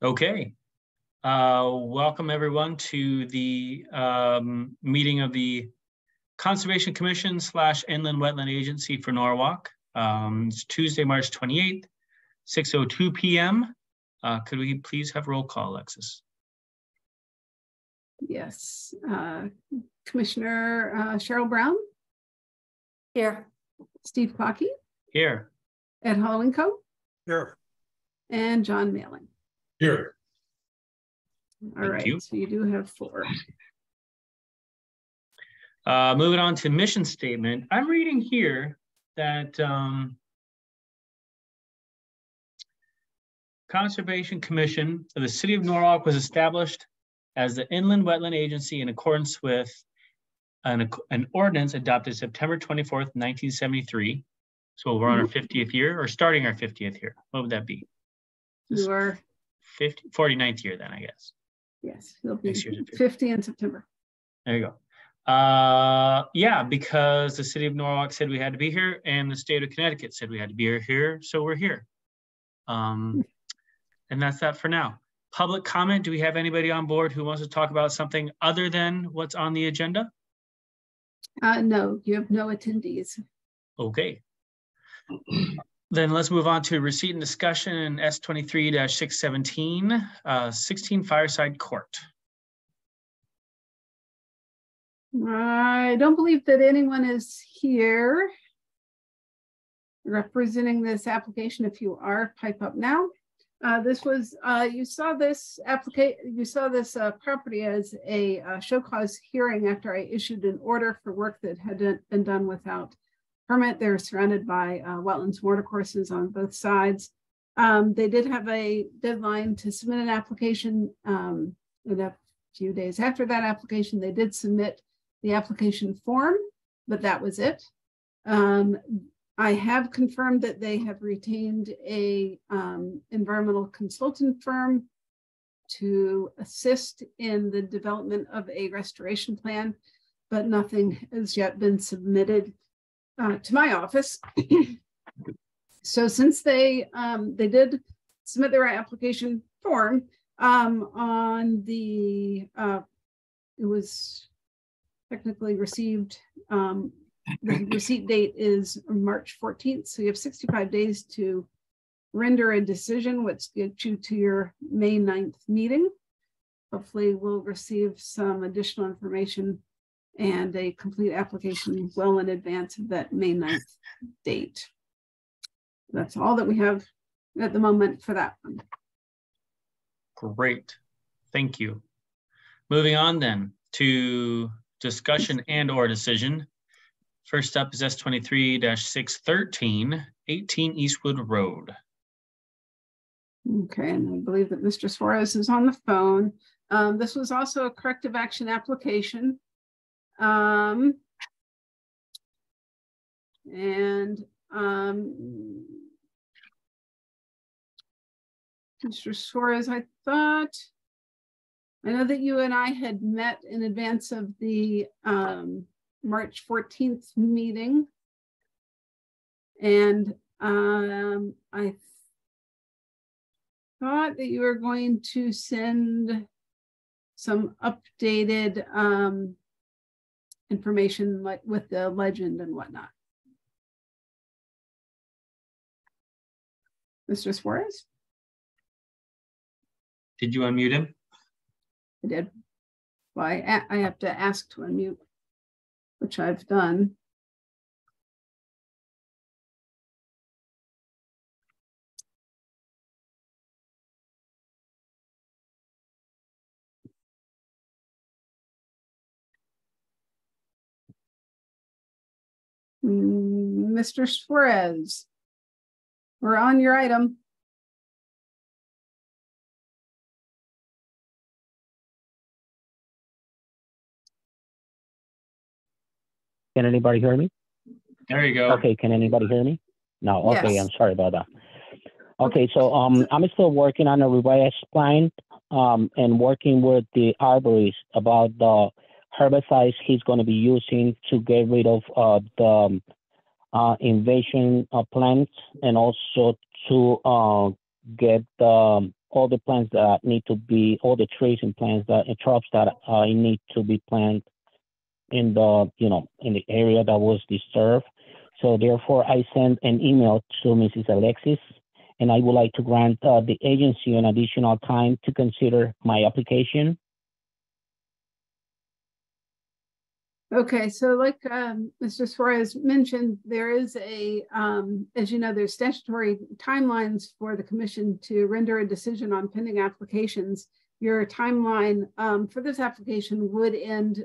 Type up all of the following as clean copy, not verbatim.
Okay. Welcome everyone to the meeting of the Conservation Commission / Inland Wetland Agency for Norwalk. It's Tuesday, March 28th, 6:02 p.m. Could we please have roll call, Alexis? Yes. Commissioner Cheryl Brown? Here. Steve Clockey? Here. Ed Hollowinco? Here. And John Malin? Here. All right, so you do have 4. Moving on to mission statement. I'm reading here that Conservation Commission of the City of Norwalk was established as the Inland Wetland Agency in accordance with an ordinance adopted September 24th, 1973. So we're on our 50th year, or starting our 50th year. What would that be? You are 49th year then, I guess. Yes, it'll be 50 in September. There you go. Yeah, because the City of Norwalk said we had to be here and the state of Connecticut said we had to be here, so we're here. And that's that for now. Public comment, do we have anybody on board who wants to talk about something other than what's on the agenda? No, you have no attendees. Okay. Then let's move on to receipt and discussion S23-617, 16 Fireside Court. I don't believe that anyone is here representing this application. If you are, pipe up now. This was, you saw this property as a show cause hearing after I issued an order for work that had been done without permit. They're surrounded by wetlands watercourses on both sides. They did have a deadline to submit an application. And a few days after that application, they did submit the application form, but that was it. I have confirmed that they have retained a environmental consultant firm to assist in the development of a restoration plan, but nothing has yet been submitted to my office. So since they did submit their application form on the, it was technically received, the receipt date is March 14th. So you have 65 days to render a decision, which gets you to your May 9th meeting. Hopefully we'll receive some additional information and a complete application well in advance of that May 9th date. That's all that we have at the moment for that one. Great, thank you. Moving on then to discussion and/or decision. First up is S23-613, 18 Eastwood Road. Okay, and I believe that Mr. Suarez is on the phone. This was also a corrective action application. Mr. Suarez, I know that you and I had met in advance of the March 14th meeting. And I thought that you were going to send some updated information like with the legend and whatnot. Mr. Suarez? Did you unmute him? I did. Well, I have to ask to unmute, which I've done. Mr. Suarez, we're on your item. Can anybody hear me? There you go. Okay, can anybody hear me? No, okay, Yes. I'm sorry about that. Okay, so I'm still working on a revised plan and working with the arborist about the herbicides he's going to be using to get rid of the invasion plants, and also to get the all the plants that need to be, all the trees and plants that and shrubs that need to be planted in the, in the area that was disturbed. So therefore, I sent an email to Mrs. Alexis, and I would like to grant the agency an additional time to consider my application. Okay, so like Mr. Suarez mentioned, there is a, as you know, there's statutory timelines for the commission to render a decision on pending applications. Your timeline for this application would end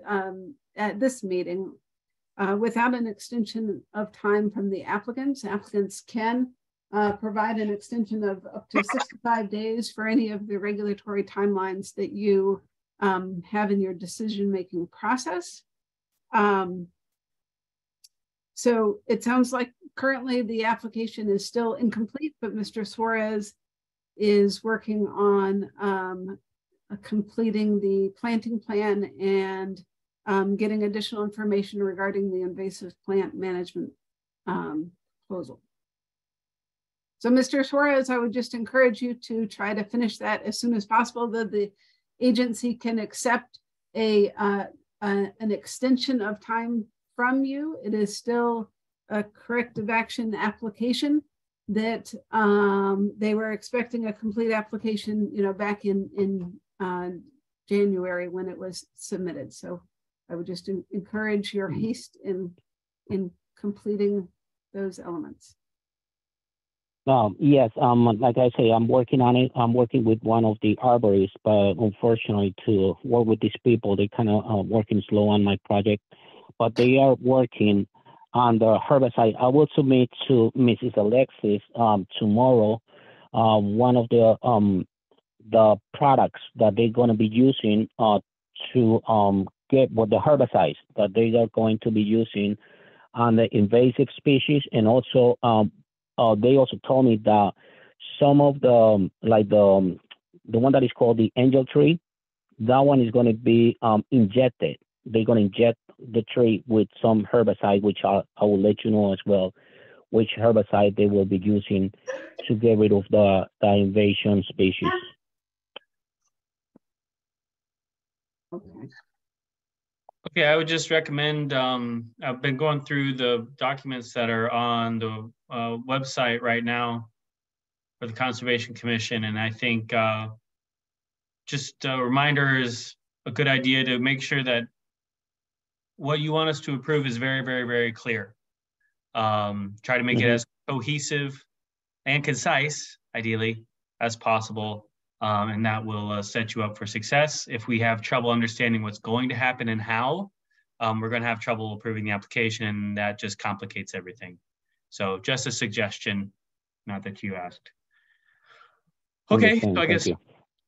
at this meeting without an extension of time from the applicants. Applicants can provide an extension of up to 65 days for any of the regulatory timelines that you have in your decision-making process. So it sounds like currently the application is still incomplete, but Mr. Suarez is working on completing the planting plan and getting additional information regarding the invasive plant management proposal. So Mr. Suarez, I would just encourage you to try to finish that as soon as possible, that the agency can accept an extension of time from you. It is still a corrective action application that they were expecting a complete application, back in January when it was submitted. So I would just encourage your haste in completing those elements. Yes, like I say, I'm working on it. I'm working with one of the arborists, but unfortunately to work with these people, they kind of working slow on my project, but they are working on the herbicide. I will submit to Mrs. Alexis tomorrow one of the products that they're going to be using to get what the herbicides that they are going to be using on the invasive species, and also they also told me that some of the, like the one that is called the angel tree, that one is going to be injected. They're going to inject the tree with some herbicide, which I will let you know as well, which herbicide they will be using to get rid of the invasion species. Okay. Okay, I would just recommend, I've been going through the documents that are on the website right now for the Conservation Commission, and I think just a reminder is a good idea to make sure that what you want us to approve is very, very, very clear. Try to make it as cohesive and concise, ideally, as possible. And that will set you up for success. If we have trouble understanding what's going to happen and how, we're going to have trouble approving the application, and that just complicates everything. So just a suggestion, not that you asked. Okay, so I guess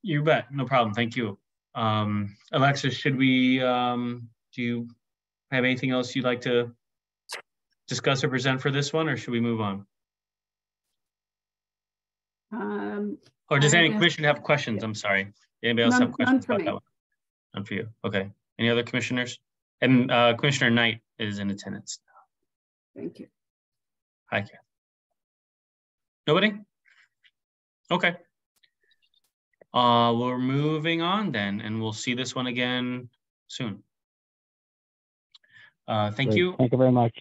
you bet, no problem. Thank you. Alexis, should we, do you have anything else you'd like to discuss or present for this one, or should we move on? Or does any commissioner have questions? Yeah. I'm sorry. Anybody else have questions about that one? None for you. Okay. Any other commissioners? And Commissioner Knight is in attendance. Thank you. Hi, Kat. Nobody? Okay. We're moving on then, and we'll see this one again soon. Thank you. Thank you very much.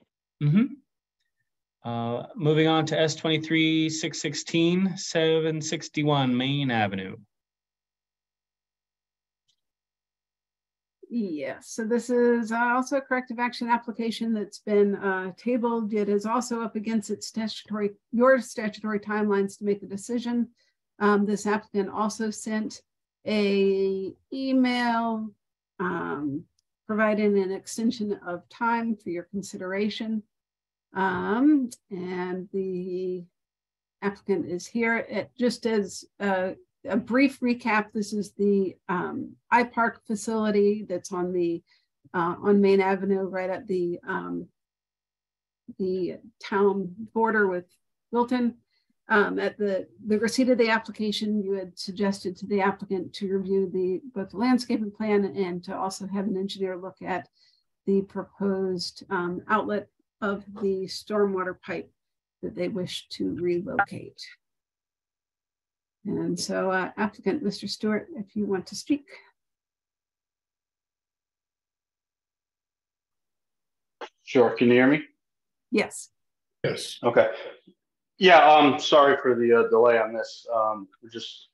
Moving on to S23-616, 761 Main Avenue. Yes, so this is also a corrective action application that's been tabled. It is also up against its your statutory timelines to make a decision. This applicant also sent an email providing an extension of time for your consideration. And the applicant is here. Just as a brief recap, this is the iPark facility that's on the on Main Avenue, right at the town border with Wilton. At the receipt of the application, you had suggested to the applicant to review both the landscaping plan and to also have an engineer look at the proposed outlet of the stormwater pipe that they wish to relocate. And so applicant, Mr. Stewart, if you want to speak. Sure. Can you hear me? Yes. Yes. Okay. Yeah. Sorry for the delay on this. We're just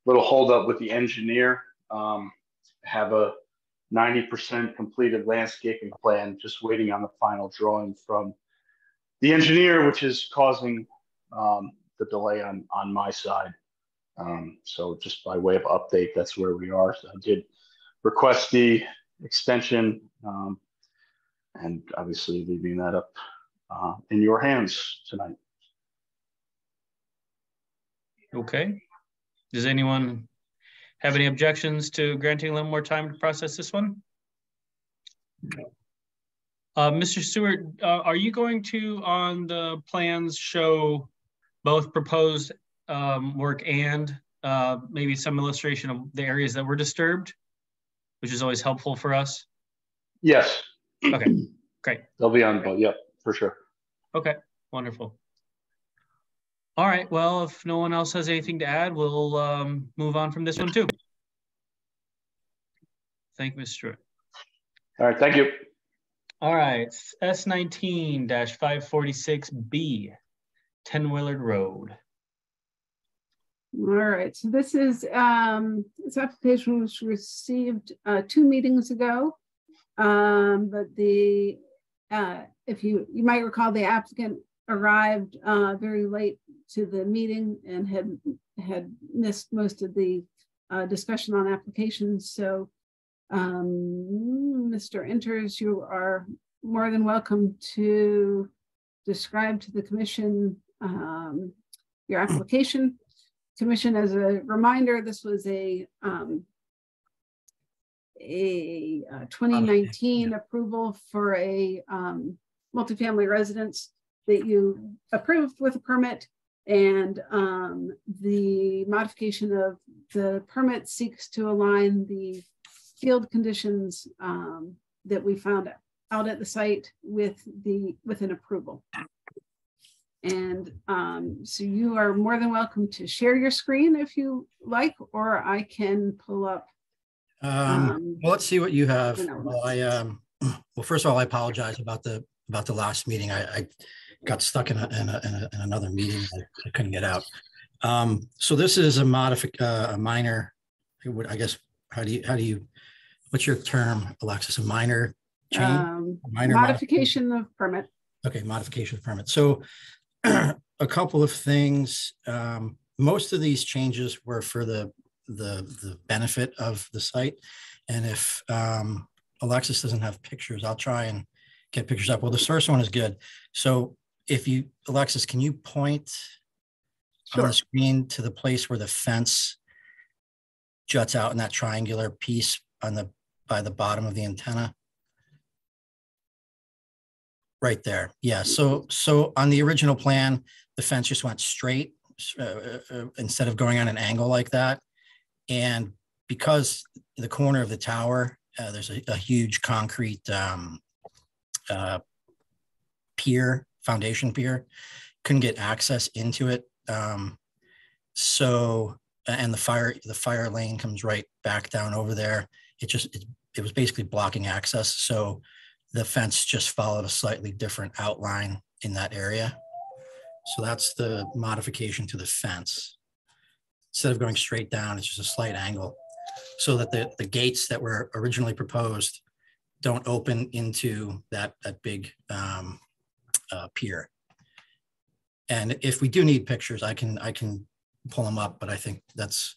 a little hold up with the engineer. Have a 90% completed landscaping plan, just waiting on the final drawing from the engineer, which is causing the delay on my side. So just by way of update, that's where we are. So I did request the extension, and obviously leaving that up in your hands tonight. Okay. Does anyone have any objections to granting a little more time to process this one? Mr. Stewart, are you going to, on the plans, show both proposed work and maybe some illustration of the areas that were disturbed, which is always helpful for us? Yes. Okay, great. They'll be on, but yep, for sure. Okay, wonderful. All right, well, if no one else has anything to add, we'll move on from this one too. Thank you, Mr. Stewart. All right, thank you. All right, S19-546B, 10 Willard Road. All right, so this is this application was received 2 meetings ago, but the if you might recall, the applicant arrived very late to the meeting and had missed most of the discussion on applications. So Mr. Enters, you are more than welcome to describe to the commission your application. Commission, as a reminder, this was a 2019 approval for a multifamily residence that you approved with a permit, and the modification of the permit seeks to align the field conditions that we found out at the site with an approval. And so you are more than welcome to share your screen if you like, or I can pull up. Well, let's see what you have. Well, well, first of all, I apologize about the last meeting. I got stuck in another meeting. I couldn't get out. So this is a minor. I guess how do you? What's your term, Alexis? A minor change? Minor modification of permit. Okay, modification of permit. So a couple of things. Most of these changes were for the benefit of the site. And if Alexis doesn't have pictures, I'll try and get pictures up. Well, the first one is good. So if you, Alexis, can you point on the screen to the place where the fence juts out in that triangular piece by the bottom of the antenna? Right there. Yeah. So on the original plan, the fence just went straight instead of going on an angle like that. And because the corner of the tower, there's a huge concrete pier, foundation pier, couldn't get access into it. So, and the fire lane comes right back down over there. It was basically blocking access. So the fence just followed a slightly different outline in that area. So that's the modification to the fence. Instead of going straight down, it's just a slight angle so that the gates that were originally proposed don't open into that big pier. And if we do need pictures, I can pull them up, but I think that's.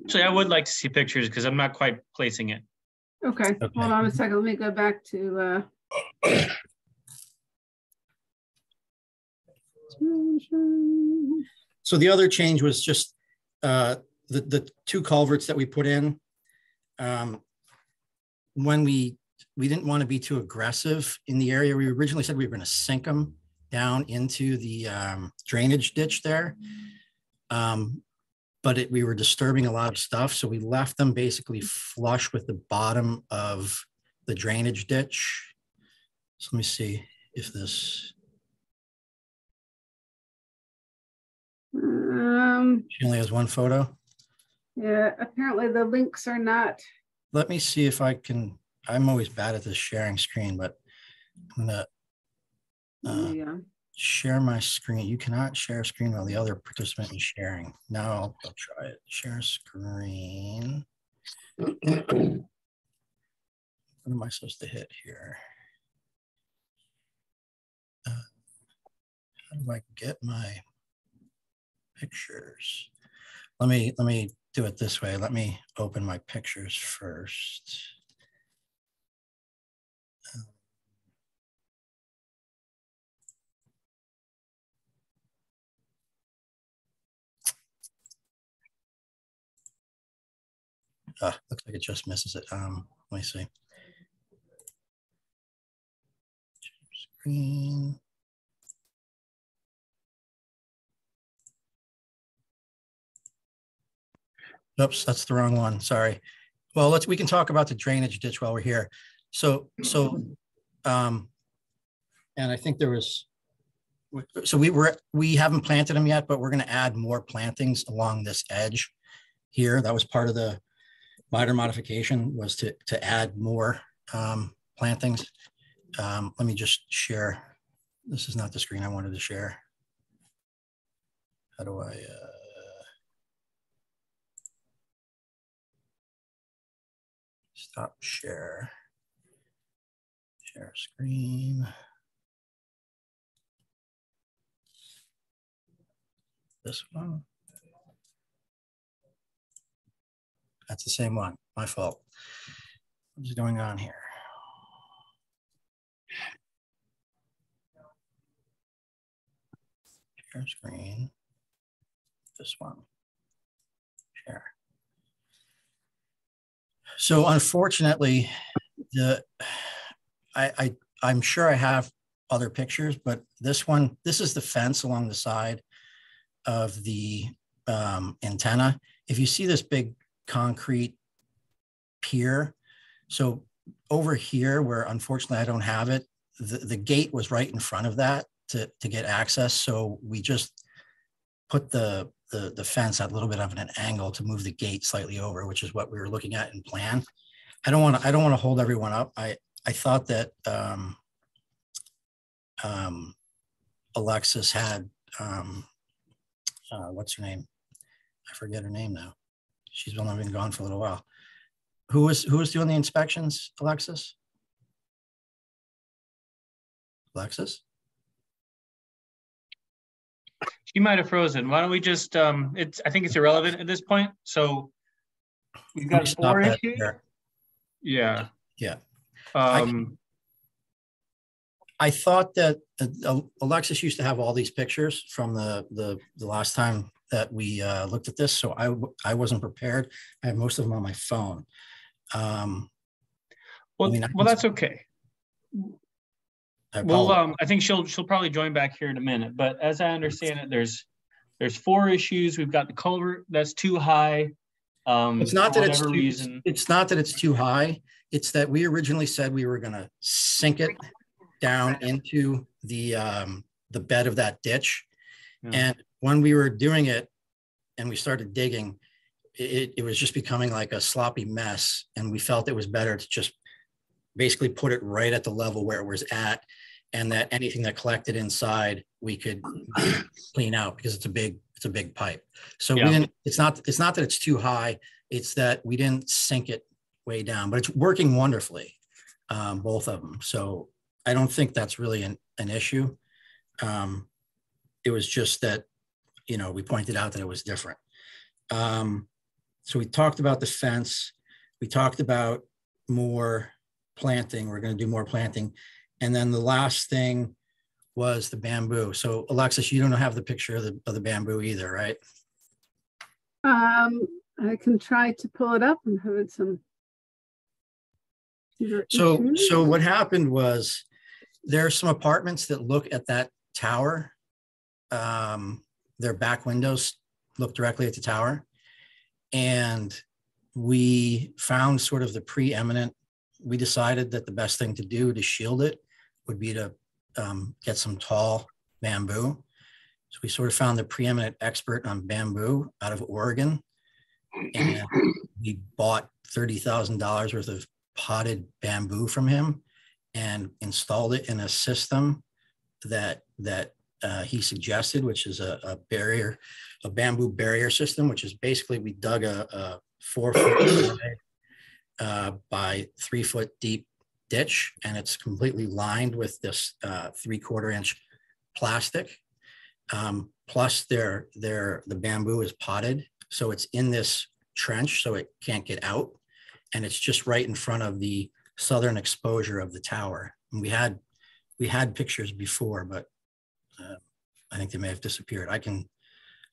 Actually, I would like to see pictures because I'm not quite placing it. Okay, hold on a second. Let me go back to. So the other change was just the 2 culverts that we put in. When we didn't want to be too aggressive in the area, we originally said we were going to sink them down into the drainage ditch there. But we were disturbing a lot of stuff. So we left them basically flush with the bottom of the drainage ditch. So let me see if this. She only has one photo. Yeah, apparently the links are not. Let me see if I can. I'm always bad at this sharing screen, but I'm gonna Yeah. share my screen. You cannot share screen while the other participant is sharing. Now I'll try it. Share screen. What am I supposed to hit here? How do I get my pictures? Let me do it this way. Let me open my pictures first. Looks like it just misses it. Let me see. Screen. Oops, that's the wrong one. Sorry. Well, we can talk about the drainage ditch while we're here. And I think there was, so we haven't planted them yet, but we're going to add more plantings along this edge here. That was part of the minor modification, was to add more plantings. Let me just share. This is not the screen I wanted to share. How do I? Stop share. Share screen. This one. That's the same one. My fault. What is going on here? Share screen. This one. Share. So unfortunately, I'm sure I have other pictures, but this is the fence along the side of the antenna. If you see this big concrete pier, so over here where unfortunately I don't have it, the gate was right in front of that to get access. So we just put the fence at a little bit of an angle to move the gate slightly over, which is what we were looking at in plan. I don't want to hold everyone up. I thought that Alexis had what's her name? I forget her name now. She's only been gone for a little while. Who was doing the inspections, Alexis? Alexis? She might have frozen. Why don't we just, I think it's irrelevant at this point. So we've got 4 issues. Yeah. Yeah. I thought that Alexis used to have all these pictures from the last time that we looked at this. So I wasn't prepared. I have most of them on my phone. Well, that's okay. Well, I think she'll probably join back here in a minute. But as I understand it, there's 4 issues. We've got the culvert that's too high. It's not that it's not that it's too high. It's that we originally said we were going to sink it down into the bed of that ditch. Yeah. And when we were doing it and we started digging, it was just becoming like a sloppy mess. And we felt it was better to just basically put it right at the level where it was at, and that anything that collected inside we could clean out, because it's a big pipe. So yeah. We didn't, it's not that it's too high, it's that we didn't sink it way down, but it's working wonderfully, both of them. So I don't think that's really an issue. It was just that, we pointed out that it was different. So we talked about the fence. We talked about more planting. We're going to do more planting. And then the last thing was the bamboo. So Alexis, you don't have the picture of the bamboo either, right? I can try to pull it up and have it some. So what happened was, there are some apartments that look at that tower. Their back windows look directly at the tower. And we found sort of the preeminent, we decided that the best thing to do to shield it would be to get some tall bamboo. So we sort of found the preeminent expert on bamboo out of Oregon. And we bought $30,000 worth of potted bamboo from him and installed it in a system that he suggested, which is a bamboo barrier system, which is basically we dug a 4 foot by 3 foot deep ditch, and it's completely lined with this 3/4 inch plastic. Plus the bamboo is potted, so it's in this trench, so it can't get out, and it's just right in front of the southern exposure of the tower. And we had pictures before, but I think they may have disappeared. I can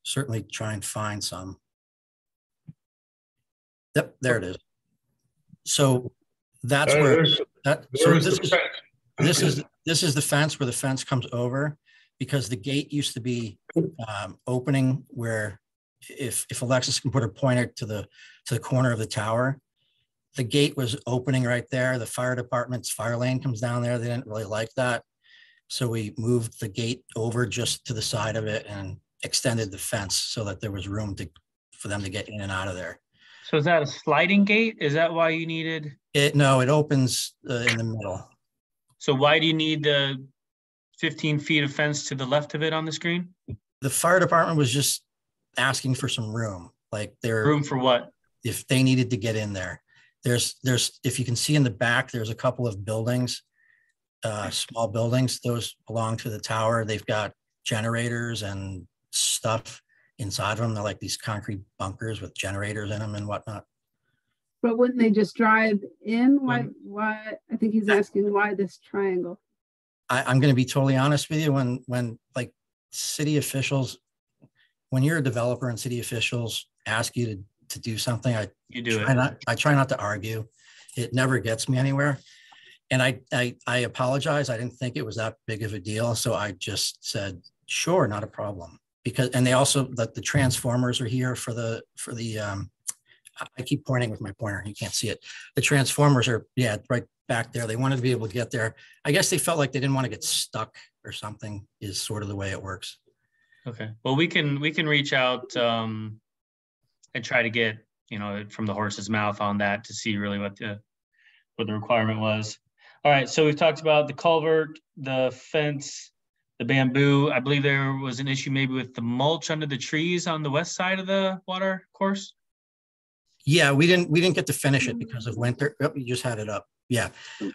certainly try and find some. Yep, there it is. So that's where this is the fence where the fence comes over, because the gate used to be opening where if Alexis can put her pointer to the corner of the tower, the gate was opening right there. The fire department's fire lane comes down there. They didn't really like that. So we moved the gate over just to the side of it and extended the fence so that there was room for them to get in and out of there. So is that a sliding gate? Is that why you needed? No, it opens in the middle. So why do you need the 15 feet of fence to the left of it on the screen? The fire department was just asking for some room. Like room for what? If they needed to get in there. There's if you can see in the back, there's a couple of buildings, small buildings. Those belong to the tower. They've got generators and stuff inside of them. They're like these concrete bunkers with generators in them and whatnot. But wouldn't they just drive in? Why? I think he's asking why this triangle. I'm going to be totally honest with you. When like city officials, when you're a developer and city officials ask you to do something, I try not to argue. It never gets me anywhere. And I apologize. I didn't think it was that big of a deal. So I just said, sure, not a problem. And they also, the transformers are here for the I keep pointing with my pointer. You can't see it. The transformers are, right back there. They wanted to be able to get there. I guess they felt like they didn't want to get stuck or something, is sort of the way it works. Okay. Well, we can reach out and try to get, from the horse's mouth on that to see really what the requirement was. All right. So we've talked about the culvert, the fence, the bamboo. I believe there was an issue maybe with the mulch under the trees on the west side of the water course. Yeah, we didn't get to finish it because of winter. Oh, you just had it up. Yeah,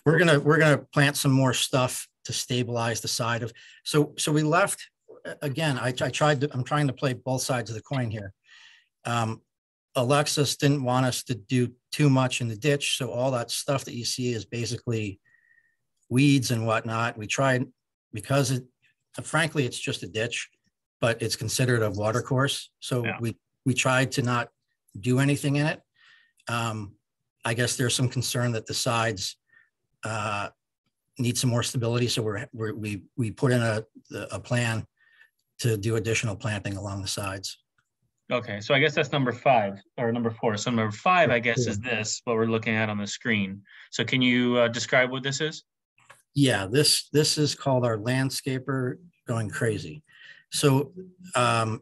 we're gonna plant some more stuff to stabilize the side of. So we left again. I'm trying to play both sides of the coin here. Alexis didn't want us to do too much in the ditch, so all that stuff that you see is basically weeds and whatnot. We tried, because frankly it's just a ditch, but it's considered a water course. So yeah. we tried to not do anything in it. I guess there's some concern that the sides need some more stability. So we put in a plan to do additional planting along the sides. Okay, so I guess that's number 5 or number 4. So number 5, I guess, is this, what we're looking at on the screen. So can you describe what this is? Yeah, this is called our landscaper going crazy. So, and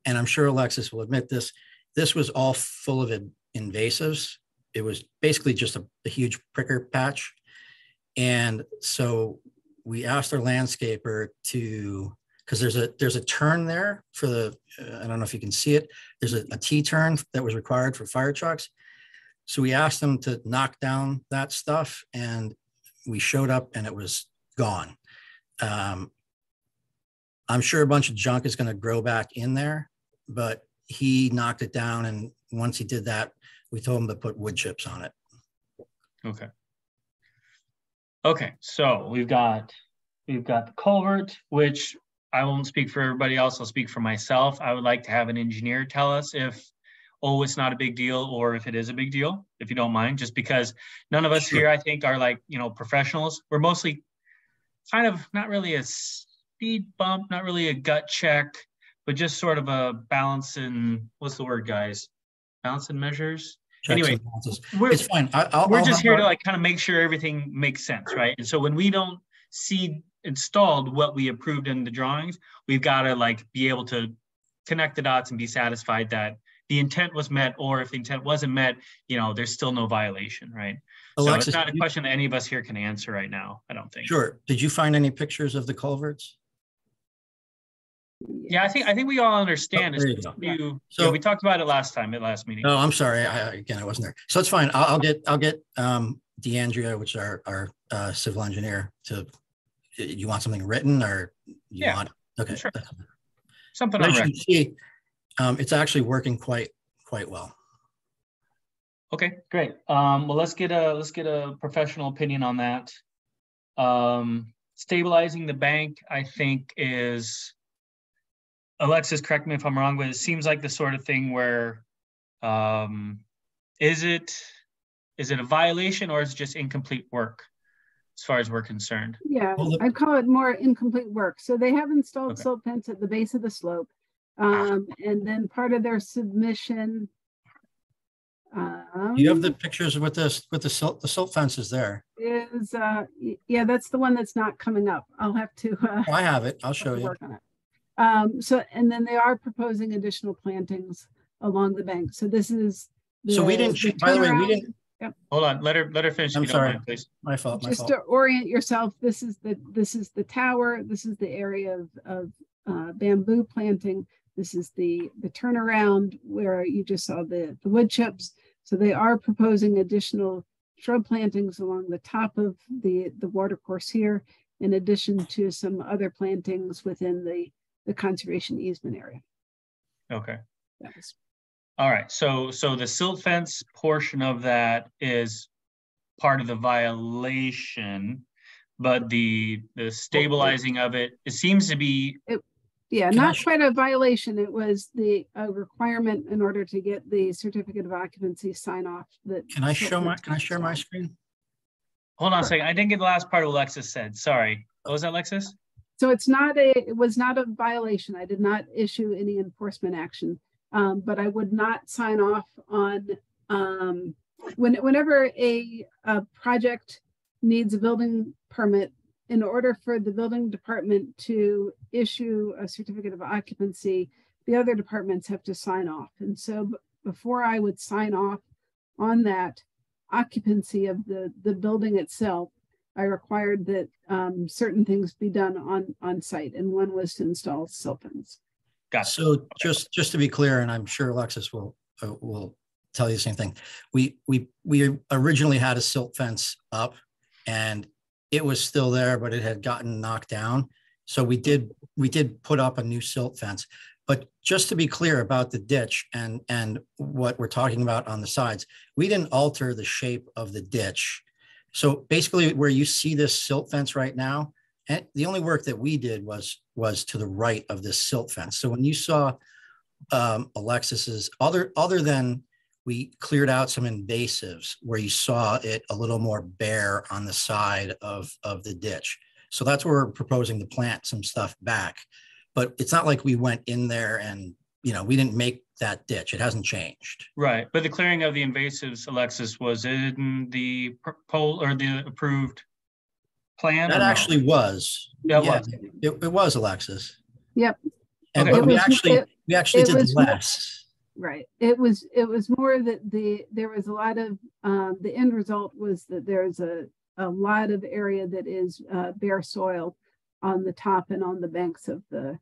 I'm sure Alexis will admit this, this was all full of invasives. It was basically just a huge pricker patch. And so we asked our landscaper to, because there's a turn there for the, I don't know if you can see it, there's a T-turn that was required for fire trucks. So we asked them to knock down that stuff, and we showed up and it was gone. I'm sure a bunch of junk is going to grow back in there, but he knocked it down, and once he did that, we told him to put wood chips on it. Okay, so we've got the culvert, which I won't speak for everybody else, I'll speak for myself. I would like to have an engineer tell us if, it's not a big deal, or if it is a big deal, if you don't mind, just because none of us here, I think, are like, professionals. We're mostly kind of not really a speed bump, not really a gut check, but just sort of a balance and, what's the word, guys? Balance and measures? Anyway, it's fine. We're just here to like kind of make sure everything makes sense, right? And so when we don't see installed what we approved in the drawings, we've got to like be able to connect the dots and be satisfied that the intent was met, or if the intent wasn't met, you know, there's still no violation, right? Alexis, so it's not a question that any of us here can answer right now, I don't think. Sure. Did you find any pictures of the culverts? Yeah, I think we all understand. Oh, there you go. So we talked about it last time at last meeting. No, I'm sorry. Again, I wasn't there. So it's fine. I'll get DeAndrea, which is our civil engineer, to. You want something written, or you want? Okay. Sure. Something on record. See, it's actually working quite well. Okay, great. Well, let's get a professional opinion on that. Stabilizing the bank, I think, is, Alexis, correct me if I'm wrong, but it seems like the sort of thing where, is it a violation, or is it just incomplete work as far as we're concerned? Yeah, I'd call it more incomplete work. So they have installed silt fence at the base of the slope. And then part of their submission. You have the pictures with the silt fence is there. Is yeah, that's the one that's not coming up. I'll have to. I have it. I'll show you. Work on it. So, and then they are proposing additional plantings along the bank. So this is. So we didn't. By the way, we didn't. Yep. Hold on. Let her finish. I'm sorry. Mind, please. My fault. Just to orient yourself, this is the tower. This is the area of bamboo planting. This is the turnaround where you just saw the wood chips. So they are proposing additional shrub plantings along the top of the watercourse here, in addition to some other plantings within the conservation easement area. Okay. All right. So the silt fence portion of that is part of the violation, but the stabilizing of it seems to be. Yeah, not quite a violation. It was the requirement in order to get the certificate of occupancy sign off. That can I share my screen? Hold on a second. I didn't get the last part of what Alexis said. Sorry. What was that, Alexis? So it was not a violation. I did not issue any enforcement action, but I would not sign off on whenever a project needs a building permit. In order for the building department to issue a certificate of occupancy, the other departments have to sign off. And so before I would sign off on that occupancy of the building itself, I required that certain things be done on site. And one was to install silt fence. Gotcha. So just to be clear, and I'm sure Alexis will tell you the same thing. We originally had a silt fence up, and it was still there, but it had gotten knocked down. So we did put up a new silt fence. But just to be clear about the ditch and what we're talking about on the sides, we didn't alter the shape of the ditch. So basically where you see this silt fence right now, and the only work that we did was to the right of this silt fence. So when you saw Alexis's, other than we cleared out some invasives where you saw it a little more bare on the side of the ditch. So that's where we're proposing to plant some stuff back. But it's not like we went in there and, we didn't make that ditch. It hasn't changed. Right. But the clearing of the invasives, Alexis, was in the poll or the approved plan? That actually was. Yeah, it was, Alexis. Yep. And okay. we actually did less. Right. It was more that there was a lot of the end result was that there's a lot of area that is bare soil on the top and on the banks of the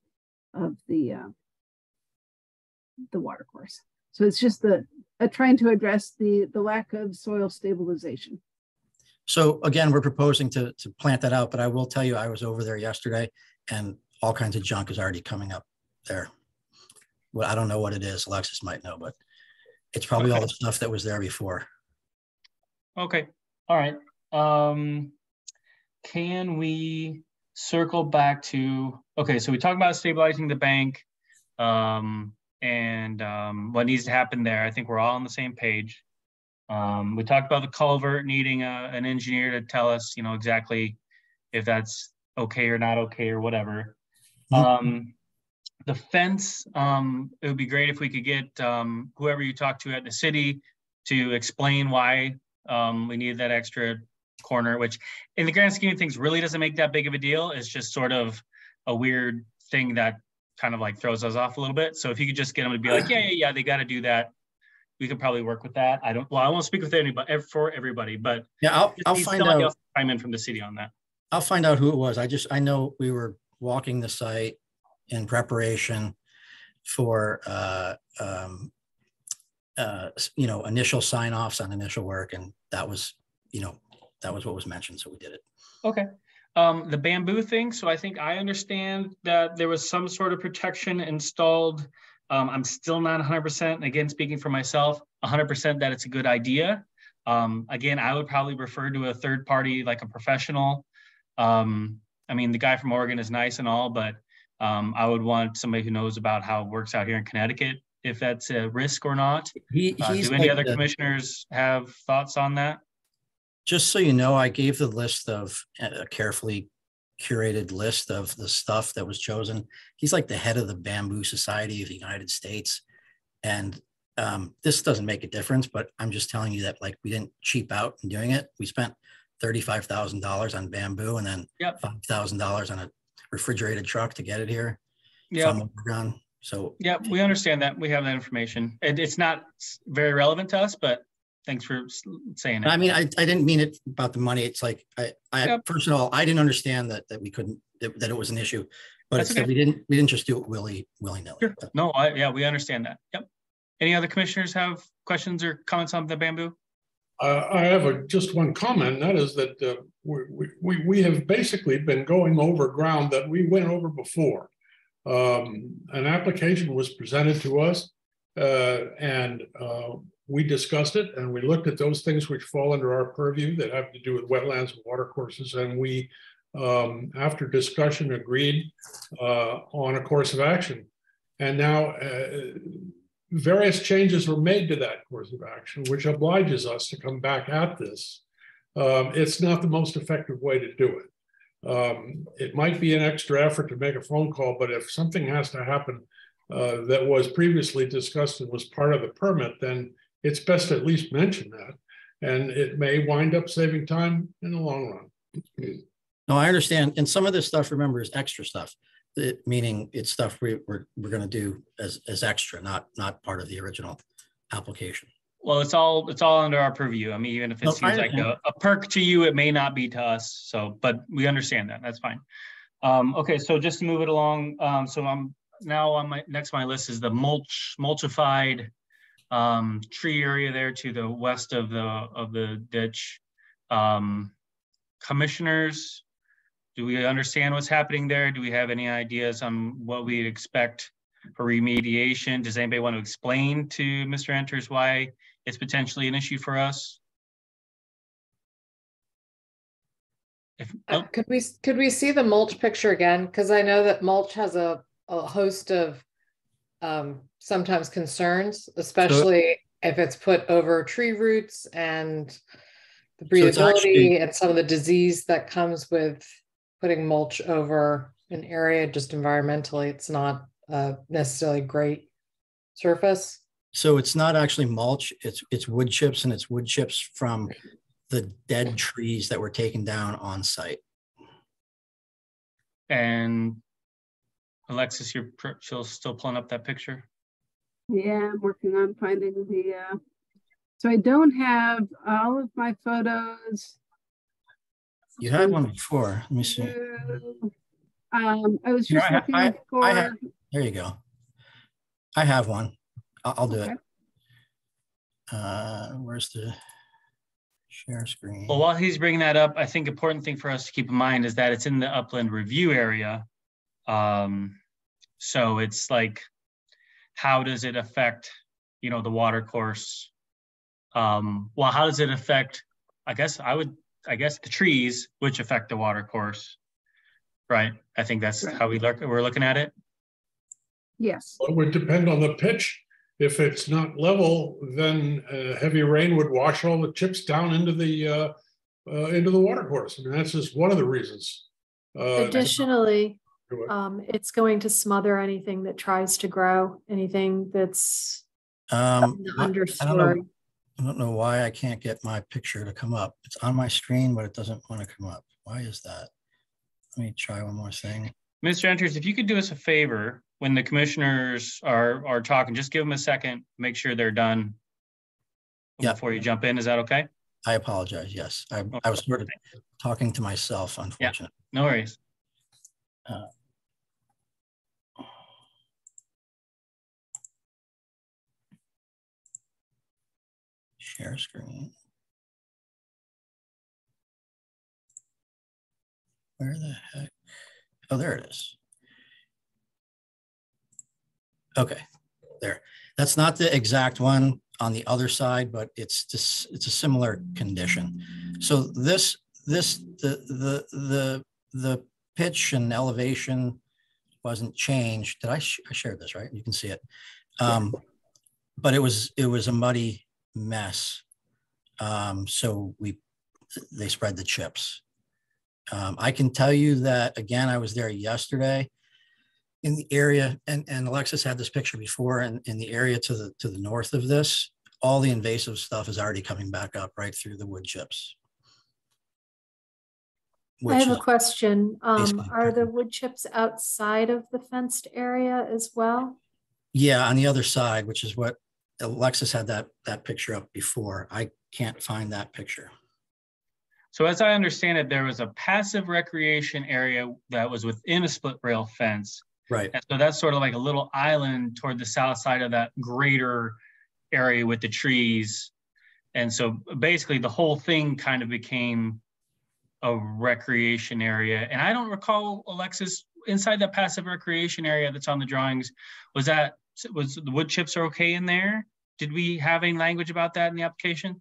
watercourse. So it's just trying to address the lack of soil stabilization. So again, we're proposing to plant that out, but I will tell you, I was over there yesterday and all kinds of junk is already coming up there. Well, I don't know what it is. Alexis might know, but it's probably all the stuff that was there before. Okay. All right. Can we circle back to, okay, so we talked about stabilizing the bank and what needs to happen there. I think we're all on the same page. We talked about the culvert needing an engineer to tell us, exactly if that's okay or not okay or whatever. Mm-hmm. The fence, it would be great if we could get whoever you talk to at the city to explain why we needed that extra corner, which in the grand scheme of things really doesn't make that big of a deal. It's just sort of a weird thing that kind of like throws us off a little bit. So if you could just get them to be like, yeah, they got to do that. We could probably work with that. I won't speak with anybody for everybody, but yeah, I'll find out. Else chime in from the city on that. I'll find out who it was. I know we were walking the site in preparation for, initial sign-offs on initial work. And that was what was mentioned. So we did it. Okay. The bamboo thing. So I think I understand that there was some sort of protection installed. I'm still not 100%, again, speaking for myself, 100% that it's a good idea. Again, I would probably refer to a third party, like a professional. I mean, the guy from Oregon is nice and all, but I would want somebody who knows about how it works out here in Connecticut, if that's a risk or not. Do any other commissioners have thoughts on that? Just so you know, I gave the list of a carefully curated list of the stuff that was chosen. He's like the head of the Bamboo Society of the United States. And this doesn't make a difference, but I'm just telling you that like we didn't cheap out in doing it. We spent $35,000 on bamboo and then $5,000 on a refrigerated truck to get it here. Yeah. So yeah, we understand that. We have that information. It's not very relevant to us, but thanks for saying it. I mean, I didn't mean it about the money. It's like first of all, I didn't understand that we couldn't, that it was an issue, but it's that we didn't just do it willy-nilly. Sure. No, we understand that. Yep. Any other commissioners have questions or comments on the bamboo? I have just one comment, and that is that we have basically been going over ground that we went over before. An application was presented to us, and we discussed it, and we looked at those things which fall under our purview that have to do with wetlands and water courses, and we, after discussion, agreed on a course of action. And now various changes were made to that course of action, which obliges us to come back at this. It's not the most effective way to do it. It might be an extra effort to make a phone call, but if something has to happen that was previously discussed and was part of the permit, then it's best to at least mention that. And it may wind up saving time in the long run. No, I understand. And some of this stuff, remember, is extra stuff. Meaning it's stuff we're going to do as extra, not part of the original application. Well, it's all under our purview. I mean, even if it seems like a perk to you, it may not be to us. So, but we understand that. That's fine. Okay, so just to move it along. So I'm now on my list is the mulchified tree area there to the west of the ditch. Commissioners, do we understand what's happening there? Do we have any ideas on what we'd expect for remediation? Does anybody want to explain to Mr. Enters why it's potentially an issue for us? Could we see the mulch picture again? Because I know that mulch has a host of sometimes concerns, especially if it's put over tree roots and the breathability and some of the disease that comes with putting mulch over an area. Just environmentally, it's not necessarily great surface. So it's not actually mulch, it's wood chips, and it's wood chips from the dead trees that were taken down on site. And Alexis, you're still pulling up that picture? Yeah, I'm working on finding the, so I don't have all of my photos. You had one before. Let me see. I was just looking for. There you go. I have one. I'll do it. Where's the share screen? Well, while he's bringing that up, I think important thing for us to keep in mind is that it's in the upland review area. So it's like, how does it affect, the water course? Well, how does it affect? I guess the trees, which affect the water course, right? I think that's right. How we're looking at it. Yes. Well, it would depend on the pitch. If it's not level, then heavy rain would wash all the chips down into the water course. I mean, that's just one of the reasons. Additionally, it's going to smother anything that tries to grow, anything that's understory. I don't know why I can't get my picture to come up. It's on my screen, but it doesn't want to come up. Why is that? Let me try one more thing. Mr. Enters, if you could do us a favor, when the commissioners are talking, just give them a second, make sure they're done before you jump in. Is that okay? I apologize. Yes, I was sort of talking to myself, unfortunately. Yeah, no worries. Share screen. Where the heck? Oh, there it is. Okay, there. That's not the exact one on the other side, but it's just, it's a similar condition. So the pitch and elevation wasn't changed. Did I shared this, right? You can see it. But it was a muddy mess. So they spread the chips. I can tell you that, again, I was there yesterday in the area, and Alexis had this picture before, and in the area to the north of this, all the invasive stuff is already coming back up right through the wood chips. I have a question. Are the wood chips outside of the fenced area as well? Yeah, on the other side, which is what Alexis had that picture up before. I can't find that picture. So as I understand it, there was a passive recreation area that was within a split rail fence. Right. And so that's sort of like a little island toward the south side of that greater area with the trees. And so basically the whole thing kind of became a recreation area. And I don't recall, Alexis, inside that passive recreation area that's on the drawings, was the wood chips are okay in there? Did we have any language about that in the application?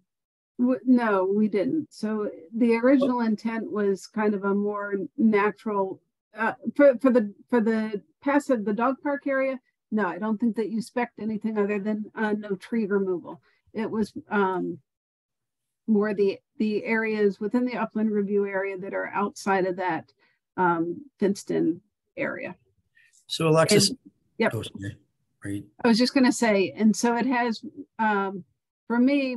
No, we didn't. So the original intent was kind of a more natural, for the passive, the dog park area. No, I don't think that you spec'd anything other than no tree removal. It was more the areas within the upland review area that are outside of that fenced in area. So Alexis, yep. Oh, sorry. I was just going to say, and so it has, for me,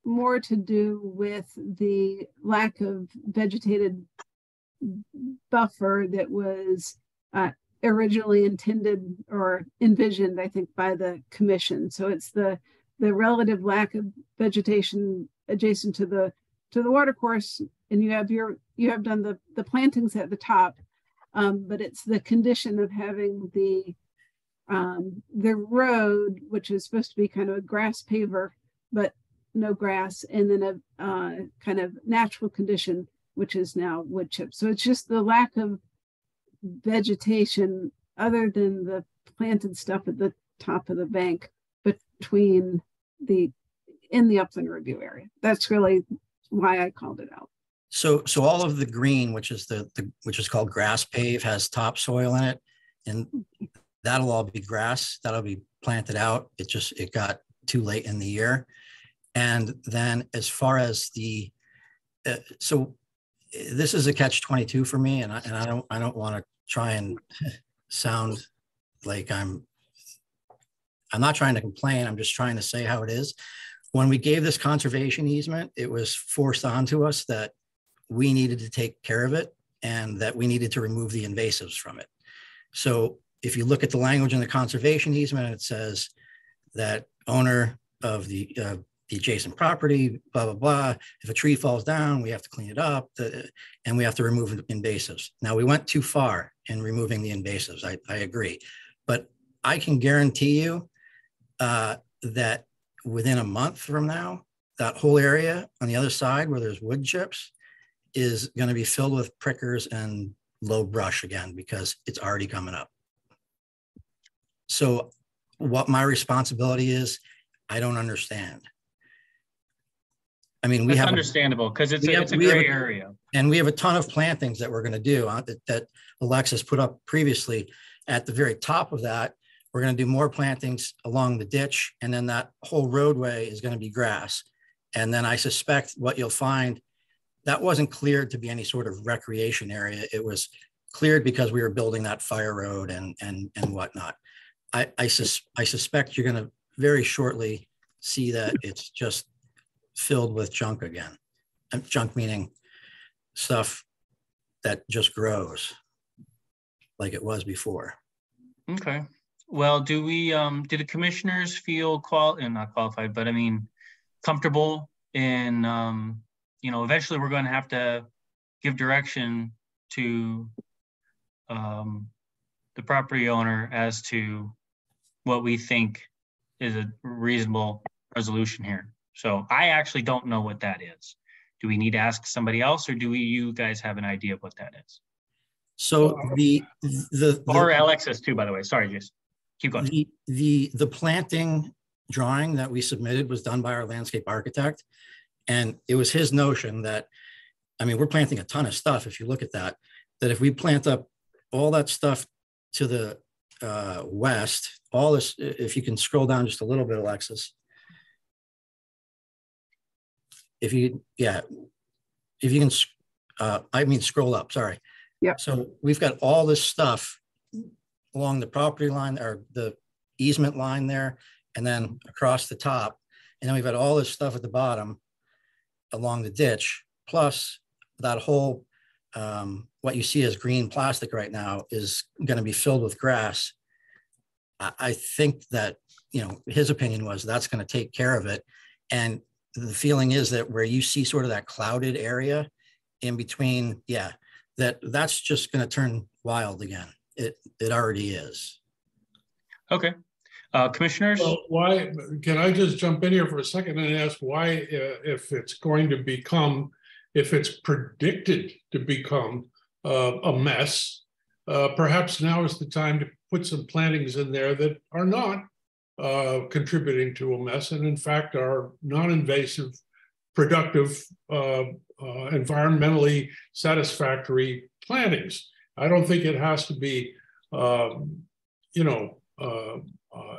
more to do with the lack of vegetated buffer that was originally intended or envisioned, I think, by the commission. So it's the relative lack of vegetation adjacent to the watercourse, and you have done the plantings at the top, but it's the condition of having the road, which is supposed to be kind of a grass paver, but no grass, and then a kind of natural condition, which is now wood chips. So it's just the lack of vegetation other than the planted stuff at the top of the bank between in the upland review area. That's really why I called it out. So all of the green, which is which is called grass pave, has topsoil in it, and that'll all be grass. That'll be planted out. It got too late in the year. And then as far as so this is a catch-22 for me, and I don't want to try and sound like I'm not trying to complain. I'm just trying to say how it is. When we gave this conservation easement, it was forced onto us that we needed to take care of it and that we needed to remove the invasives from it. So if you look at the language in the conservation easement, it says that owner of the adjacent property, blah, blah, blah. If a tree falls down, we have to clean it up and we have to remove invasives. Now, we went too far in removing the invasives. I agree. But I can guarantee you that within a month from now, that whole area on the other side where there's wood chips is going to be filled with prickers and low brush again, because it's already coming up. So what my responsibility is, I don't understand. I mean, That's understandable because it's a gray area. And we have a ton of plantings that we're going to do that Alexis put up previously. At the very top of that, we're going to do more plantings along the ditch, and then that whole roadway is going to be grass. And then I suspect what you'll find, that wasn't cleared to be any sort of recreation area. It was cleared because we were building that fire road and whatnot. I suspect you're going to very shortly see that it's just filled with junk again. And junk meaning stuff that just grows like it was before. Okay. Well, do the commissioners feel not qualified, but I mean, comfortable in, eventually we're going to have to give direction to the property owner as to what we think is a reasonable resolution here. So I actually don't know what that is. Do we need to ask somebody else, or you guys have an idea of what that is? So or Alexis too, by the way. Sorry, just keep going. The planting drawing that we submitted was done by our landscape architect, and it was his notion that, I mean, we're planting a ton of stuff. If you look at that if we plant up all that stuff to the west, all this, if you can scroll down just a little bit, Alexis. If you can, scroll up, sorry. Yeah. So we've got all this stuff along the property line or the easement line there, and then across the top. And then we've got all this stuff at the bottom along the ditch, plus that whole, what you see as green plastic right now is going to be filled with grass. I think that, his opinion was that's going to take care of it. And the feeling is that where you see sort of that clouded area in between, that's just going to turn wild again. It already is. Okay. Commissioners? Well, why, can I just jump in here for a second and ask why, if it's predicted to become a mess, perhaps now is the time to put some plantings in there that are not contributing to a mess, and in fact are non-invasive, productive, environmentally satisfactory plantings. I don't think it has to be,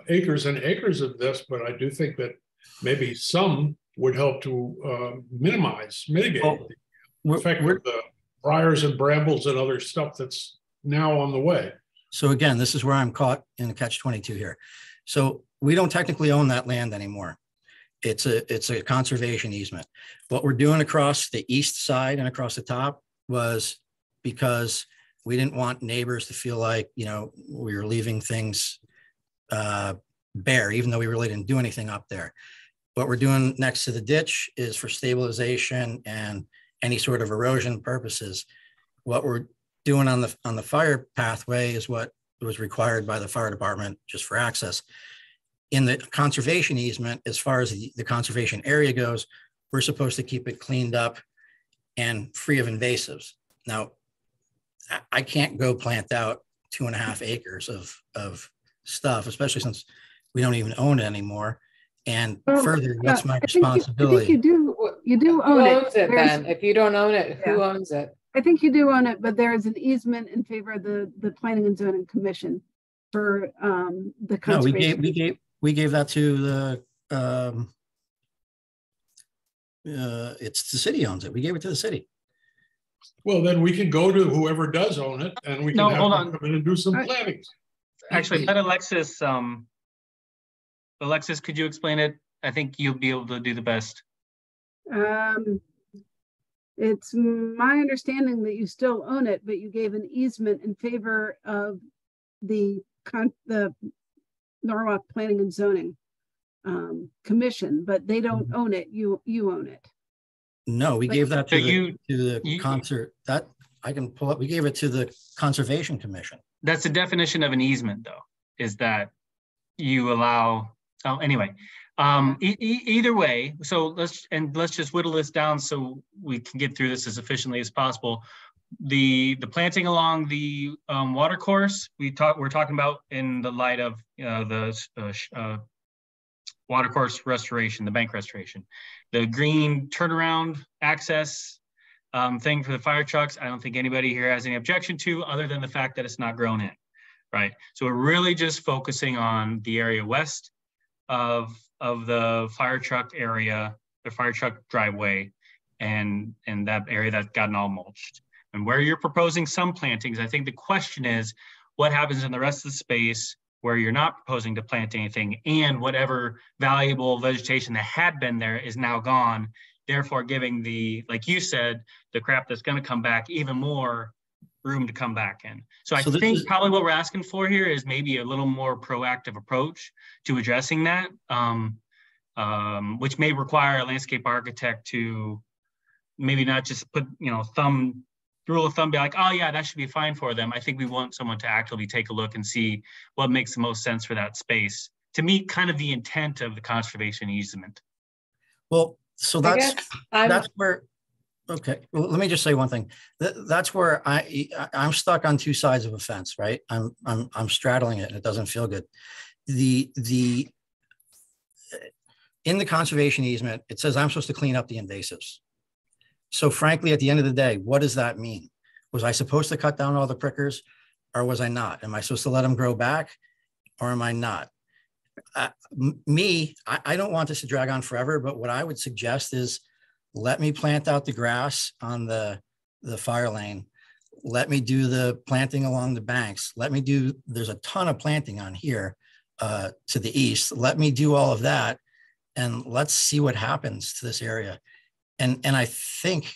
acres and acres of this, but I do think that maybe some would help to mitigate the effect of the briars and brambles and other stuff that's now on the way. So again, this is where I'm caught in the catch-22 here. So we don't technically own that land anymore. It's a conservation easement. What we're doing across the east side and across the top was because we didn't want neighbors to feel like, we were leaving things bare, even though we really didn't do anything up there. What we're doing next to the ditch is for stabilization and any sort of erosion purposes. What we're doing on the fire pathway is what was required by the fire department just for access. In the conservation easement, as far as the conservation area goes, we're supposed to keep it cleaned up and free of invasives. Now, I can't go plant out 2.5 acres of stuff, especially since we don't even own it anymore. And further, what's my responsibility? I think you do own it. Who owns it then? If you don't own it, who owns it? I think you do own it, but there is an easement in favor of the Planning and Zoning Commission for the conservation. No, we gave that to the it's the city owns it. We gave it to the city. Well, then we can go to whoever does own it, and we can have them come in and do some planning. Actually, let Alexis. Alexis, could you explain it? I think you'll be able to do the best. It's my understanding that you still own it, but you gave an easement in favor of the Norwalk Planning and Zoning Commission, but they don't own it. You own it. No, we gave that to the concert. That I can pull up. We gave it to the Conservation Commission. That's the definition of an easement, though, is that you allow. Oh, anyway. Either way, so let's just whittle this down so we can get through this as efficiently as possible. The planting along the water course we're talking about in the light of the water course restoration, the bank restoration, the green turnaround access thing for the fire trucks. I don't think anybody here has any objection to, other than the fact that it's not grown in, right? So we're really just focusing on the area west of the fire truck area, the fire truck driveway, and that area that's gotten all mulched. And where you're proposing some plantings, I think the question is, what happens in the rest of the space where you're not proposing to plant anything, and whatever valuable vegetation that had been there is now gone, therefore giving the, like you said, the crap that's going to come back even more room to come back in. So I think probably what we're asking for here is maybe a little more proactive approach to addressing that, which may require a landscape architect to maybe not just put, you know, rule of thumb, be like, oh yeah, that should be fine for them. I think we want someone to actively take a look and see what makes the most sense for that space to meet kind of the intent of the conservation easement. Well, so that's where, okay, well, let me just say one thing. That's where I'm stuck on two sides of a fence, right? I'm straddling it and it doesn't feel good. In the conservation easement, it says I'm supposed to clean up the invasives. So frankly, at the end of the day, what does that mean? Was I supposed to cut down all the prickers or was I not? Am I supposed to let them grow back or am I not? I don't want this to drag on forever, but what I would suggest is let me plant out the grass on the fire lane. Let me do the planting along the banks. There's a ton of planting on here to the east. Let me do all of that and let's see what happens to this area. And I think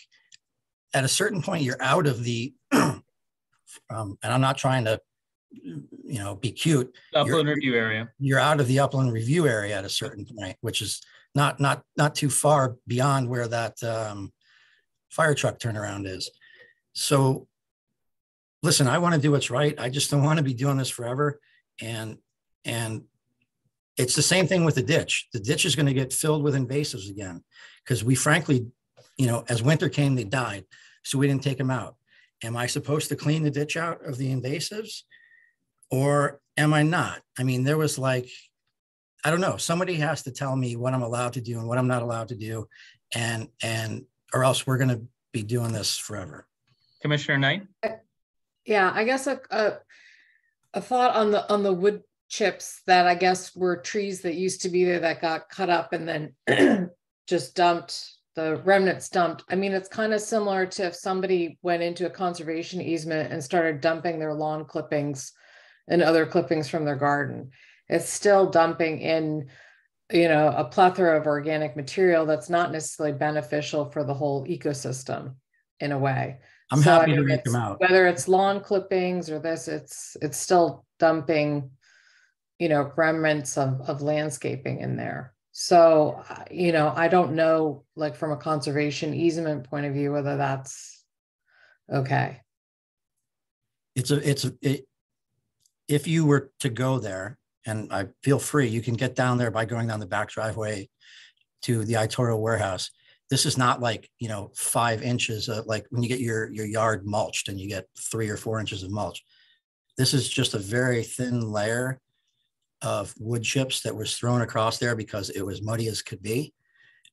at a certain point, you're out of the, and I'm not trying to, you know, be cute. Upland review area. You're out of the upland review area at a certain point, which is not too far beyond where that fire truck turnaround is. So listen, I want to do what's right. I just don't want to be doing this forever. And it's the same thing with the ditch. The ditch is going to get filled with invasives again, because we frankly, you know, as winter came, they died. So we didn't take them out. Am I supposed to clean the ditch out of the invasives or am I not? I mean, there was like, I don't know, somebody has to tell me what I'm allowed to do and what I'm not allowed to do. And or else we're going to be doing this forever. Commissioner Knight? Yeah, I guess a thought on the wood chips that I guess were trees that used to be there that got cut up and then just dumped, the remnants dumped. I mean, it's kind of similar to if somebody went into a conservation easement and started dumping their lawn clippings and other clippings from their garden. It's still dumping in, you know, a plethora of organic material that's not necessarily beneficial for the whole ecosystem in a way. I'm happy to rake them out. Whether it's lawn clippings or this, it's still dumping, you know, remnants of landscaping in there. So, you know, I don't know, like from a conservation easement point of view, whether that's okay. If you were to go there, and I feel free, you can get down there by going down the back driveway to the Itoro warehouse. This is not like, you know, 5 inches of, like when you get your yard mulched and you get 3 or 4 inches of mulch. This is just a very thin layer of wood chips that was thrown across there because it was muddy as could be.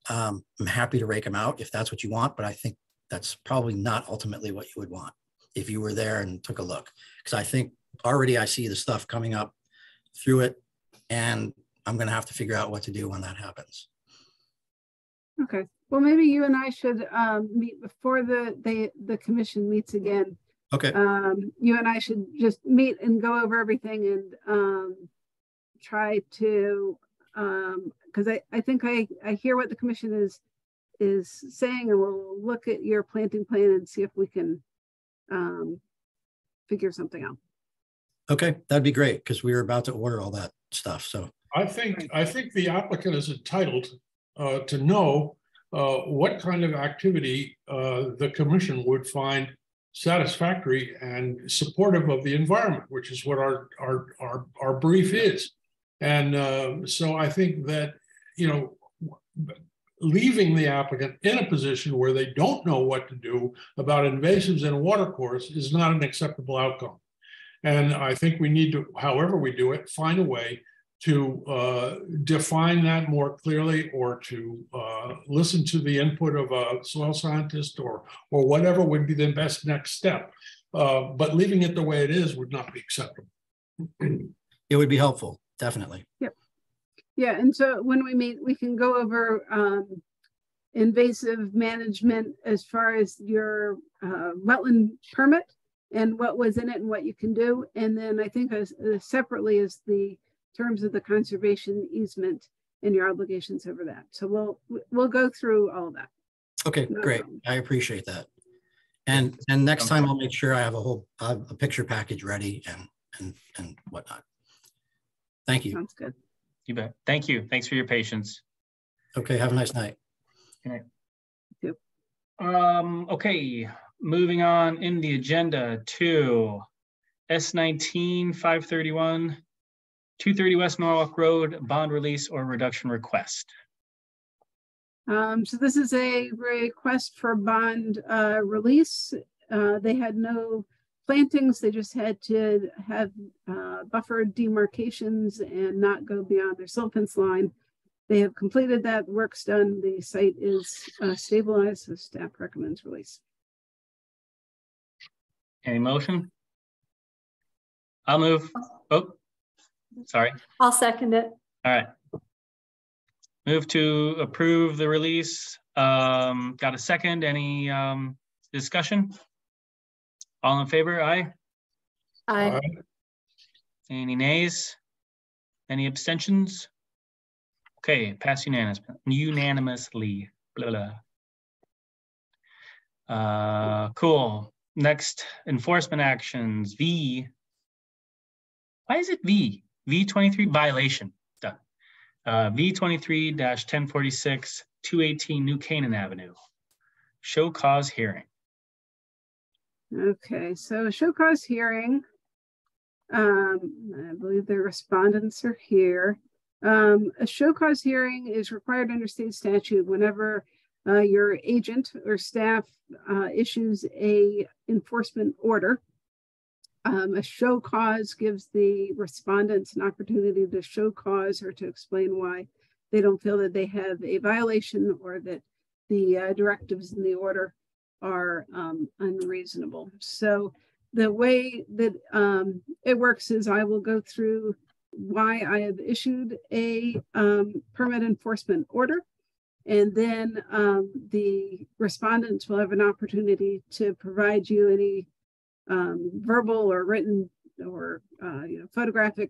I'm happy to rake them out if that's what you want, but I think that's probably not ultimately what you would want if you were there and took a look. Because I think already I see the stuff coming up through it, and I'm going to have to figure out what to do when that happens. Okay. Well, maybe you and I should meet before the commission meets again. Okay. You and I should just meet and go over everything and try to, because I think I hear what the commission is saying, and we'll look at your planting plan and see if we can figure something out. Okay, that'd be great, because we were about to order all that stuff. So I think the applicant is entitled to know what kind of activity the commission would find satisfactory and supportive of the environment, which is what our brief is. And so I think that, you know, leaving the applicant in a position where they don't know what to do about invasives in a watercourse is not an acceptable outcome. And I think we need to, however we do it, find a way to define that more clearly, or to listen to the input of a soil scientist or whatever would be the best next step. But leaving it the way it is would not be acceptable. It would be helpful, definitely. Yep. Yeah, and so when we meet, we can go over invasive management as far as your wetland permit. and what was in it and what you can do. And then I think separately is the terms of the conservation easement and your obligations over that. So we'll go through all of that. Okay, great. I appreciate that. And next time I'll make sure I have a picture package ready and whatnot. Thank you. Sounds good. You bet. Thank you. Thanks for your patience. Okay, have a nice night. Good night. Yep. Okay, moving on in the agenda to S19 531 230 West Norwalk Road bond release or reduction request. So this is a request for bond release. They had no plantings. They just had to have buffered demarcations and not go beyond their silt fence line. They have completed that. The work's done. The site is stabilized, so staff recommends release. Any motion? I'll move. Oh, sorry. I'll second it. All right. Move to approve the release. Got a second? Any discussion? All in favor? Aye. Aye. Any nays? Any abstentions? Okay, pass unanimously. Blah, blah. Cool. Next, enforcement actions. V. Why is it V? V23 violation. Done. V23-1046, 218 New Canaan Avenue. Show cause hearing. Okay, so show cause hearing. I believe the respondents are here. A show cause hearing is required under state statute whenever your agent or staff issues a enforcement order. A show cause gives the respondents an opportunity to show cause or to explain why they don't feel that they have a violation or that the directives in the order are unreasonable. So the way that it works is I will go through why I have issued a permit enforcement order, and then the respondents will have an opportunity to provide you any verbal or written or photographic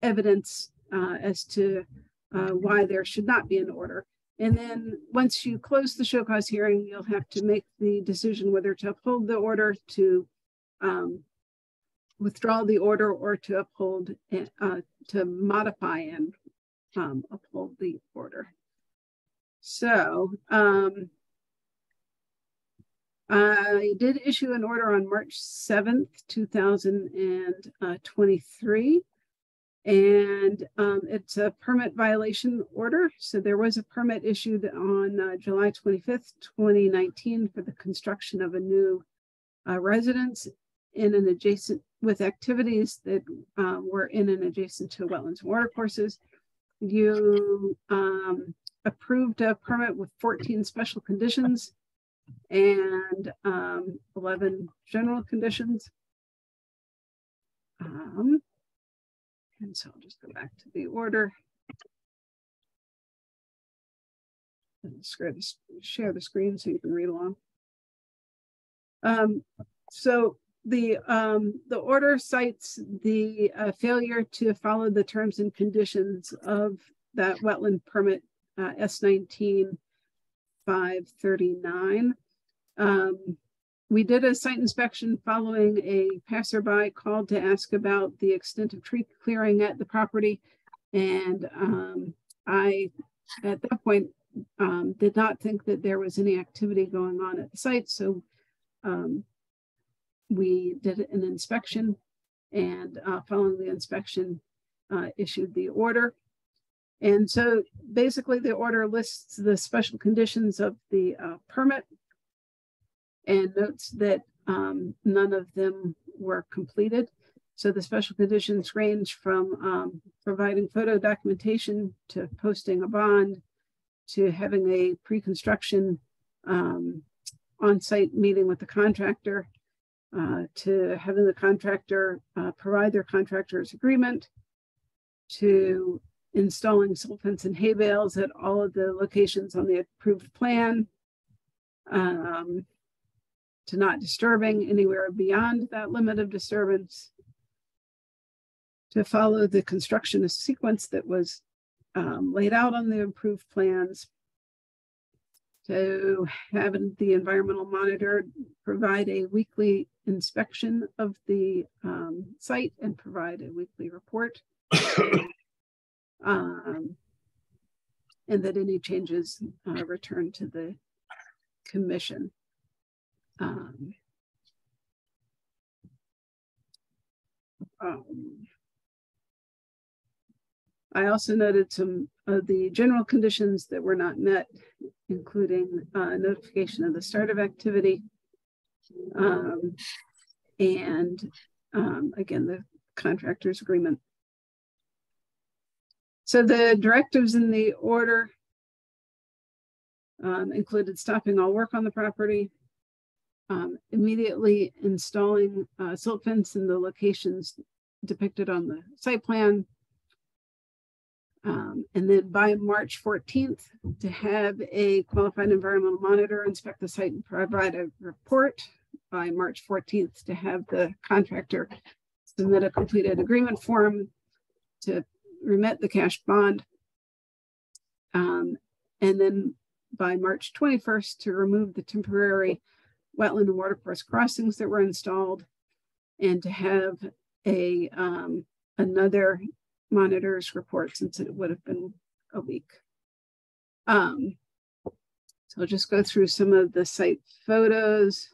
evidence as to why there should not be an order. And then once you close the show cause hearing, you'll have to make the decision whether to uphold the order, to withdraw the order, or to uphold, to modify and uphold the order. So I did issue an order on March 7th, 2023. And it's a permit violation order. So there was a permit issued on July 25th, 2019 for the construction of a new residence in an adjacent, with activities that were in and adjacent to wetlands and watercourses. You approved a permit with 14 special conditions and 11 general conditions. And so I'll just go back to the order. And share the screen so you can read along. So the order cites the failure to follow the terms and conditions of that wetland permit S19 539. We did a site inspection following a passerby called to ask about the extent of tree clearing at the property. And I, at that point, did not think that there was any activity going on at the site. So we did an inspection, and following the inspection, issued the order. And so basically the order lists the special conditions of the permit and notes that none of them were completed. So the special conditions range from providing photo documentation to posting a bond to having a pre-construction on-site meeting with the contractor, to having the contractor provide their contractor's agreement, to installing silt fence and hay bales at all of the locations on the approved plan, to not disturbing anywhere beyond that limit of disturbance, to follow the construction sequence that was laid out on the approved plans, to have the environmental monitor provide a weekly inspection of the site and provide a weekly report. And that any changes return to the commission. I also noted some of the general conditions that were not met, including notification of the start of activity, and again, the contractor's agreement. So the directives in the order included stopping all work on the property, immediately installing silt fence in the locations depicted on the site plan, and then by March 14th to have a qualified environmental monitor inspect the site and provide a report. By March 14th to have the contractor submit a completed agreement form to remit the cash bond, and then by March 21st to remove the temporary wetland and watercourse crossings that were installed, and to have a another monitor's report, since it would have been a week. So I'll just go through some of the site photos.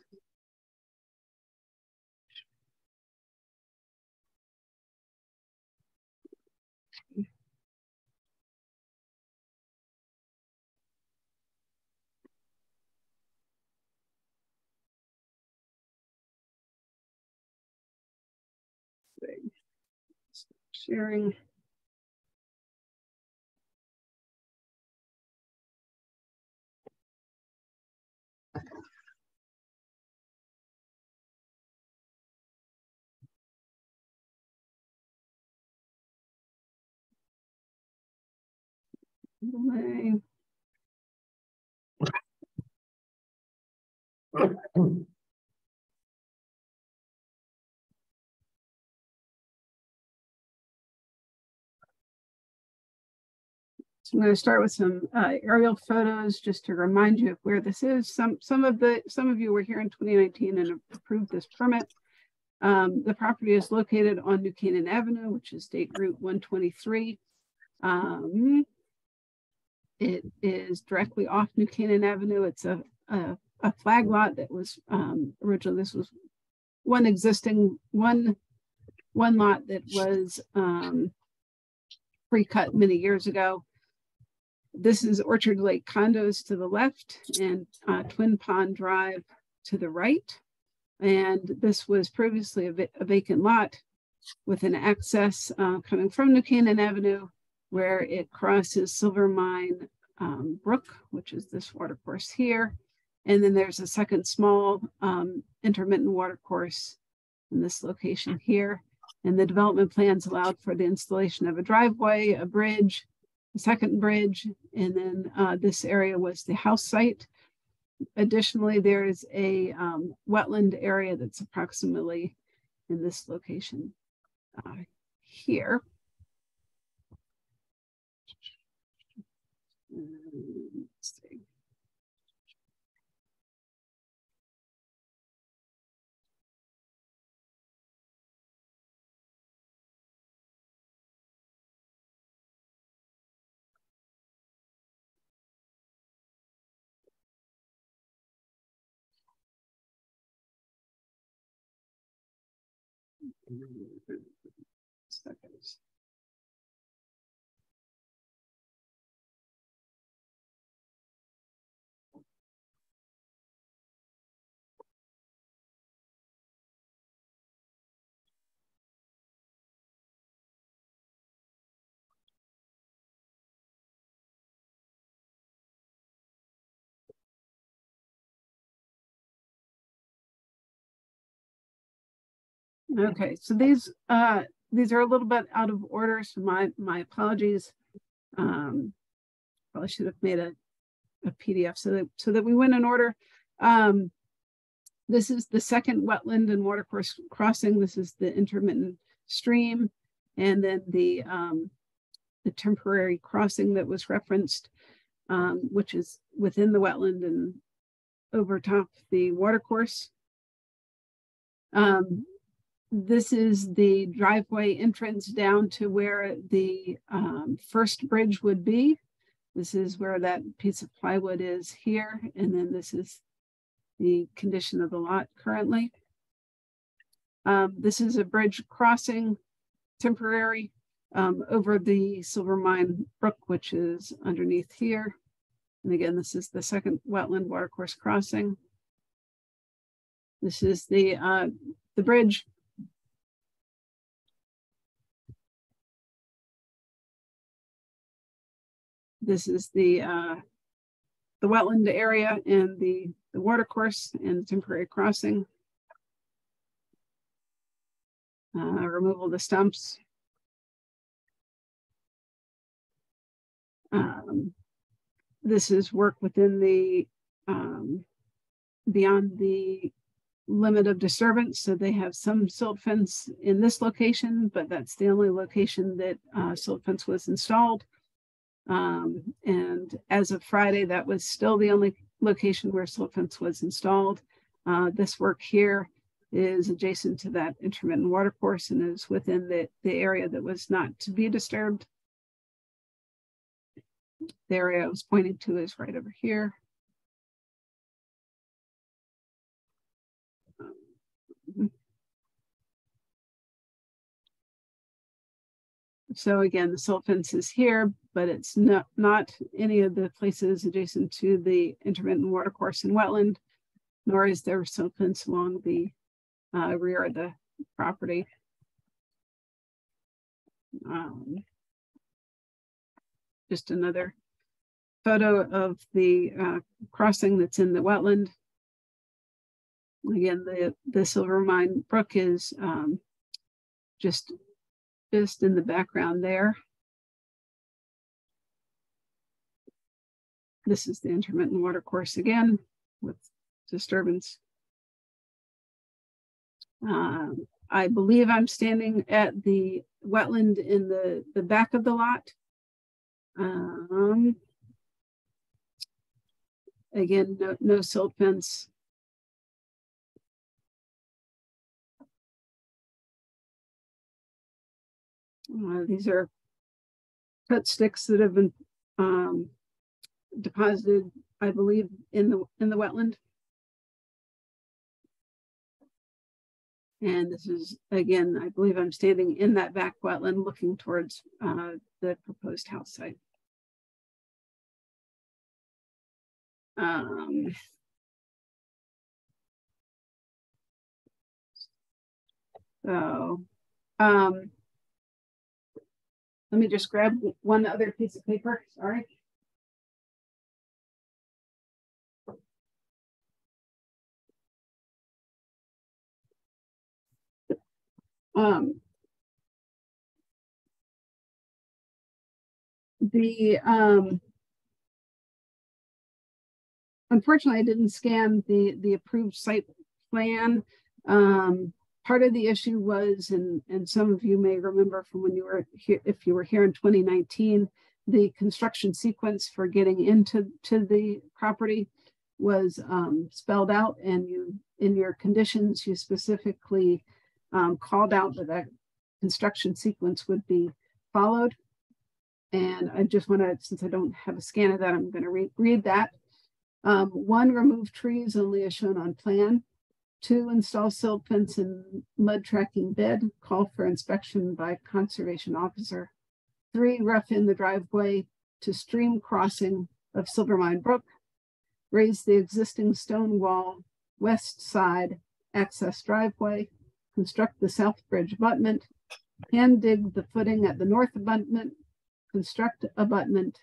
Sharing. Delay. So I'm going to start with some aerial photos just to remind you of where this is. Some of you were here in 2019 and approved this permit. The property is located on New Canaan Avenue, which is State Route 123. It is directly off New Canaan Avenue. It's a flag lot that was originally, this was one lot that was pre-cut many years ago. This is Orchard Lake Condos to the left and Twin Pond Drive to the right. And this was previously a vacant lot with an access coming from New Canaan Avenue, where it crosses Silver Mine Brook, which is this watercourse here. And then there's a second small intermittent watercourse in this location here. And the development plans allowed for the installation of a driveway, a bridge, a second bridge, and then this area was the house site. Additionally, there is a wetland area that's approximately in this location here. Let's see. Seconds. Okay, so these are a little bit out of order, so my apologies. Probably should have made a PDF so that we went in order. This is the second wetland and watercourse crossing. This is the intermittent stream, and then the temporary crossing that was referenced, which is within the wetland and over top the watercourse. This is the driveway entrance down to where the first bridge would be. This is where that piece of plywood is here. And then this is the condition of the lot currently. This is a bridge crossing, temporary, over the Silvermine Brook, which is underneath here. And again, this is the second wetland watercourse crossing. This is the bridge. This is the wetland area and the watercourse and the temporary crossing. Removal of the stumps. This is work within the beyond the limit of disturbance. So they have some silt fence in this location, but that's the only location that silt fence was installed. And as of Friday, that was still the only location where silt fence was installed. This work here is adjacent to that intermittent watercourse and is within the area that was not to be disturbed. The area I was pointing to is right over here. So again, the silt fence is here, but it's not any of the places adjacent to the intermittent watercourse and wetland, nor is there silt fence along the rear of the property. Just another photo of the crossing that's in the wetland. Again, the Silvermine Brook is just in the background there. This is the intermittent watercourse again with disturbance. I believe I'm standing at the wetland in the back of the lot. Again, no silt fence. These are cut sticks that have been deposited, I believe, in the wetland. And this is, again, I believe I'm standing in that back wetland looking towards the proposed house site. Let me just grab one other piece of paper, sorry. Unfortunately, I didn't scan the approved site plan. Part of the issue was, and some of you may remember from when you were here, if you were here in 2019, the construction sequence for getting into the property was spelled out, and you, in your conditions, you specifically called out that construction sequence would be followed. And I just want to, since I don't have a scan of that, I'm going to read that. 1, remove trees only as shown on plan. 2, install silt fence and mud tracking bed. Call for inspection by conservation officer. 3, rough in the driveway to stream crossing of Silvermine Brook. Raise the existing stone wall west side access driveway. Construct the south bridge abutment. Hand dig the footing at the north abutment. Construct abutment.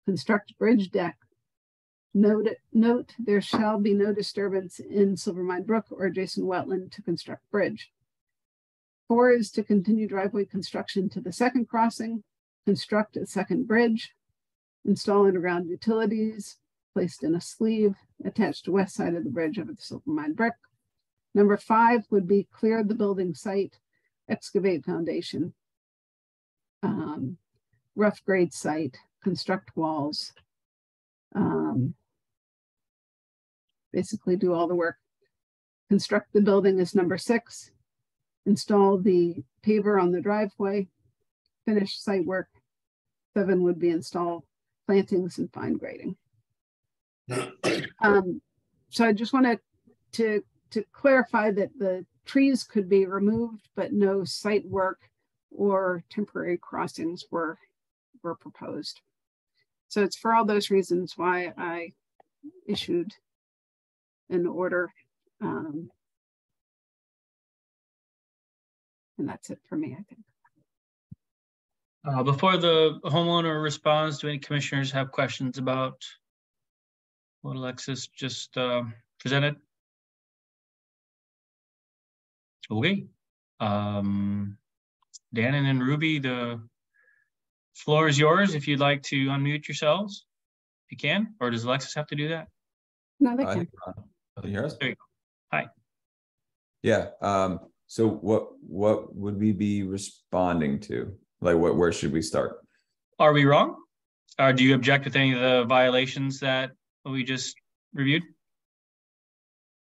Construct bridge deck. Note there shall be no disturbance in Silvermine Brook or adjacent wetland to construct bridge. 4 is to continue driveway construction to the second crossing, construct a second bridge, install underground utilities placed in a sleeve attached to west side of the bridge over the Silvermine Brook. Number 5 would be clear the building site, excavate foundation, rough grade site, construct walls, basically do all the work. Construct the building is number 6. Install the paver on the driveway, finish site work. 7 would be install plantings and fine grading. So I just wanted to clarify that the trees could be removed, but no site work or temporary crossings were proposed. So it's for all those reasons why I issued an order. And that's it for me, I think. Before the homeowner responds, do any commissioners have questions about what Alexis just presented? Okay. Dan and then Ruby, the floor is yours if you'd like to unmute yourselves. If you can, or does Alexis have to do that? No, they can. Can you hear us? There you go. Hi. Yeah. So what would we be responding to? Like where should we start? Are we wrong? Or do you object with any of the violations that we just reviewed?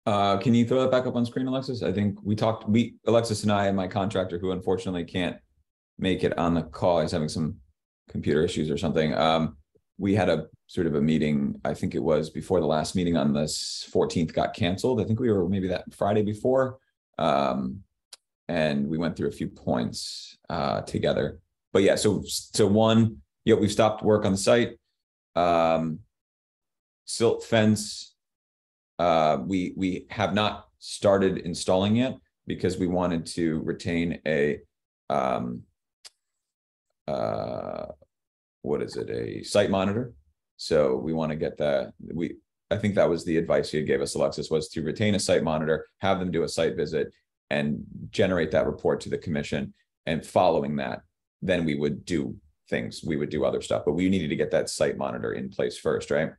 Can you throw that back up on screen, Alexis? I think Alexis and I and my contractor, who unfortunately can't make it on the call, he's having some computer issues or something. We had a sort of a meeting, I think it was before the last meeting on the 14th got canceled. I think we were maybe that Friday before. And we went through a few points together. But yeah, so one, yeah, we've stopped work on the site. Silt fence, we have not started installing yet because we wanted to retain a a site monitor. So we want to get I think that was the advice you gave us, Alexis, was to retain a site monitor, have them do a site visit and generate that report to the commission. And following that, then we would do things, we would do other stuff, but we needed to get that site monitor in place first, right?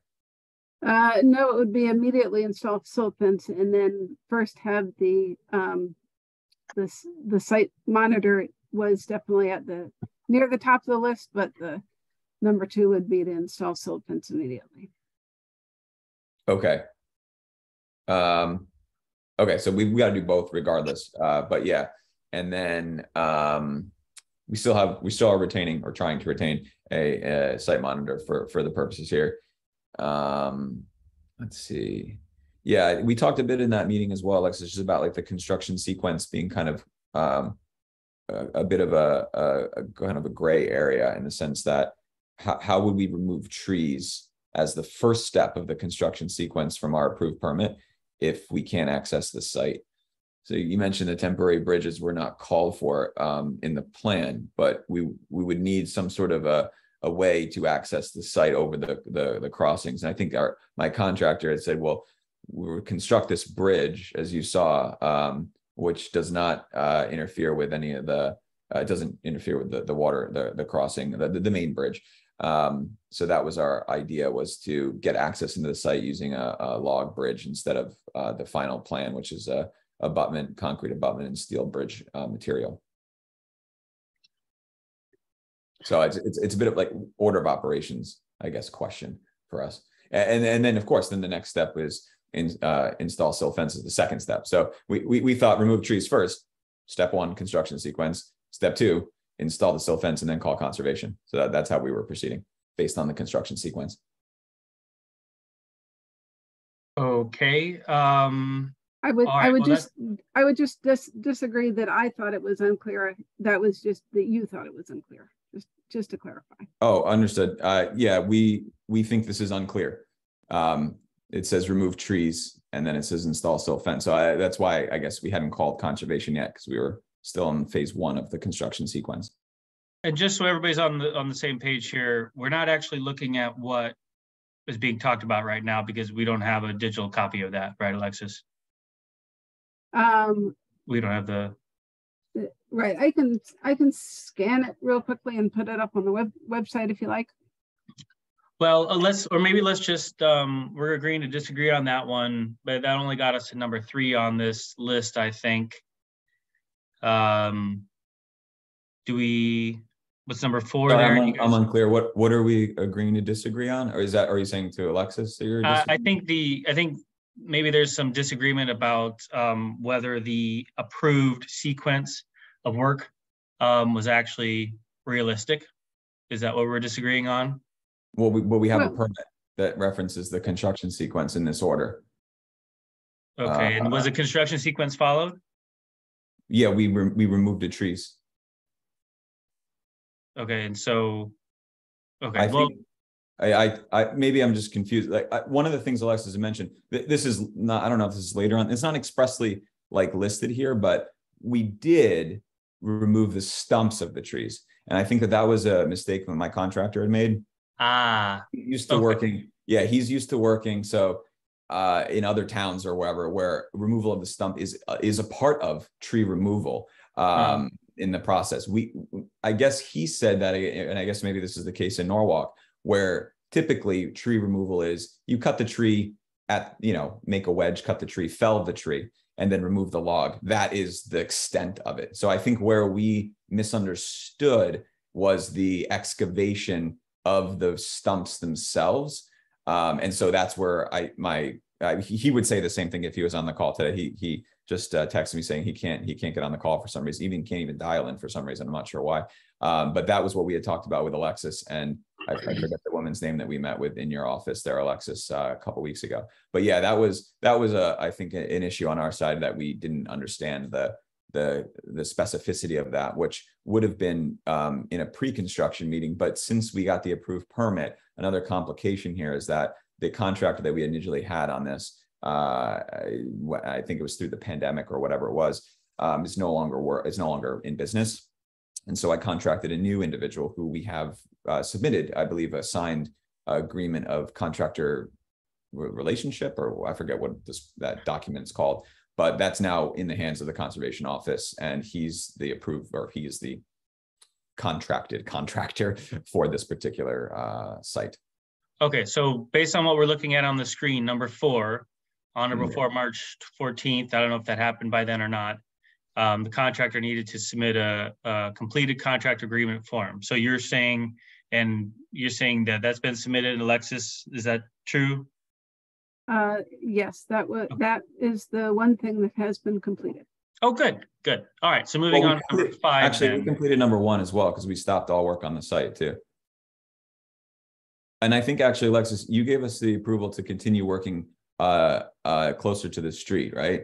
No, it would be immediately install silt fence and then first have the site monitor was definitely at near the top of the list, but the number 2 would be to install silt fence immediately. Okay. Okay, so we got to do both regardless. But yeah, and then we still are retaining or trying to retain a site monitor for the purposes here. Let's see. Yeah, we talked a bit in that meeting as well, Alexis, just about like the construction sequence being kind of a bit of a kind of a gray area in the sense that how would we remove trees as the first step of the construction sequence from our approved permit if we can't access the site? So you mentioned the temporary bridges were not called for in the plan, but we would need some sort of a way to access the site over the crossings. And I think my contractor had said, well, we would construct this bridge, as you saw, which does not interfere with any of it doesn't interfere with the water, the crossing, the main bridge. So that was our idea, was to get access into the site using a log bridge instead of the final plan, which is a abutment, concrete abutment and steel bridge material. So it's a bit of like order of operations, I guess, question for us. And then of course, then the next step is install silt fences, the second step. So we thought remove trees first, step 1, construction sequence, step 2, install the silt fence and then call conservation. So that's how we were proceeding based on the construction sequence. Okay. I would just disagree that I thought it was unclear. That was just that you thought it was unclear. Just to clarify. Oh, understood. Yeah, we think this is unclear. It says remove trees and then it says install silt fence. So that's why I guess we hadn't called conservation yet, because we were still in phase 1 of the construction sequence. And just so everybody's on the same page here, we're not actually looking at what is being talked about right now because we don't have a digital copy of that, right, Alexis? We don't have the right. I can scan it real quickly and put it up on the website if you like. Well, let's just, we're agreeing to disagree on that one, but that only got us to number 3 on this list, I think. What's number 4 Sorry, there? I'm unclear. What are we agreeing to disagree on? Or are you saying to Alexis that you're I think maybe there's some disagreement about whether the approved sequence of work was actually realistic. Is that what we're disagreeing on? Well, we have a permit that references the construction sequence in this order. Okay, and was the construction sequence followed? Yeah, we removed the trees. Okay, and so, okay, I maybe I'm just confused. Like one of the things Alexis mentioned, this is not, I don't know if this is later on, it's not expressly like listed here, but we did remove the stumps of the trees. And I think that was a mistake that my contractor had made. He's used to working. Yeah, he's used to working. So in other towns or wherever, where removal of the stump is a part of tree removal in the process. I guess he said that, and I guess maybe this is the case in Norwalk, where typically tree removal is you cut the tree make a wedge, cut the tree, fell the tree, and then remove the log. That is the extent of it. So I think where we misunderstood was the excavation of the stumps themselves. And so that's where he would say the same thing if he was on the call today. He just texted me saying he can't get on the call for some reason. Can't even dial in for some reason. I'm not sure why. But that was what we had talked about with Alexis, and I forget the woman's name that we met with in your office there, Alexis, a couple of weeks ago. But yeah, that was I think an issue on our side, that we didn't understand the specificity of that, which would have been in a pre-construction meeting. But since we got the approved permit, another complication here is that the contractor that we initially had on this, I think it was through the pandemic or whatever it was, is no longer in business. And so I contracted a new individual who we have submitted, I believe, a signed agreement of contractor relationship, or I forget what that document is called, but that's now in the hands of the conservation office, and he's the contracted contractor for this particular site. Okay, so based on what we're looking at on the screen, number 4, on or before March 14th, I don't know if that happened by then or not, the contractor needed to submit a completed contract agreement form. So you're saying that that's been submitted, Alexis, is that true? Yes, that is the one thing that has been completed. Oh, good. All right, so moving on to number 5. Actually, we completed number 1 as well, because we stopped all work on the site too. And I think actually, Alexis, you gave us the approval to continue working closer to the street, right?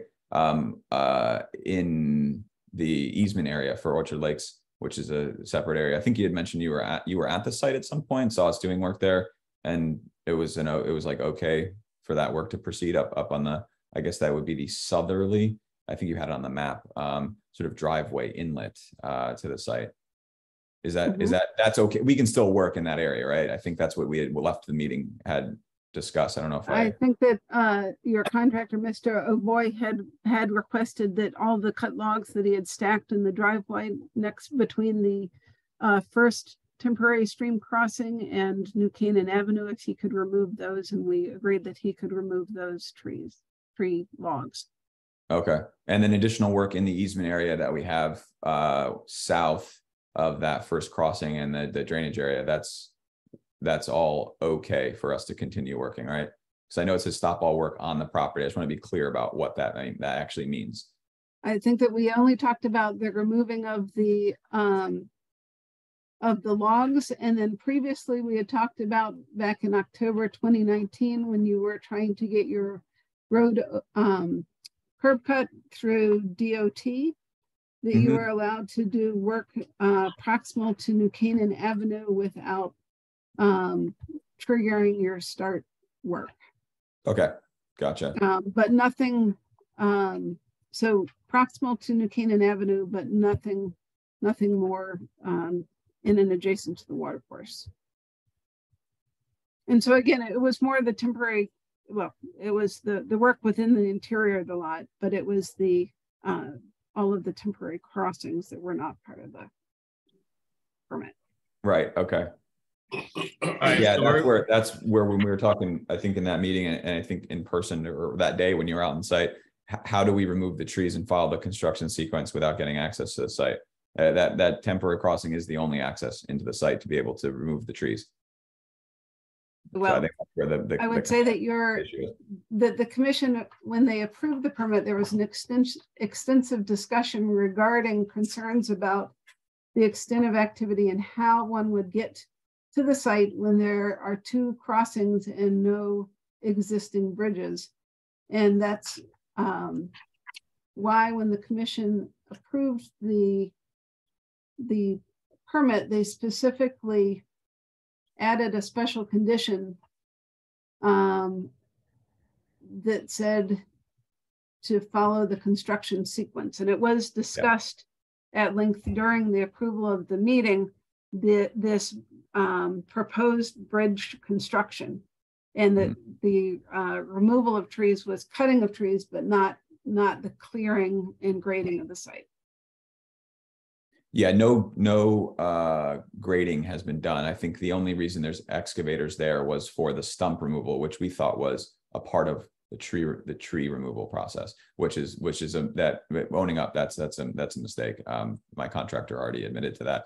In the easement area for Orchard Lakes, which is a separate area. I think you had mentioned you were at the site at some point, saw us doing work there, and it was like okay for that work to proceed up on the, I guess that would be the southerly, I think you had it on the map, sort of driveway inlet to the site. Is that's okay? We can still work in that area, right? I think that's what we left the meeting had discussed. I don't know if I think that your contractor, Mr. O'Boy, had requested that all the cut logs that he had stacked in the driveway next between the first temporary stream crossing and New Canaan Avenue, if he could remove those, and we agreed that he could remove those tree logs. Okay, and then additional work in the easement area that we have south of that first crossing and the drainage area, that's all okay for us to continue working, right? Because I know it says stop all work on the property. I just want to be clear about what that actually means. I think that we only talked about the removing of the logs, and then previously we had talked about back in October 2019 when you were trying to get your road curb cut through DOT, that you were allowed to do work proximal to New Canaan Avenue without triggering your start work. Okay, gotcha. But nothing, so proximal to New Canaan Avenue, but nothing more in and adjacent to the water course. And so again, it was more the temporary, well, it was the work within the interior of the lot, but it was the all of the temporary crossings that were not part of the permit. Right, okay. right, Yeah, so that's where when we were talking, I think in that meeting and I think in person or that day when you were out on site, how do we remove the trees and follow the construction sequence without getting access to the site? That temporary crossing is the only access into the site to be able to remove the trees. Well, so I think that's where I would say that the commission, when they approved the permit, there was an extensive discussion regarding concerns about the extent of activity and how one would get to the site when there are 2 crossings and no existing bridges. And that's why when the commission approved the permit, they specifically added a special condition that said to follow the construction sequence. And it was discussed at length during the approval of the meeting, this proposed bridge construction, and that the removal of trees was cutting of trees, but not the clearing and grading of the site. Yeah, no grading has been done. I think the only reason there's excavators there was for the stump removal, which we thought was a part of the tree removal process, which is that owning up, that's a mistake. My contractor already admitted to that.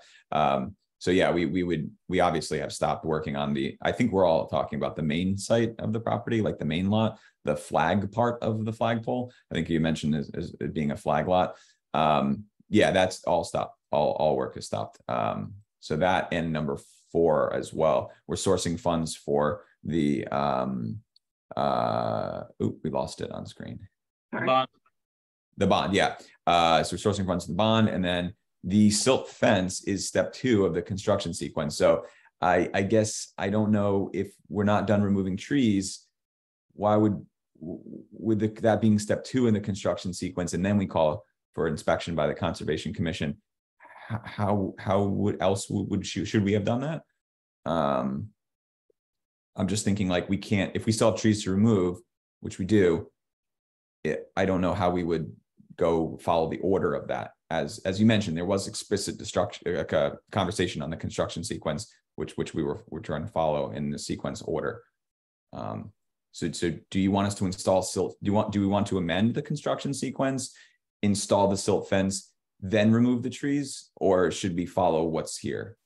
So yeah, we obviously have stopped working on I think we're all talking about the main site of the property, like the main lot, the flag part of the flagpole. I think you mentioned as being a flag lot. Yeah, that's all stopped. All work has stopped. So that, and number 4 as well. We're sourcing funds for the we lost it on screen. bond. The bond, yeah. So we're sourcing funds for the bond, and then the silt fence is step 2 of the construction sequence. So I guess I don't know, if we're not done removing trees, why would that being step 2 in the construction sequence, and then we call for inspection by the Conservation Commission, how should we have done that? I'm just thinking, like, we can't, if we still have trees to remove, which we do, I don't know how we would go follow the order of that. As you mentioned, there was explicit conversation on the construction sequence, which we're trying to follow in the sequence order. So do you want us to install silt? Do we want to amend the construction sequence, install the silt fence, then remove the trees, or should we follow what's here?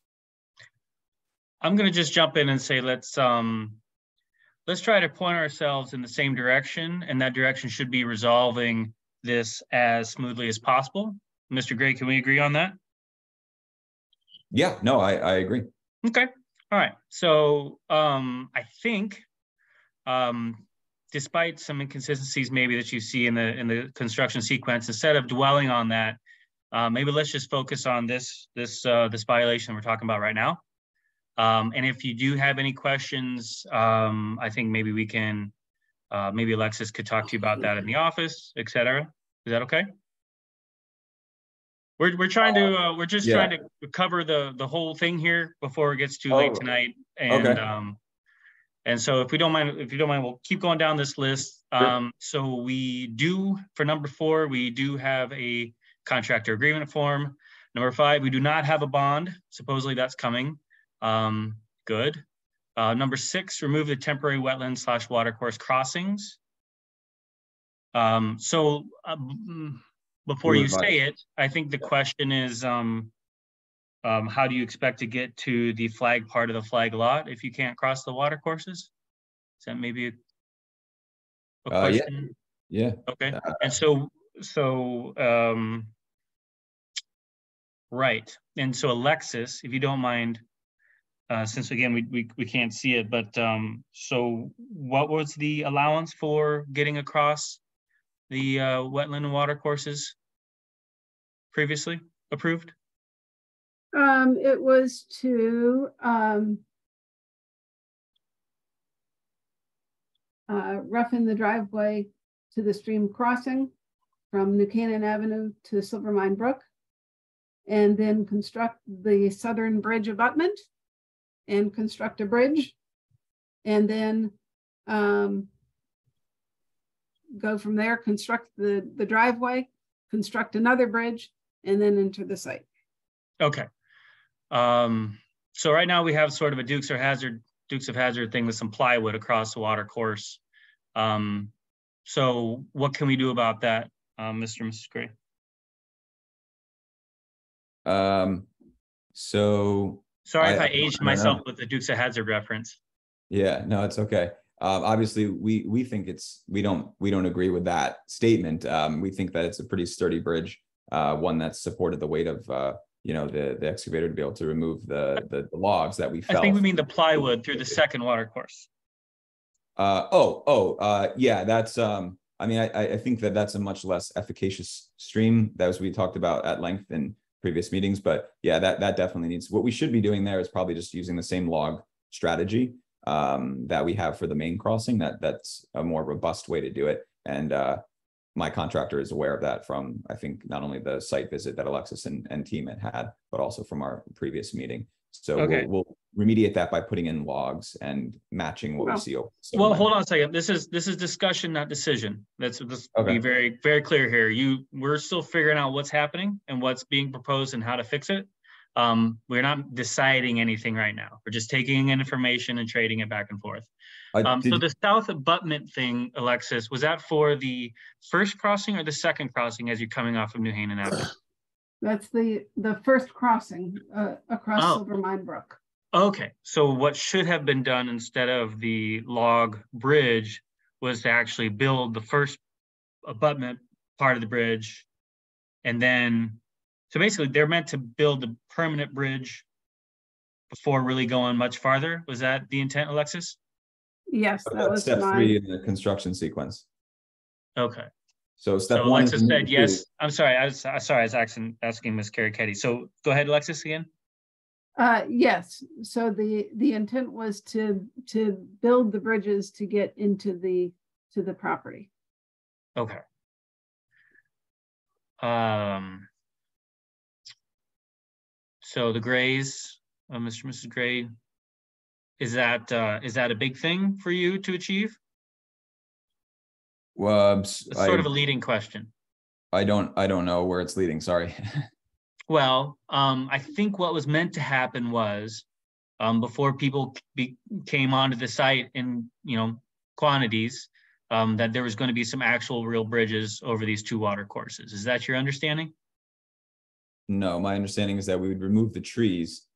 I'm going to just jump in and say, let's try to point ourselves in the same direction, and that direction should be resolving this as smoothly as possible. Mr. Gray, can we agree on that? Yeah, no, I agree. Okay. All right. So I think despite some inconsistencies maybe that you see in the construction sequence, instead of dwelling on that, maybe let's just focus on this violation we're talking about right now. And if you do have any questions, I think maybe we can, maybe Alexis could talk to you about that in the office, et cetera. Is that okay? We're trying to, we're just trying to cover the whole thing here before it gets too late tonight. And, okay. And so if you don't mind, we'll keep going down this list. Sure. So we do, for number 4, we do have a contractor agreement form. Number 5, we do not have a bond. Supposedly that's coming. Good. Number 6, remove the temporary wetland / watercourse crossings. Before you say it, I think the question is, how do you expect to get to the flag part of the flag lot if you can't cross the watercourses? Is that maybe a question? Yeah. Okay. And so right. And so Alexis, if you don't mind, since again we can't see it, but so what was the allowance for getting across the wetland and water courses previously approved? It was to roughen the driveway to the stream crossing from New Canaan Avenue to Silver Mine Brook, and then construct the southern bridge abutment and construct a bridge, and then go from there, construct the driveway, construct another bridge, and then enter the site. Okay. So right now we have sort of a Dukes of Hazzard thing with some plywood across the water course. So what can we do about that, Mr. and Mrs. Gray? So sorry if I aged myself know. with the Dukes of Hazzard reference. Yeah, no, it's okay. Obviously, we think we don't agree with that statement. We think that it's a pretty sturdy bridge, one that's supported the weight of the excavator to be able to remove the logs that we felt. I think we mean the plywood through the second water course. Yeah, that's I mean, I think that's a much less efficacious stream, that was we talked about at length in previous meetings. But yeah, that definitely needs, what we should be doing there is probably just using the same log strategy that we have for the main crossing. That's a more robust way to do it. And my contractor is aware of that from, I think, not only the site visit that Alexis and team had, but also from our previous meeting. So okay. we'll remediate that by putting in logs and matching what we see. Well, hold on a second. This is discussion, not decision. Let's okay. Be very, very clear here. We're still figuring out what's happening and what's being proposed and how to fix it. We're not deciding anything right now. We're just taking in information and trading it back and forth. So the south abutment thing, Alexis, was that for the first crossing or the second crossing as you're coming off of New Haven Avenue? That's the first crossing across Silver Mine Brook. Okay, so what should have been done instead of the log bridge was to actually build the first abutment part of the bridge, and then, so basically they're meant to build the permanent bridge before really going much farther. Was that the intent, Alexis? Yes, that was step 3 in the construction sequence. Okay. So step 1. Alexis said yes. I'm sorry. I was asking Ms. Carichetti. So go ahead, Alexis, again. Yes. So the intent was to build the bridges to get into the property. Okay. So the Grays, Mr. and Mrs. Gray, is that a big thing for you to achieve? Well, it's sort of a leading question. I don't know where it's leading. Sorry. Well, I think what was meant to happen was before people came onto the site in quantities, that there was going to be some actual real bridges over these 2 water courses. Is that your understanding? No, my understanding is that we would remove the trees,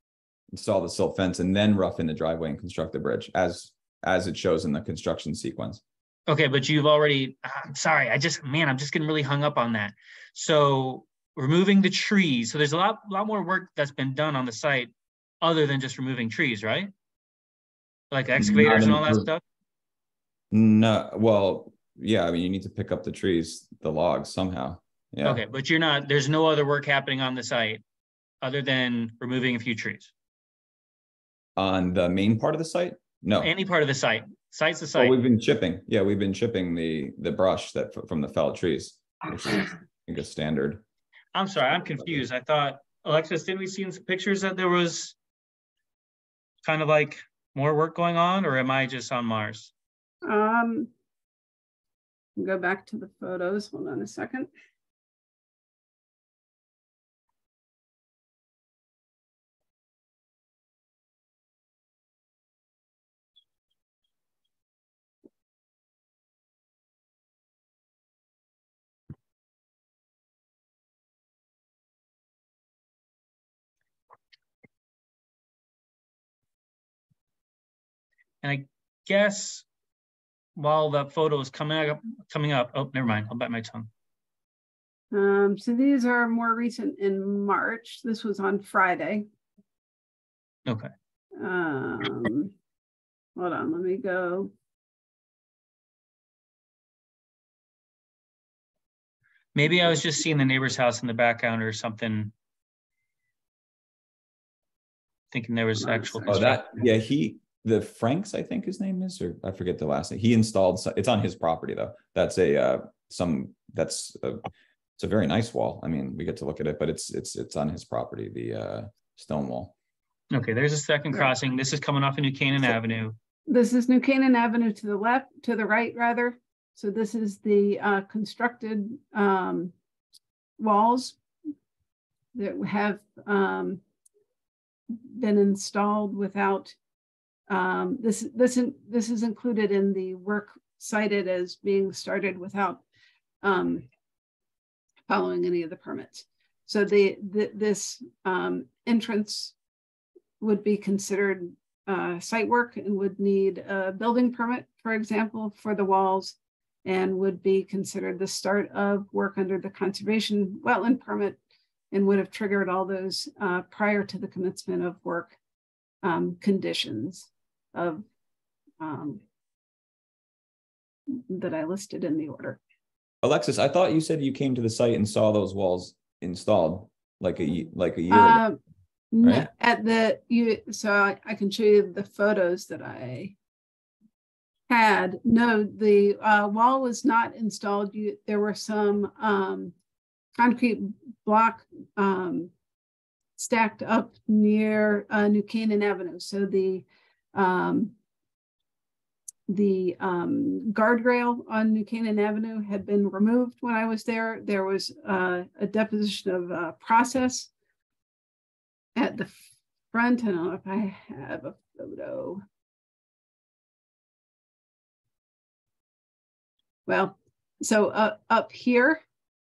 install the silt fence, and then rough in the driveway and construct the bridge as it shows in the construction sequence. Okay, but you've already, I'm sorry, I'm just getting really hung up on that. So removing the trees, so there's a lot more work that's been done on the site other than just removing trees, right? Like excavators and all that stuff? No, well, yeah, I mean, you need to pick up the trees, the logs somehow. Yeah. Okay, but there's no other work happening on the site other than removing a few trees. On the main part of the site? No. Any part of the site. Site's the site. Oh, we've been chipping. Yeah, we've been chipping the brush from the felled trees, which is, I think, a standard. I'm sorry, I'm confused. I thought, Alexis, didn't we see in some pictures that there was kind of like more work going on, or am I just on Mars? Go back to the photos. Hold on a second. And I guess while that photo is coming up, oh, never mind, I'll bite my tongue. So these are more recent in March. This was on Friday. Okay. Hold on, let me go. Maybe I was just seeing the neighbor's house in the background or something. Thinking there was actual. Oh, yeah, the Franks, I think his name is, or I forget the last name. He installed, it's on his property though. That's it's a very nice wall. I mean, we get to look at it, but it's on his property, the stone wall. Okay, there's a second crossing. This is coming off of New Canaan Avenue. This is New Canaan Avenue to the left, to the right rather. So this is the constructed walls that have been installed without, this is included in the work cited as being started without following any of the permits. So this entrance would be considered site work and would need a building permit, for example, for the walls, and would be considered the start of work under the conservation wetland permit, and would have triggered all those prior to the commencement of work conditions of that I listed in the order. Alexis, I thought you said you came to the site and saw those walls installed like a year ago. Right? So I can show you the photos that I had. No, the wall was not installed. There were some concrete block stacked up near New Canaan Avenue. So the guardrail on New Canaan Avenue had been removed when I was there. There was a deposition of process at the front. I don't know if I have a photo. Well, so up here,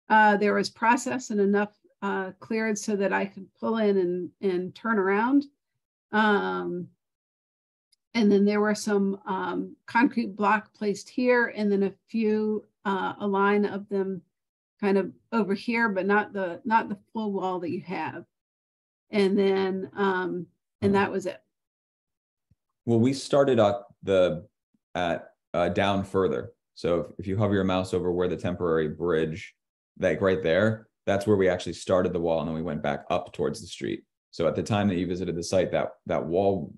there was process and enough cleared so that I could pull in and turn around. And then there were some concrete block placed here, and then a few, a line of them kind of over here, but not the full wall that you have. And then, and that was it. Well, we started up down further. So if you hover your mouse over where the temporary bridge, like right there, that's where we actually started the wall, and then we went back up towards the street. So at the time that you visited the site, that wall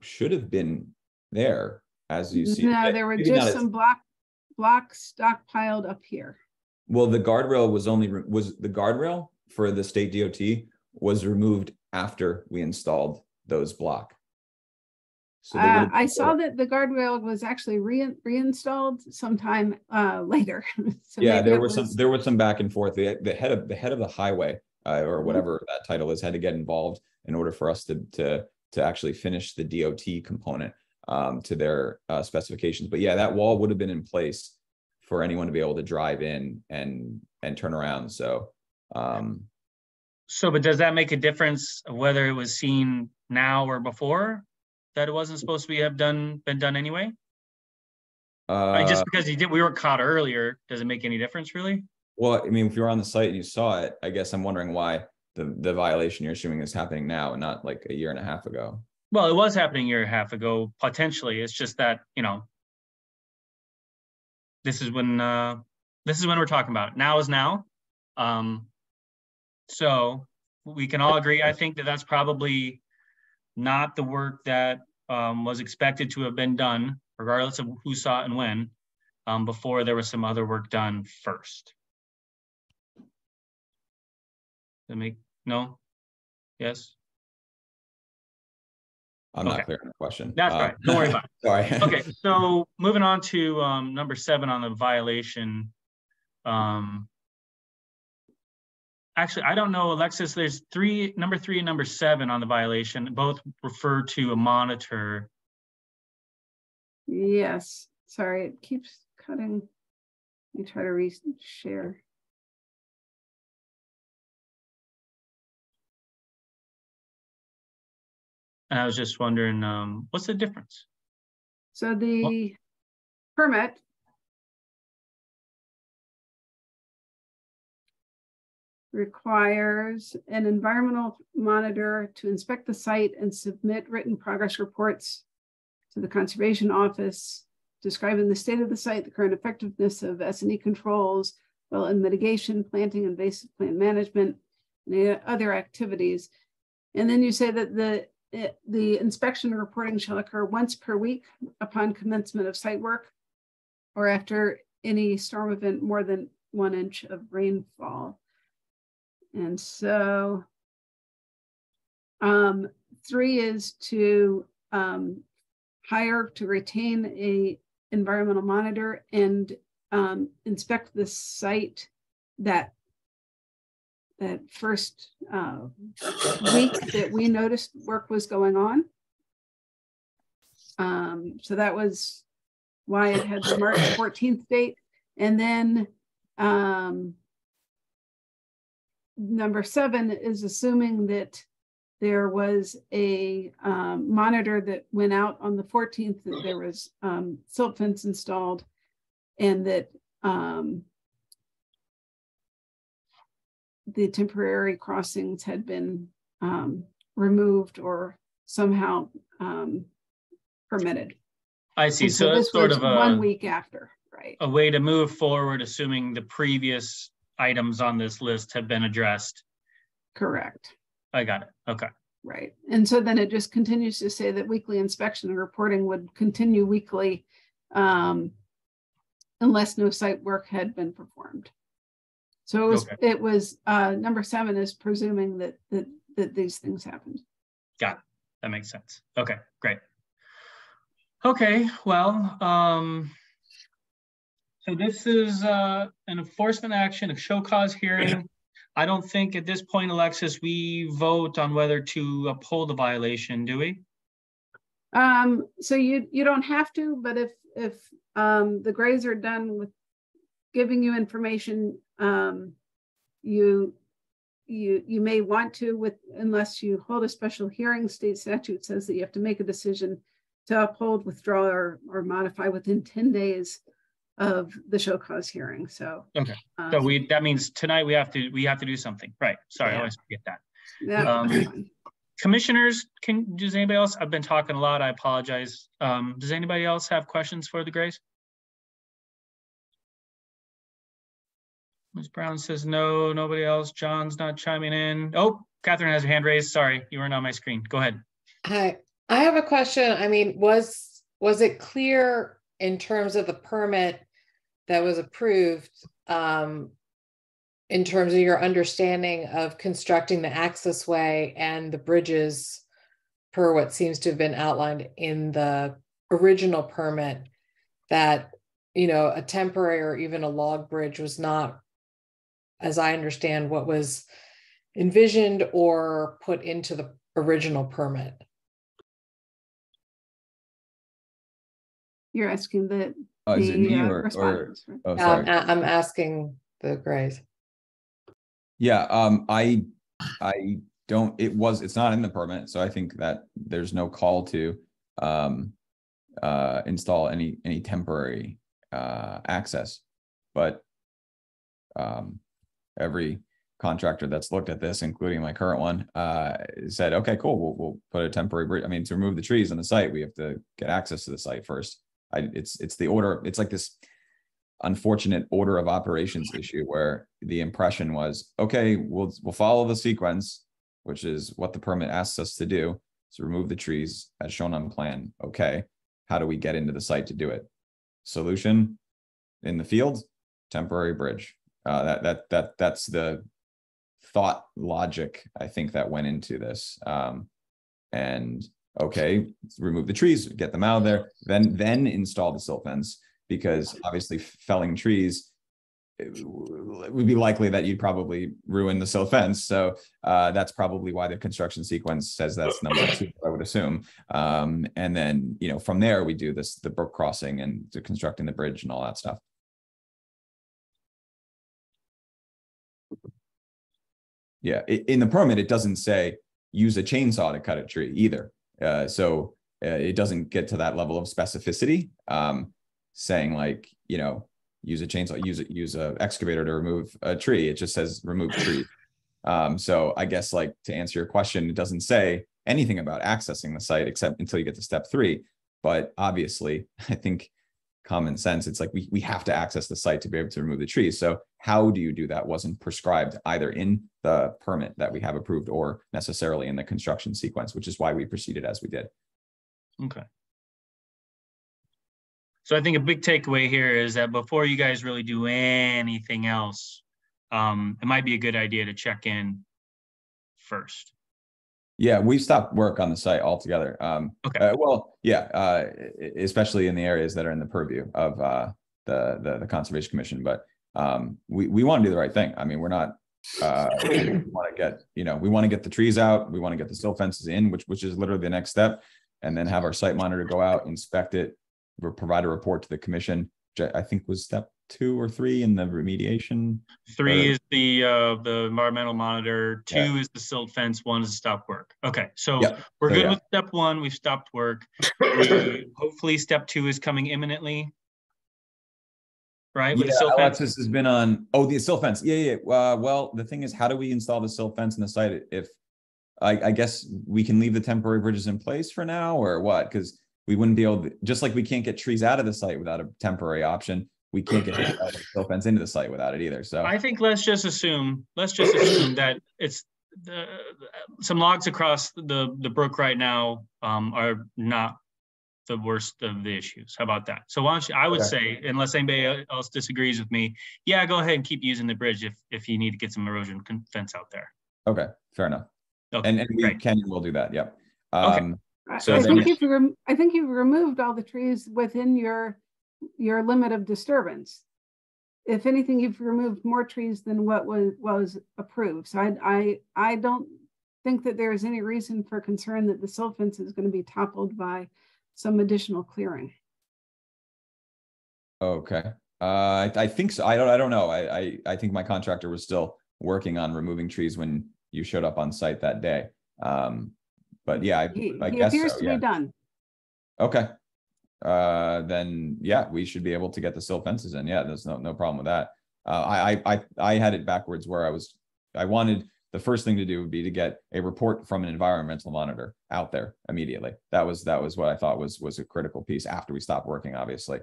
should have been there, as you see. No, there were just some blocks stockpiled up here. Well, the guardrail was the guardrail for the state DOT was removed after we installed those block. So I saw that the guardrail was actually reinstalled sometime later. So yeah, there was some back and forth. The head of the highway or whatever that title is had to get involved in order for us to actually finish the DOT component to their specifications. But yeah, that wall would have been in place for anyone to be able to drive in and turn around. So but does that make a difference whether it was seen now or before, that it wasn't supposed to been done anyway? Just because we were caught earlier, does it make any difference really? Well, I mean, if you were on the site and you saw it, I guess I'm wondering why the violation you're assuming is happening now and not like a year and a half ago. Well, it was happening a year and a half ago, potentially. It's just that, this is when we're talking about it. Now is now. So we can all agree, I think, that that's probably not the work that was expected to have been done, regardless of who saw it and when, before there was some other work done first. No? Yes? I'm not clear on the question. That's right. Don't worry about it. Sorry. Okay, so moving on to number 7 on the violation. Actually, I don't know, Alexis, there's number 3 and number 7 on the violation, both refer to a monitor. Yes, sorry, it keeps cutting. Let me try to reshare. And I was just wondering, what's the difference? So the permit requires an environmental monitor to inspect the site and submit written progress reports to the conservation office, describing the state of the site, the current effectiveness of S&E controls, wetland mitigation, planting, invasive plant management, and other activities. And then you say that the inspection and reporting shall occur once per week upon commencement of site work or after any storm event more than 1 inch of rainfall. And so 3 is to retain a environmental monitor and inspect the site that that first week that we noticed work was going on. So that was why it had the March 14th date. And then number 7 is assuming that there was a monitor that went out on the 14th, that there was silt fence installed, and that the temporary crossings had been removed or somehow permitted. I see. And So this it's sort was of 1 week after, right? a way to move forward, assuming the previous items on this list have been addressed. Correct. I got it. Okay. Right. And so then it just continues to say that weekly inspection and reporting would continue weekly unless no site work had been performed. So it was number 7 is presuming that these things happened. Got it. That makes sense. Okay, great. Okay, well, so this is an enforcement action, a show cause hearing. I don't think at this point, Alexis, we vote on whether to uphold the violation, do we? So you don't have to, but if the Grays are done with giving you information, you may want to, unless you hold a special hearing. State statute says that you have to make a decision to uphold, withdraw, or modify within 10 days of the show cause hearing. So okay, so that means tonight we have to do something, right? Sorry, I always forget that. Commissioners, does anybody else? I've been talking a lot. I apologize. Does anybody else have questions for the Grays? Ms. Brown says no. Nobody else. John's not chiming in. Oh, Catherine has her hand raised. Sorry, you weren't on my screen. Go ahead. Hi, I have a question. I mean, was it clear in terms of the permit that was approved, in terms of your understanding of constructing the access way and the bridges per what seems to have been outlined in the original permit, that, you know, a temporary or even a log bridge was not, as I understand, what was envisioned or put into the original permit? You're asking the is it me or respondents, right? oh, sorry. I'm asking the Grays. Yeah, I don't, it's not in the permit, so I think that there's no call to install any temporary access, but every contractor that's looked at this, including my current one, said, okay, cool, we'll put a temporary bridge. I mean, to remove the trees on the site, we have to get access to the site first. It's the order, it's like this unfortunate order of operations issue where the impression was, okay, we'll follow the sequence, which is what the permit asks us to do, so remove the trees as shown on plan. Okay, how do we get into the site to do it? Solution in the field, temporary bridge. That's the thought logic, I think, that went into this. And okay, remove the trees, get them out of there, then install the silt fence, because obviously felling trees, it would be likely that you'd probably ruin the silt fence. So that's probably why the construction sequence says that's number 2, I would assume. And then, you know, from there we do the brook crossing and constructing the bridge and all that stuff. Yeah, in the permit, it doesn't say use a chainsaw to cut a tree either. So it doesn't get to that level of specificity, saying like, you know, use a chainsaw, use a excavator to remove a tree. It just says remove tree. So I guess, like, to answer your question, it doesn't say anything about accessing the site except until you get to step 3. But obviously, I think common sense, it's like we have to access the site to be able to remove the trees. So how do you do that wasn't prescribed either in the permit that we have approved or necessarily in the construction sequence, which is why we proceeded as we did. Okay. So I think a big takeaway here is that before you guys really do anything else, it might be a good idea to check in first. Yeah, we stopped work on the site altogether. Okay. Well, yeah, especially in the areas that are in the purview of the Conservation Commission. But we want to do the right thing. I mean, we're not we want to get, we want to get the trees out. We want to get the silt fences in, which is literally the next step, and then have our site monitor go out, inspect it, provide a report to the commission, which I think was step 2 or 3 in the remediation. 3 is the environmental monitor, 2 is the silt fence, 1 is stop work. Okay, so we're good with step 1. We've stopped work. Hopefully step 2 is coming imminently. Right? Yeah, Alexis has been on, the silt fence. Well, the thing is, how do we install the silt fence in the site? If I guess we can leave the temporary bridges in place for now, or what? Because we wouldn't be able to, just like we can't get trees out of the site without a temporary option, we can't get the silt fence into the site without it either. So I think let's just assume that it's some logs across the brook right now are not the worst of the issues. How about that? So why don't you, I would say, unless anybody else disagrees with me, yeah, go ahead and keep using the bridge if you need to get some erosion fence out there. Okay, fair enough. Okay, and we will do that. Yep. Okay. So I think you've removed all the trees within your limit of disturbance. If anything, you've removed more trees than what was approved. So I don't think that there is any reason for concern that the silt fence is going to be toppled by some additional clearing. Okay. I think so. I don't know. I think my contractor was still working on removing trees when you showed up on site that day. But yeah, I guess appears so, to be done. Okay. Then yeah, we should be able to get the silt fences in. Yeah, there's no problem with that. I had it backwards where I wanted the first thing to do would be to get a report from an environmental monitor out there immediately. That was what I thought was a critical piece after we stopped working, obviously.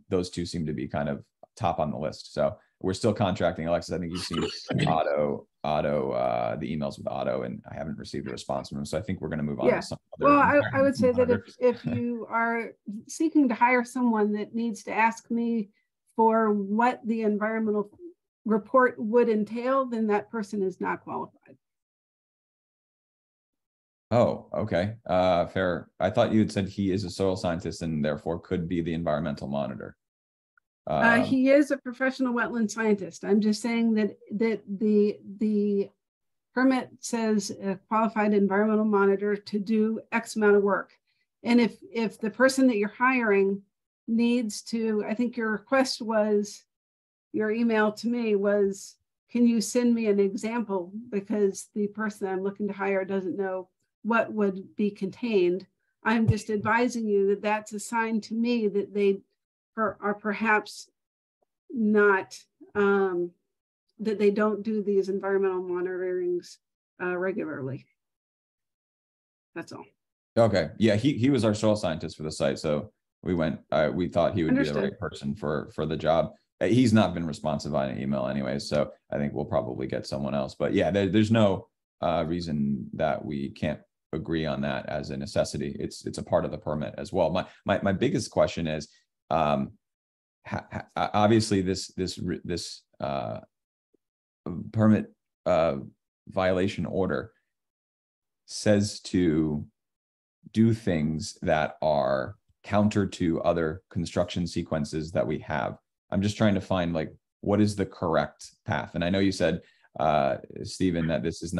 Those 2 seem to be kind of top on the list. So we're still contracting. Alexis, I think you've seen Otto, the emails with Otto, and I haven't received a response from him. So I think we're going to move on to some other. Well, I would say that if you are seeking to hire someone that needs to ask me for what the environmental report would entail, then that person is not qualified. Oh, okay. Fair. I thought you had said he is a soil scientist and therefore could be the environmental monitor. He is a professional wetland scientist. I'm just saying that the permit says a qualified environmental monitor to do X amount of work. And if the person that you're hiring needs to, I think your request was, your email to me was, can you send me an example? Because the person I'm looking to hire doesn't know what would be contained. I'm just advising you that that's a sign to me that they are perhaps not, that they don't do these environmental monitorings regularly. That's all. Okay. Yeah, he was our soil scientist for the site. So we thought he would be the right person for the job. He's not been responsive on an email anyway, so I think we'll probably get someone else. But yeah, there's no reason that we can't agree on that as a necessity. It's a part of the permit as well. My biggest question is, obviously this permit violation order says to do things that are counter to other construction sequences that we have. I'm just trying to find what is the correct path. And I know you said, Stephen, that this is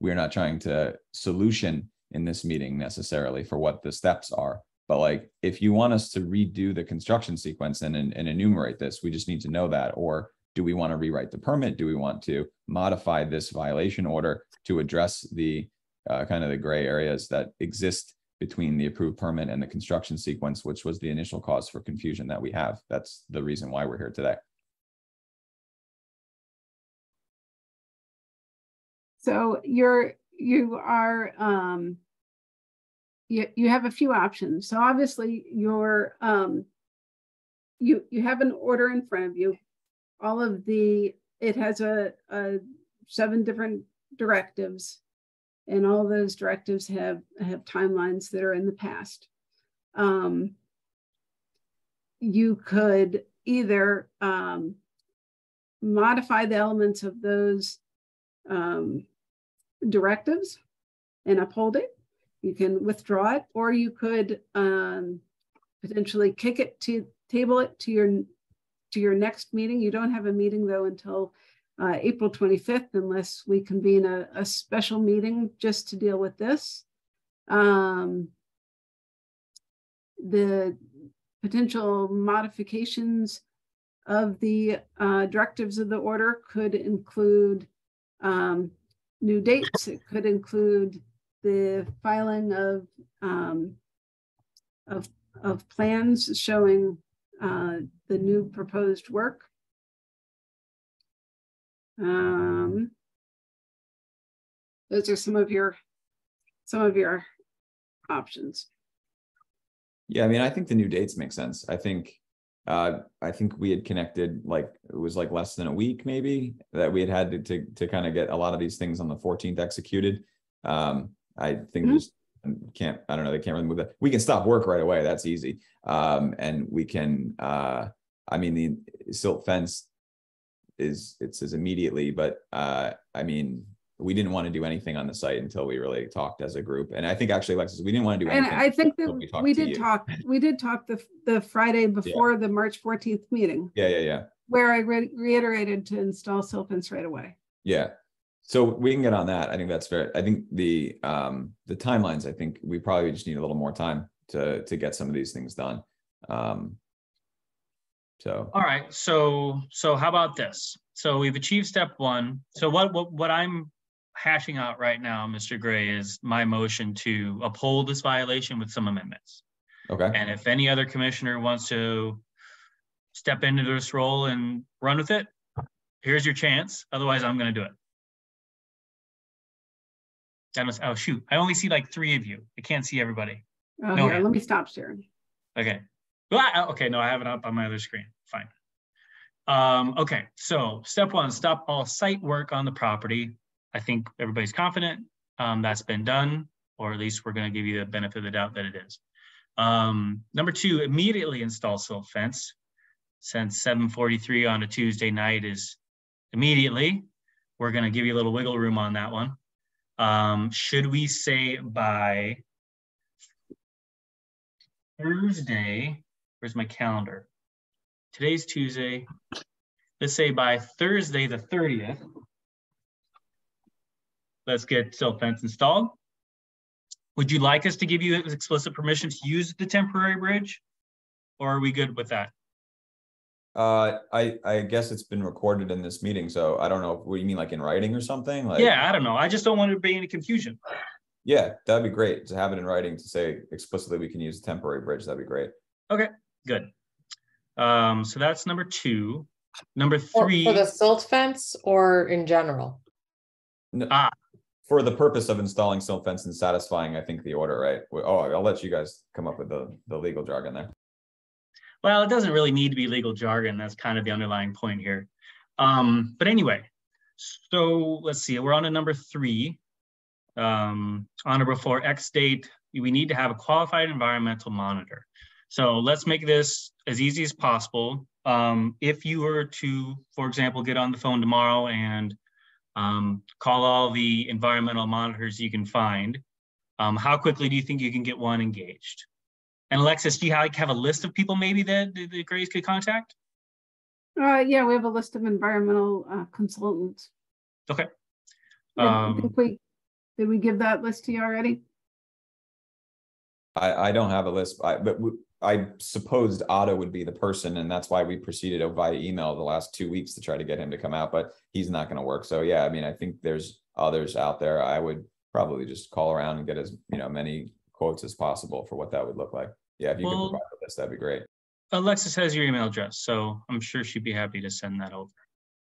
we're not trying to solution in this meeting necessarily for what the steps are. But if you want us to redo the construction sequence and enumerate this, we just need to know that. Or do we want to rewrite the permit? Do we want to modify this violation order to address the kind of the gray areas that exist between the approved permit and the construction sequence, which was the initial cause for confusion that we have? That's the reason why we're here today. So you have a few options. So obviously you have an order in front of you. It has a 7 different directives, and all those directives have timelines that are in the past. You could either modify the elements of those directives and uphold it. You can withdraw it, or you could potentially table it to your next meeting. You don't have a meeting though until April 25th, unless we convene a special meeting just to deal with this. The potential modifications of the directives of the order could include new dates. It could include the filing of plans showing the new proposed work. Those are some of your options. Yeah, I mean, I think the new dates make sense. I think we had connected, like it was like less than a week maybe that we had to kind of get a lot of these things on the 14th executed. I think just I don't know, they can't really move that. We can stop work right away. That's easy. And we can, I mean, the silt fence says immediately, but I mean, we didn't want to do anything on the site until we really talked as a group. And I think actually, Alexis, we didn't want to do anything. And I think that we did talk the Friday before the March 14th meeting. Yeah. Where I reiterated to install silt fence right away. Yeah. So we can get on that. I think that's fair. I think the timelines, I think we probably just need a little more time to get some of these things done. So all right. So how about this? So we've achieved step one. So what I'm hashing out right now, Mr. Gray, is my motion to uphold this violation with some amendments. Okay. And if any other commissioner wants to step into this role and run with it, here's your chance. Otherwise, I'm going to do it. Oh, shoot. I only see like 3 of you. I can't see everybody. Oh, no, here, let me stop sharing. Okay. Well, okay, no, I have it up on my other screen. Fine. Okay, so step one, stop all site work on the property. I think everybody's confident that's been done, or at least we're going to give you the benefit of the doubt that it is. Number 2, immediately install silt fence. Since 7:43 on a Tuesday night is immediately, we're going to give you a little wiggle room on that one. Should we say by Thursday? Where's my calendar? Today's Tuesday. Let's say by Thursday the 30th. Let's get silt fence installed. Would you like us to give you explicit permission to use the temporary bridge? Or are we good with that? I guess it's been recorded in this meeting, so I don't know. What do you mean, like in writing or something? Like, yeah, I don't know. I just don't want there to be any confusion. Yeah, that'd be great to have it in writing to say explicitly we can use a temporary bridge. That'd be great. Okay, good. So that's number 2. Number 3. For the silt fence or in general? No, for the purpose of installing silt fence and satisfying, I think, the order, right? Oh, I'll let you guys come up with the legal jargon there. Well, it doesn't really need to be legal jargon. That's kind of the underlying point here. But anyway, so let's see. We're on to number 3. On or before X date, we need to have a qualified environmental monitor. So let's make this as easy as possible. If you were to, for example, get on the phone tomorrow and call all the environmental monitors you can find, how quickly do you think you can get one engaged? And Alexis, do you have a list of people maybe that the Grays could contact? Yeah, we have a list of environmental consultants. Okay. Did we give that list to you already? I don't have a list, but I supposed Otto would be the person, and that's why we proceeded via email the last 2 weeks to try to get him to come out, but he's not going to work. So yeah, I mean, I think there's others out there. I would probably just call around and get as many quotes as possible for what that would look like. Yeah, if you could provide the list, that'd be great. Alexis has your email address, so I'm sure she'd be happy to send that over.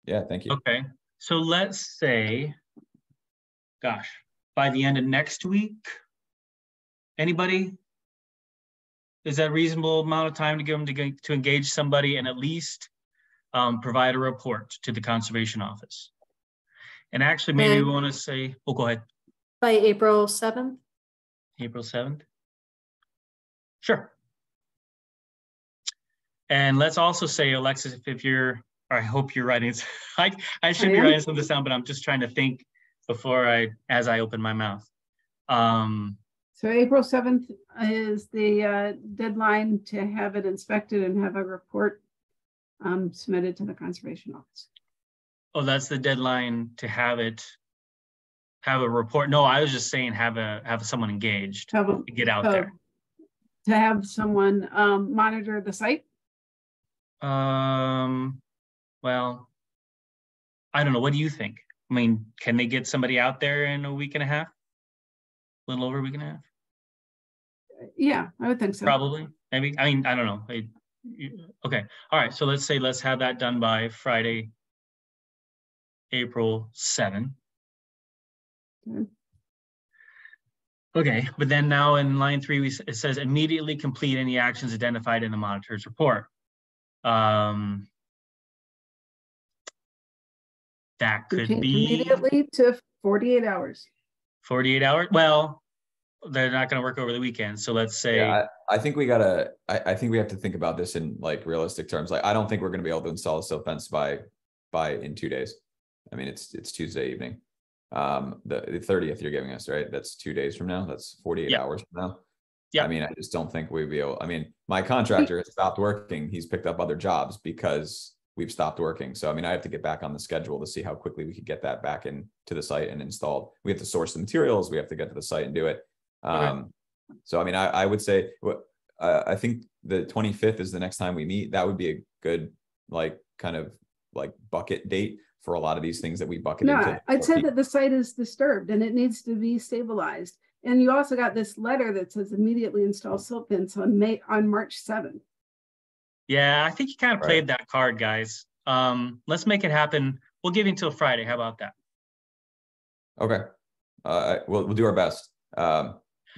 Yeah, thank you. Okay, so let's say, gosh, by the end of next week, anybody? Is that a reasonable amount of time to give them to engage somebody and at least provide a report to the conservation office? And actually, maybe we want to say, oh, go ahead. By April 7th? April 7th? Sure. And let's also say, Alexis, if you're, or I hope you're writing, I should be writing some of this down, but I'm just trying to think before as I open my mouth. So April 7th is the deadline to have it inspected and have a report submitted to the conservation office. Oh, that's the deadline to have a report. No, I was just saying have someone engaged to get out there. To have someone monitor the site? Well, I don't know. What do you think? I mean, can they get somebody out there in a week and a half? A little over a week and a half? Yeah, I would think so. Probably, maybe. I mean, I don't know. Okay. All right. So let's have that done by Friday, April 7. Okay. But then now in line 3, it says immediately complete any actions identified in the monitor's report. That could be immediately to 48 hours. 48 hours. Well, they're not going to work over the weekend. So let's say, yeah, I think we gotta, I think we have to think about this in like realistic terms. Like, I don't think we're going to be able to install a silt fence by in 2 days. I mean, it's Tuesday evening. The 30th you're giving us, right? That's 2 days from now. That's 48 hours from now. Yeah. I mean, I just don't think we'd be able, I mean, my contractor has stopped working. He's picked up other jobs because we've stopped working. So, I mean, I have to get back on the schedule to see how quickly we could get that back into the site and installed. We have to source the materials. We have to get to the site and do it. So, I mean, I would say, I think the 25th is the next time we meet. That would be a good, like, kind of like bucket date for a lot of these things that we bucket into. No, I'd say that the site is disturbed and it needs to be stabilized. And you also got this letter that says immediately install silt fence on March 7th. Yeah, I think you kind of played that card, guys. Let's make it happen. We'll give you until Friday. How about that? Okay. We'll do our best.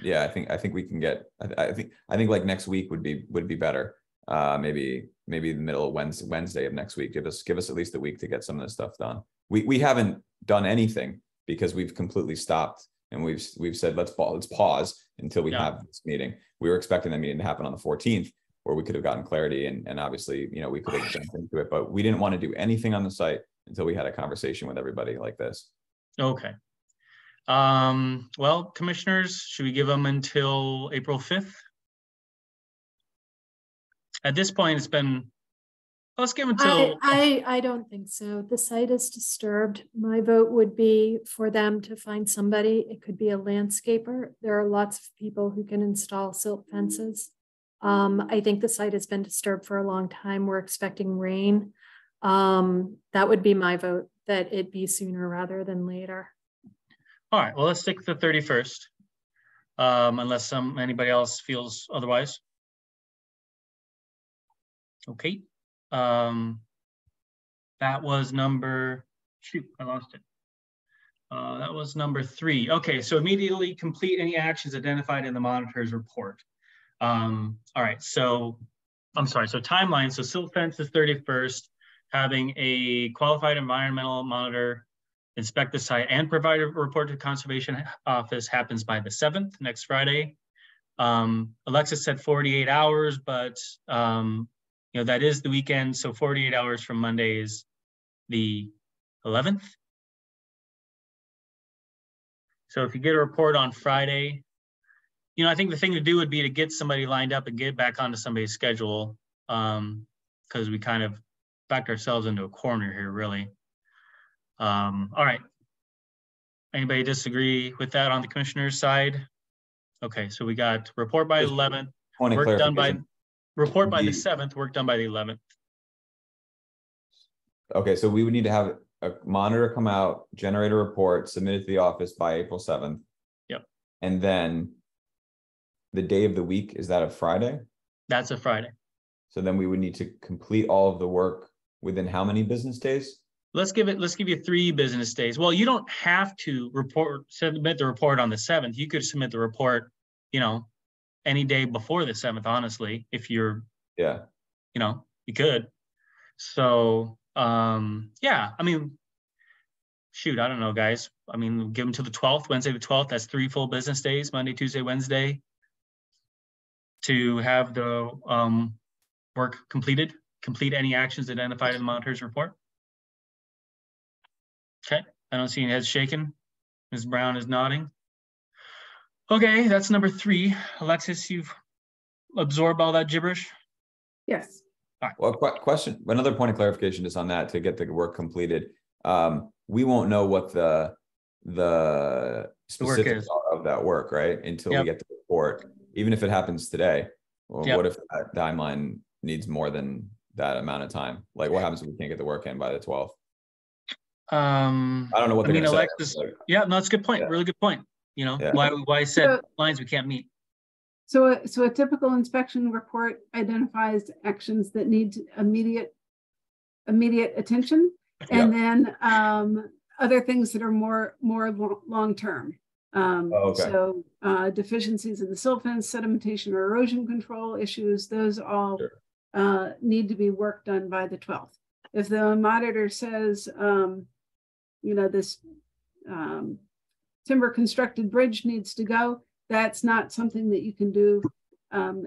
Yeah, I think we can get, I think like next week would be better. Maybe the middle of Wednesday of next week. Give us at least a week to get some of this stuff done. We haven't done anything because we've completely stopped, and we've said let's pause until we have this meeting. We were expecting the meeting to happen on the 14th, where we could have gotten clarity and obviously, you know, we could have jumped into it, but we didn't want to do anything on the site until we had a conversation with everybody like this. Okay. Well, commissioners, should we give them until April 5th? At this point, it's been, let's give them until. I don't think so. The site is disturbed. My vote would be for them to find somebody. It could be a landscaper. There are lots of people who can install silt fences. I think the site has been disturbed for a long time. We're expecting rain. That would be my vote, that it be sooner rather than later. All right, well, let's stick with the 31st, unless anybody else feels otherwise. Okay. That was number, shoot, I lost it. That was number 3. Okay, so immediately complete any actions identified in the monitor's report. All right, so I'm sorry, so timeline, so silt fence is 31st, having a qualified environmental monitor inspect the site and provide a report to the conservation office happens by the 7th, next Friday. Alexis said 48 hours, but you know, that is the weekend, so 48 hours from Monday is the 11th. So if you get a report on Friday, you know, I think the thing to do would be to get somebody lined up and get back onto somebody's schedule, because we kind of backed ourselves into a corner here, really. All right. Anybody disagree with that on the commissioner's side? Okay, so we got report by 11th, work done by report by the 7th, work done by the 11th. Okay, so we would need to have a monitor come out, generate a report, submit it to the office by April 7th. Yep. And then the day of the week, is that a Friday? That's a Friday. So then we would need to complete all of the work within how many business days? Let's give you 3 business days. Well, you don't have to submit the report on the 7th. You could submit the report, you know, any day before the 7th, honestly, if you're, you know, you could. So, yeah, I mean, shoot, I don't know, guys. I mean, give them to the 12th, Wednesday the 12th. That's 3 full business days, Monday, Tuesday, Wednesday, to have the work completed, complete any actions identified in the monitor's report. Okay, I don't see any heads shaking. Ms. Brown is nodding. Okay, that's number 3. Alexis, you've absorbed all that gibberish? Yes. All right. Well, question, another point of clarification is on that to get the work completed. we won't know what the specifics is. are of that work, right? Until Yep. we get the report, even if it happens today. Well, Yep. what if that timeline needs more than that amount of time? Like, what happens if we can't get the work in by the 12th? I don't know what I they're mean, gonna Alexis, say. yeah, no, it's a good point. Yeah. Really good point. You know, Yeah. why I said lines we can't meet. So a typical inspection report identifies actions that need immediate attention, and then other things that are more long term. So deficiencies in the silt fence, sedimentation or erosion control issues, those all need to be work done by the 12th. If the monitor says, this timber constructed bridge needs to go, that's not something that you can do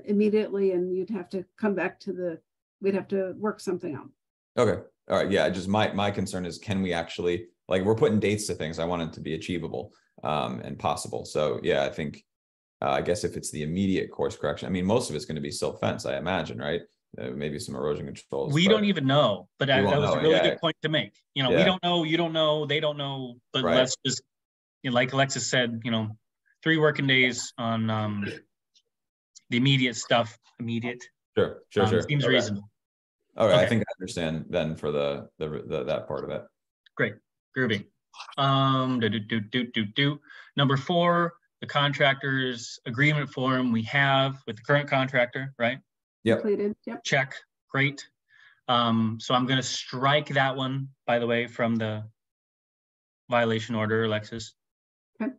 immediately, and you'd have to come back to we'd have to work something out. Okay. All right. Yeah. Just my concern is, can we actually, like, we're putting dates to things. I want it to be achievable and possible. So yeah, I think, I guess if it's the immediate course correction, I mean, most of it's going to be silt fence, I imagine, right? Maybe some erosion controls. We don't even know, but that was a really good point to make. You know, we don't know, you don't know, they don't know, but let's just, like Alexis said, 3 working days on the immediate stuff. Sure. Seems reasonable. Okay, I think I understand then for the that part of it. Great, groovy. Number 4, the contractor's agreement form we have with the current contractor, right? Yep. Completed. Yep. Check. Great. So I'm going to strike that one, by the way, from the violation order, Alexis. Okay.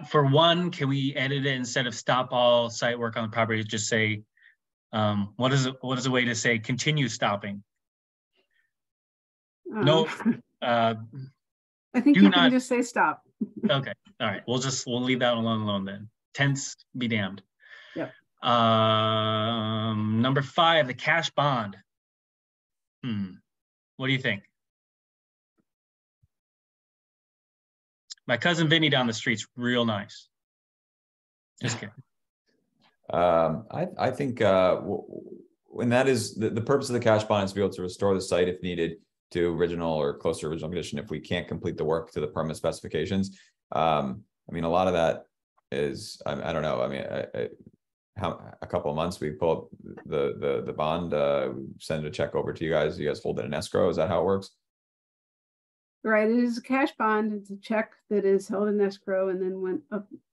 For one, can we edit it instead of stop all site work on the property? Just say, what is a way to say continue stopping? No. I think you can just say stop. Okay. All right. We'll leave that alone then. Tense be damned. Yep. Number 5, the cash bond. What do you think? My cousin Vinny down the street's real nice. Just kidding. I think when that is the purpose of the cash bond is to be able to restore the site if needed to original or close to original condition if we can't complete the work to the permit specifications. I mean, a lot of that is, I don't know. I mean, a couple of months we pull up the bond, send a check over to you guys. You guys hold it in escrow. Is that how it works? Right. It is a cash bond. It's a check that is held in escrow, and then when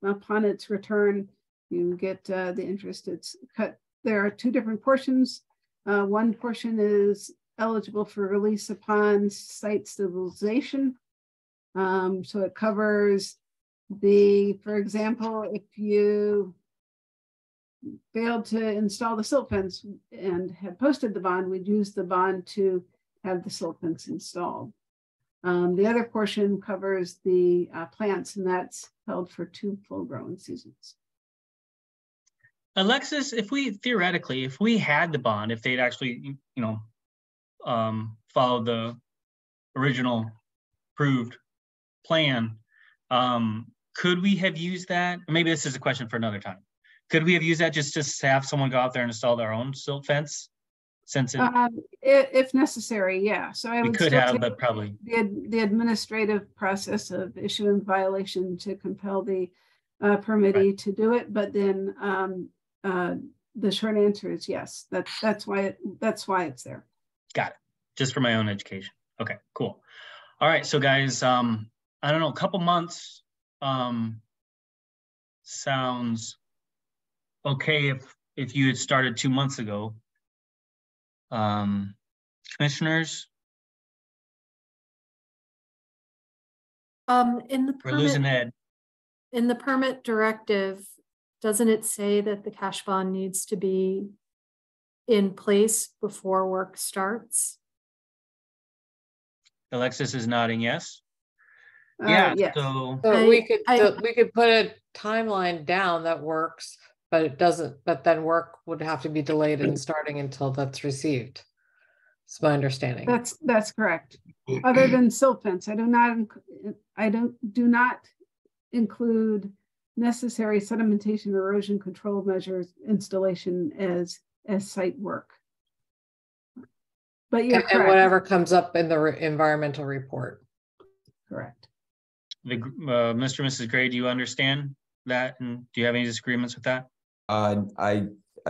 upon its return, you get the interest. It's cut. There are 2 different portions. One portion is eligible for release upon site stabilization. So it covers for example, if you failed to install the silt fence and had posted the bond, we'd use the bond to have the silt fence installed. The other portion covers the plants, and that's held for 2 full growing seasons. Alexis, if we had the bond, if they'd actually, followed the original approved plan, could we have used that? Maybe this is a question for another time. Could we have used that just to have someone go out there and install their own silt fence? Since if necessary, yeah. So I would could have, but probably the administrative process of issuing violation to compel the permittee to do it. But then the short answer is yes. That's why it's there. Got it. Just for my own education. Okay, cool. All right, so guys, I don't know, a couple months sounds okay if you had started 2 months ago. Commissioners? In the We're losing Ed. In the permit directive, doesn't it say that the cash bond needs to be in place before work starts? Alexis is nodding yes. Yes. So we could put a timeline down that works, but it doesn't. But then work would have to be delayed in starting until that's received. It's my understanding. That's correct. Other than silt fence, I do not include necessary sedimentation erosion control measures installation as site work. But you're And correct. whatever comes up in the environmental report. Correct. Mr. and Mrs. Gray, do you understand that? And do you have any disagreements with that? I'm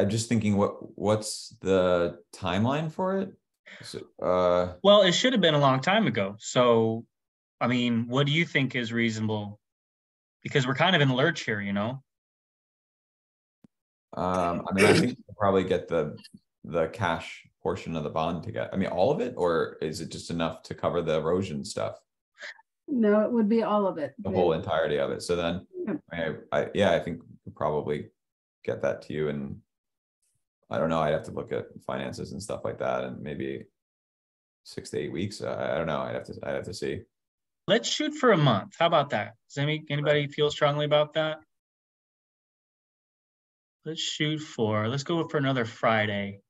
just thinking what's the timeline for it? So, Well, it should have been a long time ago. So, I mean, what do you think is reasonable? Because we're kind of in the lurch here, you know? I mean, I think we'll probably get the cash portion of the bond to get. I mean, all of it, or is it just enough to cover the erosion stuff? No, it would be all of it. The whole entirety of it. So then, I think we'll probably get that to you, and I don't know. I'd have to look at finances and stuff like that, and maybe 6 to 8 weeks. I don't know. I'd have to see. Let's shoot for a month. How about that? Does anybody feel strongly about that? Let's go for another Friday,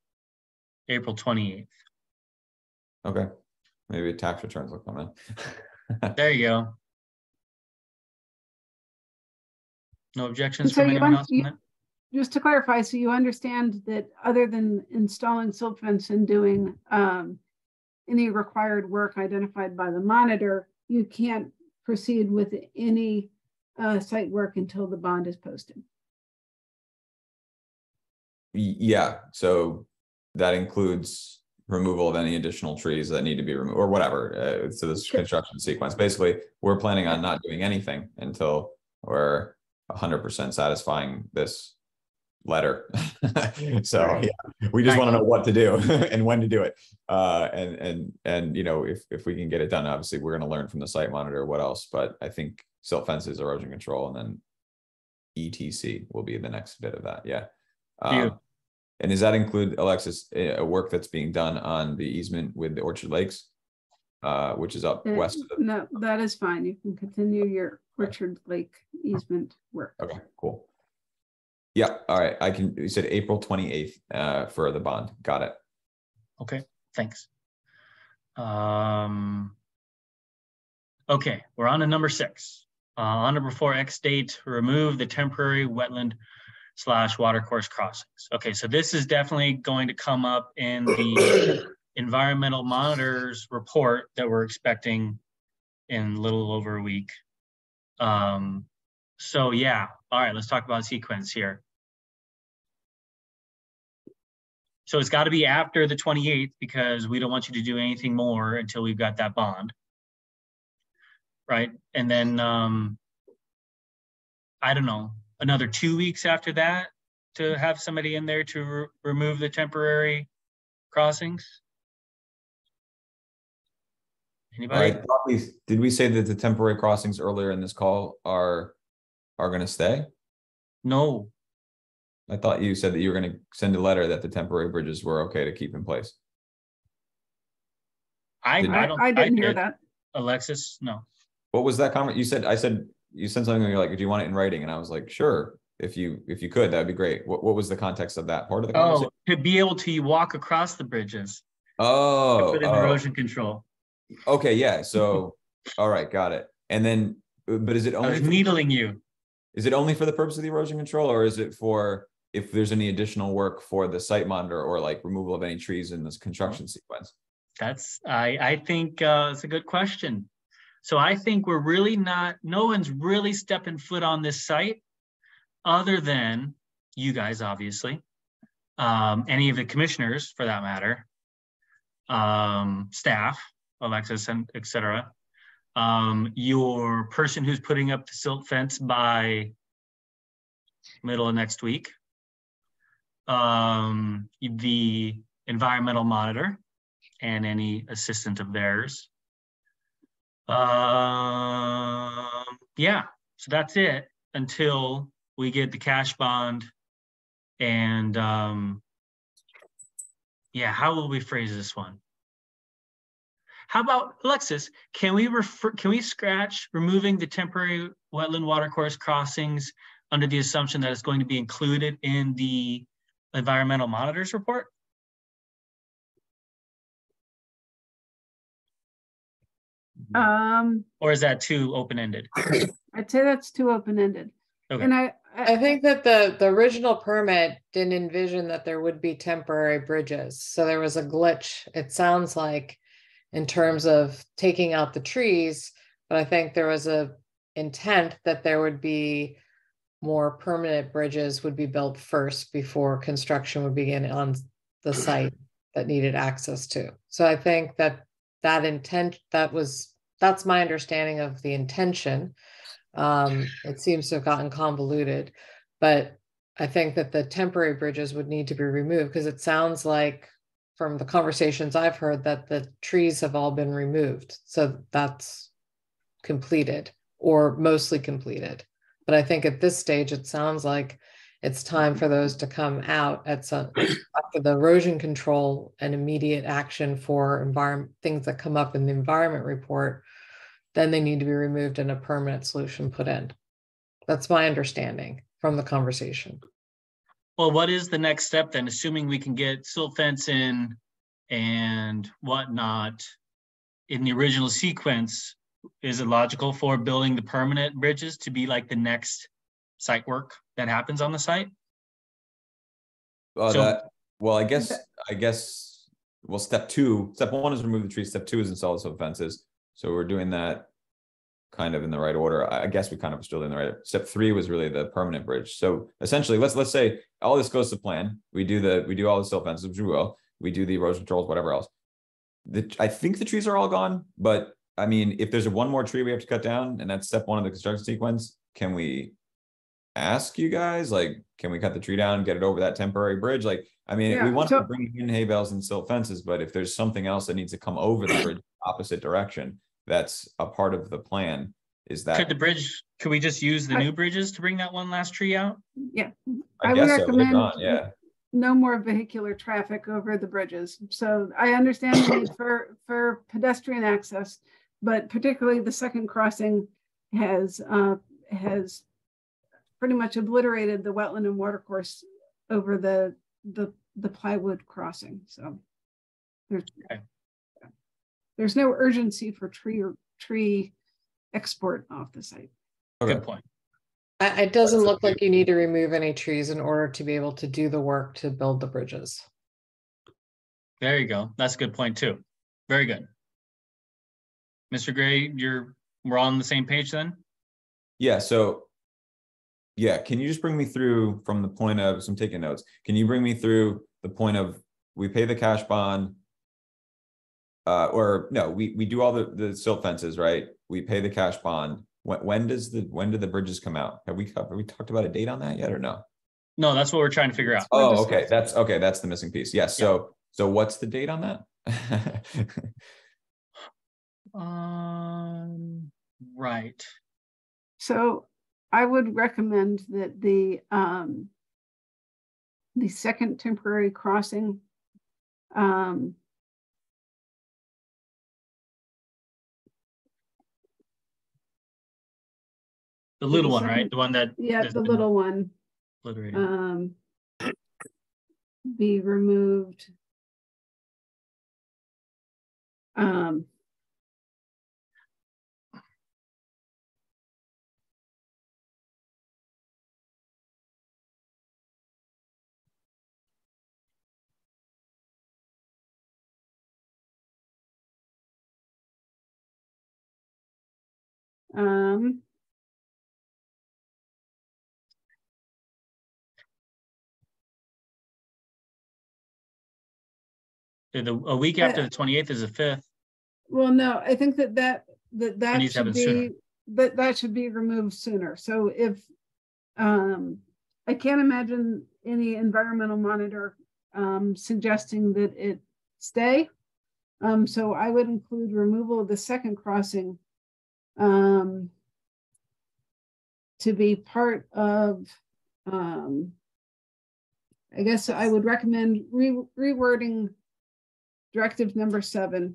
April 28th. Okay. Maybe tax returns will come in. There you go. No objections from anyone else on that? Just to clarify, so you understand that other than installing silt fence and doing any required work identified by the monitor, you can't proceed with any site work until the bond is posted. Yeah, so that includes removal of any additional trees that need to be removed or whatever. So this construction sequence, basically, we're planning on not doing anything until we're 100% satisfying this letter. So yeah, we just want to know what to do and when to do it. And you know, if we can get it done, obviously we're going to learn from the site monitor what else. But I think silt fences, erosion control, and then ETC will be the next bit of that. Yeah. And does that include, Alexis, a work that's being done on the easement with the Orchard Lakes, which is up west of the... No, that is fine. You can continue your Orchard Lake easement work. Okay, cool. Yeah, all right. You said April 28th for the bond. Got it. Okay, thanks. Okay, we're on to number 6. On or before X date, remove the temporary wetland / watercourse crossings. Okay, so this is definitely going to come up in the environmental monitors report that we're expecting in a little over a week. So yeah, all right, let's talk about sequence here. So it's got to be after the 28th because we don't want you to do anything more until we've got that bond. Right, and then I don't know, another 2 weeks after that to have somebody in there to remove the temporary crossings? Anybody? Did we say that the temporary crossings earlier in this call are going to stay? No. I thought you said that you were going to send a letter that the temporary bridges were okay to keep in place. I didn't hear that. Alexis, no. What was that comment? You said you sent something like, do you want it in writing? And I was like, sure. If you could, that'd be great. What was the context of that part of the conversation? To be able to walk across the bridges. Oh, to put in erosion control. Okay, yeah. So, all right, got it. And then, but is it only? I was needling you. Is it only for the purpose of the erosion control, or is it for if there's any additional work for the site monitor or like removal of any trees in this construction sequence? I think it's a good question. So I think we're really no one's really stepping foot on this site other than you guys, obviously, any of the commissioners for that matter, staff, Alexis, and et cetera. Your person who's putting up the silt fence by middle of next week, the environmental monitor and any assistant of theirs. Yeah, so that's it until we get the cash bond. And yeah, how will we phrase this one? How about, Alexis, can we scratch removing the temporary wetland watercourse crossings under the assumption that it's going to be included in the environmental monitors report? Or is that too open-ended? I'd say that's too open-ended. Okay. And I think that the original permit didn't envision that there would be temporary bridges. So there was a glitch, it sounds like, in terms of taking out the trees, but I think there was a intent that there would be more permanent bridges would be built first before construction would begin on the site that needed access to. So I think that intent, that's my understanding of the intention. It seems to have gotten convoluted, but I think that the temporary bridges would need to be removed because it sounds like from the conversations I've heard that the trees have all been removed. So that's completed or mostly completed. But I think at this stage, it sounds like it's time for those to come out after the erosion control and immediate action for things that come up in the environment report. Then they need to be removed and a permanent solution put in. That's my understanding from the conversation. Well, what is the next step then? Assuming we can get silt fence in and whatnot in the original sequence, is it logical for building the permanent bridges to be like the next site work that happens on the site? I guess, step one is remove the trees. Step 2 is install the silt fences. So we're doing that kind of in the right order. I guess we kind of still in the right. Step 3 was really the permanent bridge. So essentially, let's say all this goes to plan. We do all the silt fences, which we will. We do the erosion controls, whatever else. I think the trees are all gone, but I mean, if there's one more tree we have to cut down, and that's step 1 of the construction sequence, can we ask you guys, like, can we cut the tree down and get it over that temporary bridge? Like, I mean, we want to bring in hay bales and silt fences, but if there's something else that needs to come over the bridge opposite direction, that's a part of the plan. Is that could we just use the new bridges to bring that one last tree out? Yeah, I would guess recommend so. no more vehicular traffic over the bridges. So I understand the need for pedestrian access, but particularly the second crossing has pretty much obliterated the wetland and watercourse over the plywood crossing. So there's no urgency for tree export off the site. Good point. It doesn't look like you need to remove any trees in order to be able to do the work to build the bridges. There you go. That's a good point too. Very good. Mr. Gray, we're all on the same page then? Yeah, so can you just bring me through from the point of, so I'm taking notes. Can you bring me through the point of we pay the cash bond, or no, we do all the silt fences, right? We pay the cash bond. When do the bridges come out? Have we talked about a date on that yet or no? No, that's what we're trying to figure out. Oh, okay. That's the missing piece. Yes. Yeah. So what's the date on that? Right. So I would recommend that the second temporary crossing the little one, right? The one that the little one be removed. A week after the 28th is the 5th. Well, no, I think that should be removed sooner. So if I can't imagine any environmental monitor suggesting that it stay. So I would include removal of the second crossing to be part of, I guess I would recommend rewording directive number 7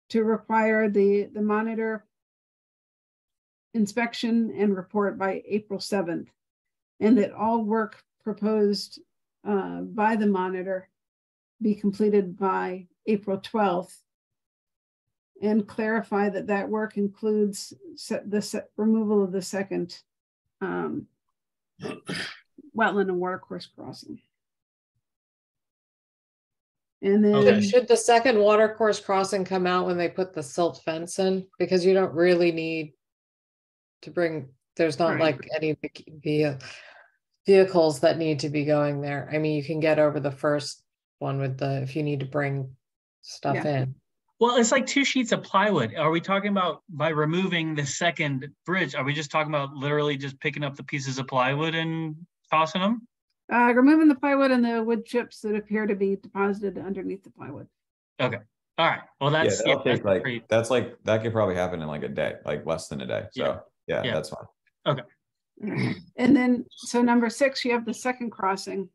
to require the monitor inspection and report by April 7th, and that all work proposed by the monitor be completed by April 12th, and clarify that work includes the removal of the second wetland and watercourse crossing. And then Okay. Should the second watercourse crossing come out when they put the silt fence in? Because you don't really need to bring, there's not Right. like any vehicles that need to be going there. I mean, you can get over the first one with the, if you need to bring stuff Yeah. in. Well, it's like 2 sheets of plywood. Are we talking about by removing the second bridge? Are we just talking about literally just picking up the pieces of plywood and tossing them? removing the plywood and the wood chips that appear to be deposited underneath the plywood. Okay. All right. Well, Yeah, that's that'll take like, pretty- that's like, that could probably happen in like a day, like less than a day. So yeah, Yeah. that's fine. And then, so number 6, you have the second crossing.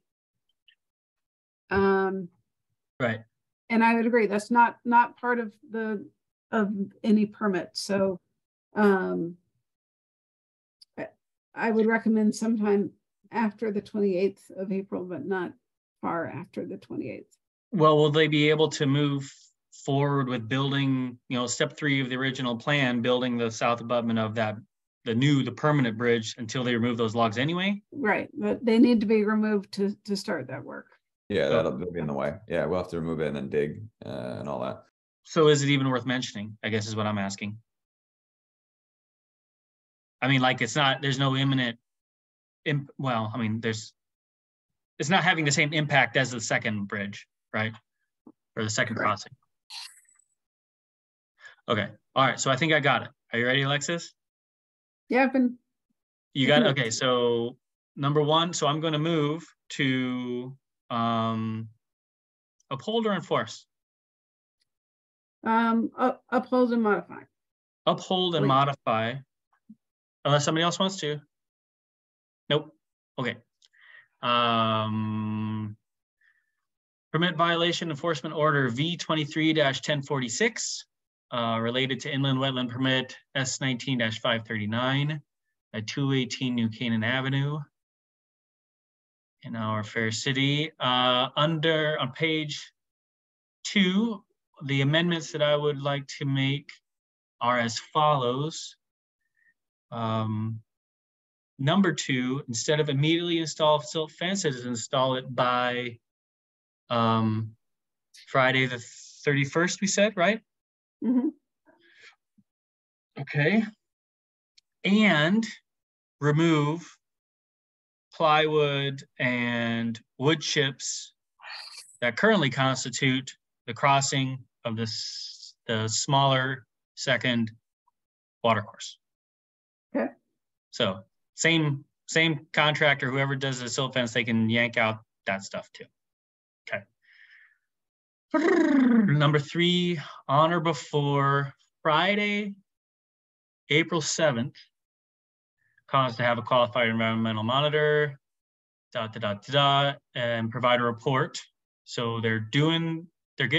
right. And I would agree, that's not part of any permit. So I would recommend sometime after the 28th of April, but not far after the 28th. Well, will they be able to move forward with building, step 3 of the original plan, building the south abutment of that, the permanent bridge until they remove those logs anyway? Right, but they need to be removed to start that work. Yeah, that'll be in the way. Yeah, we'll have to remove it and then dig and all that. So is it even worth mentioning, I guess is what I'm asking. I mean, like there's no imminent, well, I mean, it's not having the same impact as the second bridge, right? Or the second Correct. crossing. Okay, all right, so I think I got it. Are you ready, Alexis? Yeah, I've been. You got it, okay, so number 1, so I'm gonna move to uphold or enforce? Uphold and modify. Uphold and Wait. modify, unless somebody else wants to. Nope, okay. Permit violation enforcement order V23-1046 related to inland wetland permit S19-539 at 218 New Canaan Avenue in our fair city. On page 2, the amendments that I would like to make are as follows. Number 2, instead of immediately install silt fences, install it by Friday the 31st, we said, right? Mm-hmm. Okay. And remove plywood and wood chips that currently constitute the crossing of the smaller second watercourse. Okay. So same contractor, whoever does the silt fence, they can yank out that stuff too. Okay. Number 3, on or before Friday, April 7th, cause to have a qualified environmental monitor, and provide a report. So they're getting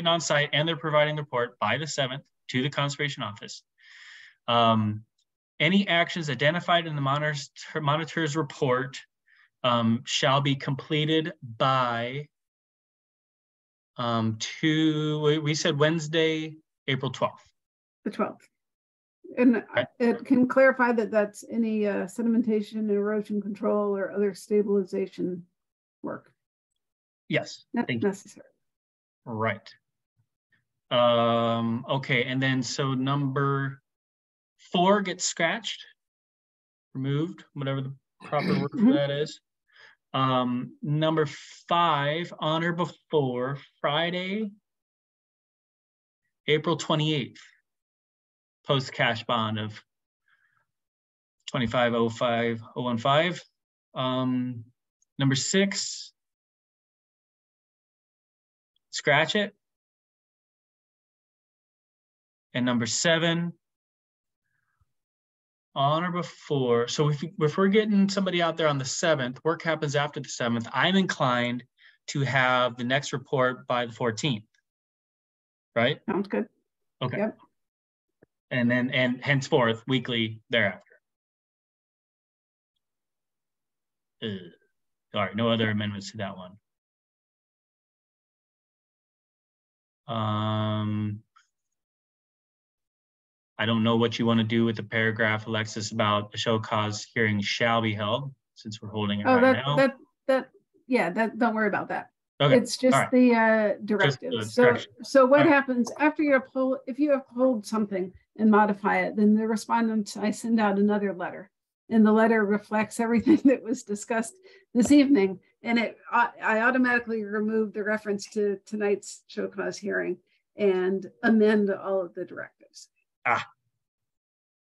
on site and they're providing the report by the 7th to the conservation office. Any actions identified in the monitor's report shall be completed by we said Wednesday, April 12th. The 12th. And Okay. it can clarify that that's any sedimentation and erosion control or other stabilization work. Yes, Not thank you. necessary. Right. Okay, and then so number 4 gets scratched, removed, whatever the proper word for that is. Number 5, on or before Friday, April 28th, post cash bond of 25,05015. Number 6, scratch it. And number 7, on or before. So if we're getting somebody out there on the 7th, work happens after the 7th, I'm inclined to have the next report by the 14th. Right? Sounds good. Okay. Yep. And henceforth, weekly thereafter. All right, no other amendments to that one. I don't know what you want to do with the paragraph, Alexis, about a show cause hearing shall be held. since we're holding it Oh, right now. Don't worry about that. Okay. It's just right. the directives. direction. So what All right. happens after you uphold, if you uphold something and modify it, then the respondents, I send out another letter. And the letter reflects everything that was discussed this evening. And I automatically remove the reference to tonight's show cause hearing and amend all of the directives.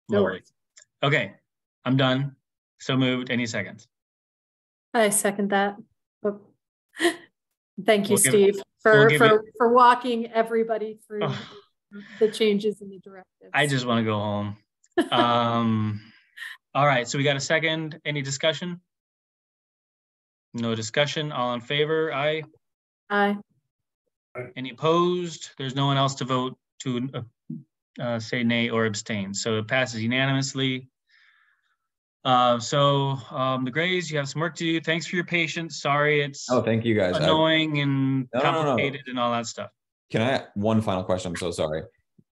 No worries. Okay, I'm done. So moved. Any seconds? I second that. Oh. Thank you, We'll Steve, for walking everybody through the changes in the directives. I just want to go home. All right, so we got a second. Any discussion? No discussion. All in favor? Aye. Aye. Any opposed? There's no one else to vote to say nay or abstain. So it passes unanimously. The Grays, you have some work to do. Thanks for your patience. Sorry, it's thank you guys. annoying and No. complicated and all that stuff. Can I one final question? I'm so sorry.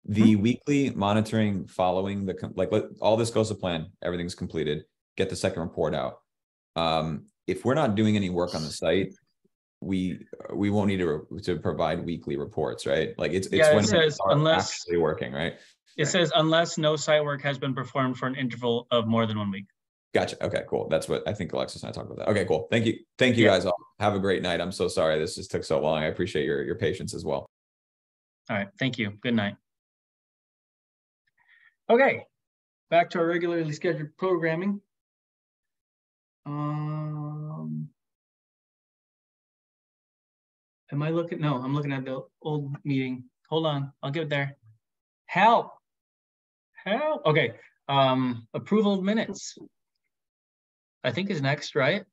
The weekly monitoring following all this goes to plan, everything's completed, get the second report out. If we're not doing any work on the site, we won't need to provide weekly reports, right? Like it's when it says actually working, right? It says unless no site work has been performed for an interval of more than 1 week. Gotcha. Okay, cool. That's what I think Alexis and I talked about that. Okay, cool. Thank you guys all. Have a great night. I'm so sorry this just took so long. I appreciate your patience as well. All right, thank you. Good night. Okay, back to our regularly scheduled programming. Am I looking? No, I'm looking at the old meeting. Hold on, I'll get there. Help. Okay, approval of minutes, I think is next, right?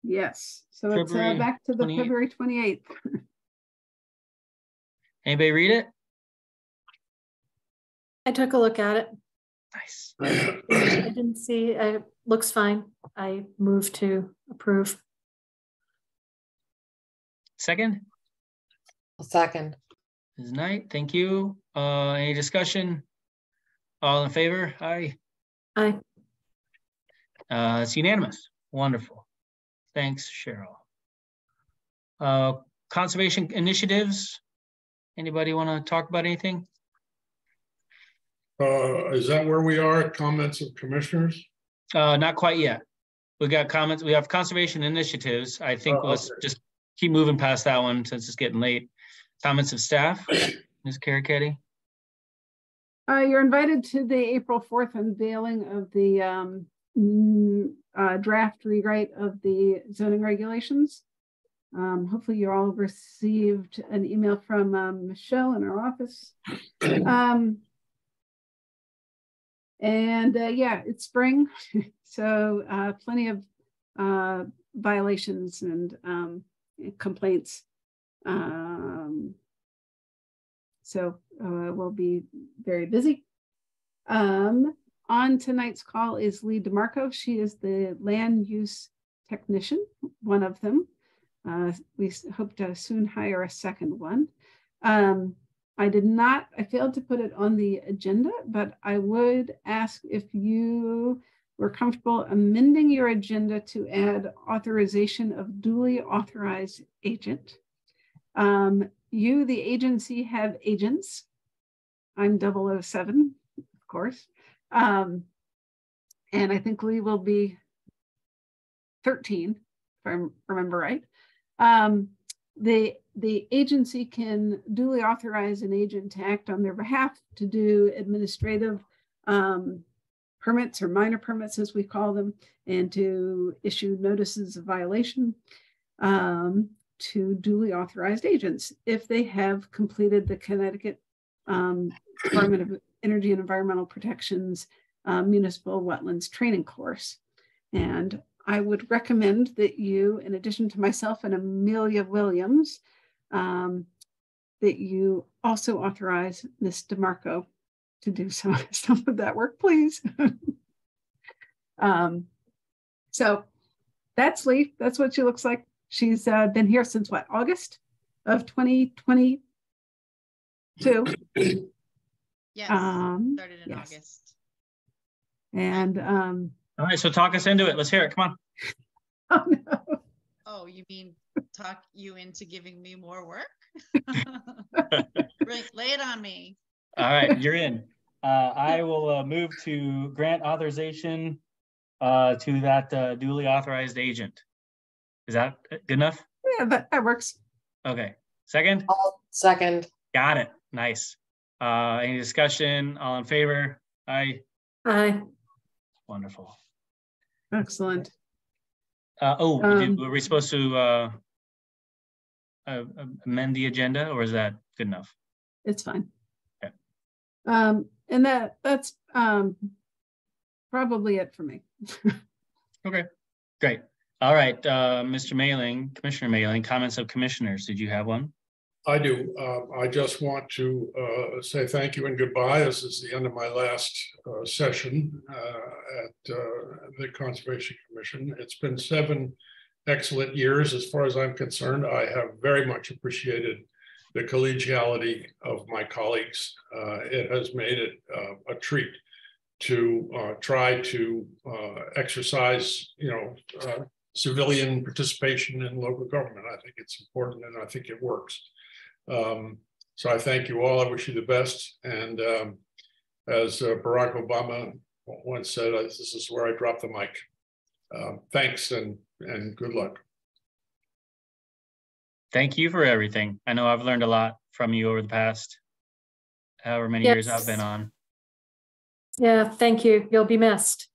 Yes, so it's back to the 28th. February 28th. Anybody read it? I took a look at it. Nice. I didn't see, it looks fine. I move to approve. Second? A second. Ms. Knight, thank you. Any discussion? All in favor? Aye. Aye. It's unanimous. Wonderful. Thanks, Cheryl. Conservation initiatives. Anybody want to talk about anything? Is that where we are? Comments of commissioners? Not quite yet. We got comments. We have conservation initiatives. I think let's just keep moving past that one since it's getting late. Comments of staff. Ms. Carricetti. You're invited to the April 4th unveiling of the draft rewrite of the zoning regulations. Hopefully you all received an email from Michelle in our office. Yeah, it's spring, so plenty of violations and complaints. We'll be very busy. On tonight's call is Lee DeMarco. She is the land use technician, one of them. We hope to soon hire a second one. I failed to put it on the agenda, but I would ask if you were comfortable amending your agenda to add authorization of duly authorized agent. You, the agency, have agents. I'm 007, of course. And I think Lee will be 13, if I remember right. The agency can duly authorize an agent to act on their behalf to do administrative permits or minor permits, as we call them, and to issue notices of violation to duly authorized agents if they have completed the Connecticut Department of Energy and Environmental Protection's municipal wetlands training course. And I would recommend that you, in addition to myself and Amelia Williams, that you also authorize Ms. DeMarco to do some of that work, please. So that's Lee. That's what she looks like. She's been here since what, August of 2022? Yes, started in August. And All right, so talk us into it. Let's hear it. Come on. Oh, no. Oh, you mean talk you into giving me more work? Lay it on me. All right, you're in. I will move to grant authorization to that duly authorized agent. Is that good enough? Yeah, that works. Okay. Second? I'll second. Got it. Nice. Any discussion? All in favor? Aye. Aye. Wonderful. Excellent. Were we supposed to amend the agenda, or is that good enough? It's fine. Okay. And that's probably it for me. Okay, great. All right, Mr. Mailing, Commissioner Mailing, comments of commissioners. Did you have one? I do. I just want to say thank you and goodbye. This is the end of my last session at the Conservation Commission. It's been 7 excellent years. As far as I'm concerned, I have very much appreciated the collegiality of my colleagues. It has made it a treat to try to exercise, civilian participation in local government. I think it's important, and I think it works. So I thank you all. I wish you the best. And as Barack Obama once said, this is where I drop the mic. Thanks and good luck. Thank you for everything. I know I've learned a lot from you over the past however many years I've been on. Yeah, thank you. You'll be missed.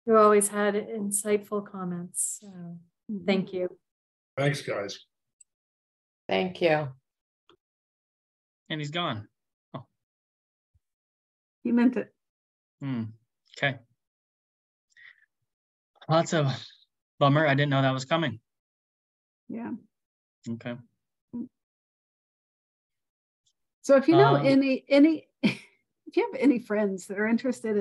You always had insightful comments. So thank you. Thanks, guys. Thank you. And he's gone. Oh. He meant it. Okay. Well, that's a bummer. I didn't know that was coming. Yeah. Okay. So if you know any if you have any friends that are interested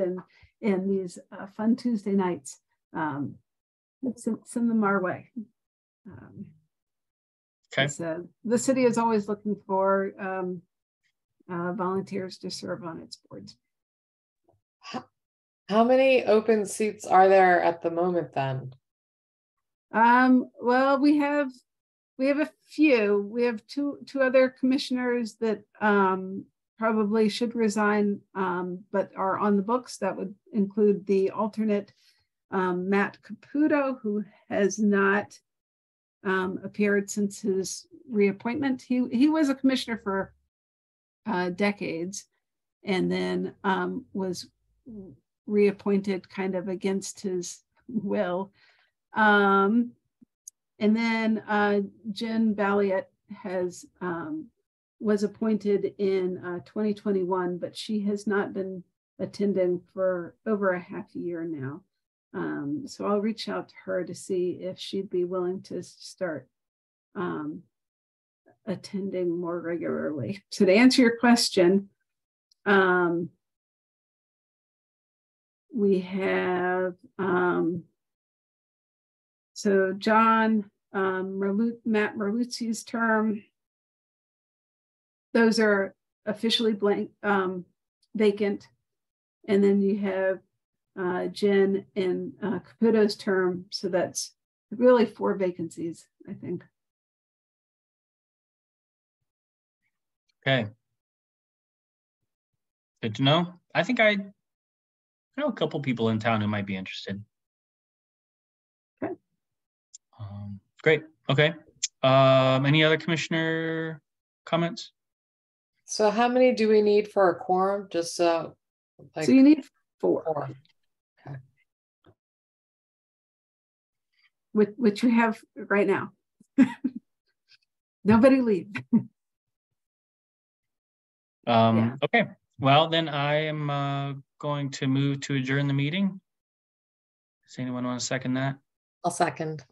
in these fun Tuesday nights, send them our way. Okay. The city is always looking for volunteers to serve on its boards. How many open seats are there at the moment then? Well, we have a few. We have two other commissioners that probably should resign, but are on the books. That would include the alternate Matt Caputo, who has not appeared since his reappointment. He was a commissioner for decades, and then was reappointed kind of against his will. And then Jen Balliet was appointed in 2021, but she has not been attending for over a half a year now. So I'll reach out to her to see if she'd be willing to start attending more regularly. So to answer your question, we have so John, Matt Merluzzi's term, those are officially blank, vacant. And then you have Jen and Caputo's term. So that's really 4 vacancies, I think. Okay. Good to know. I think I know a couple people in town who might be interested. Okay. Great. Okay. Any other commissioner comments? So how many do we need for a quorum? Just so you need 4. 4. Okay. Which you have right now. Nobody leave. Yeah. Okay. Well, then I am going to move to adjourn the meeting. Does anyone want to second that? I'll second.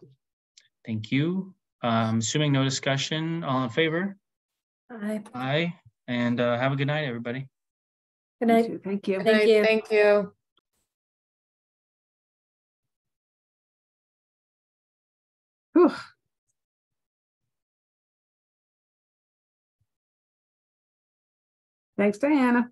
Thank you. Assuming no discussion, all in favor? Aye. Aye. And have a good night, everybody. Good night. Thank you. Thank you. Thank you. Whew. Thanks, Diana.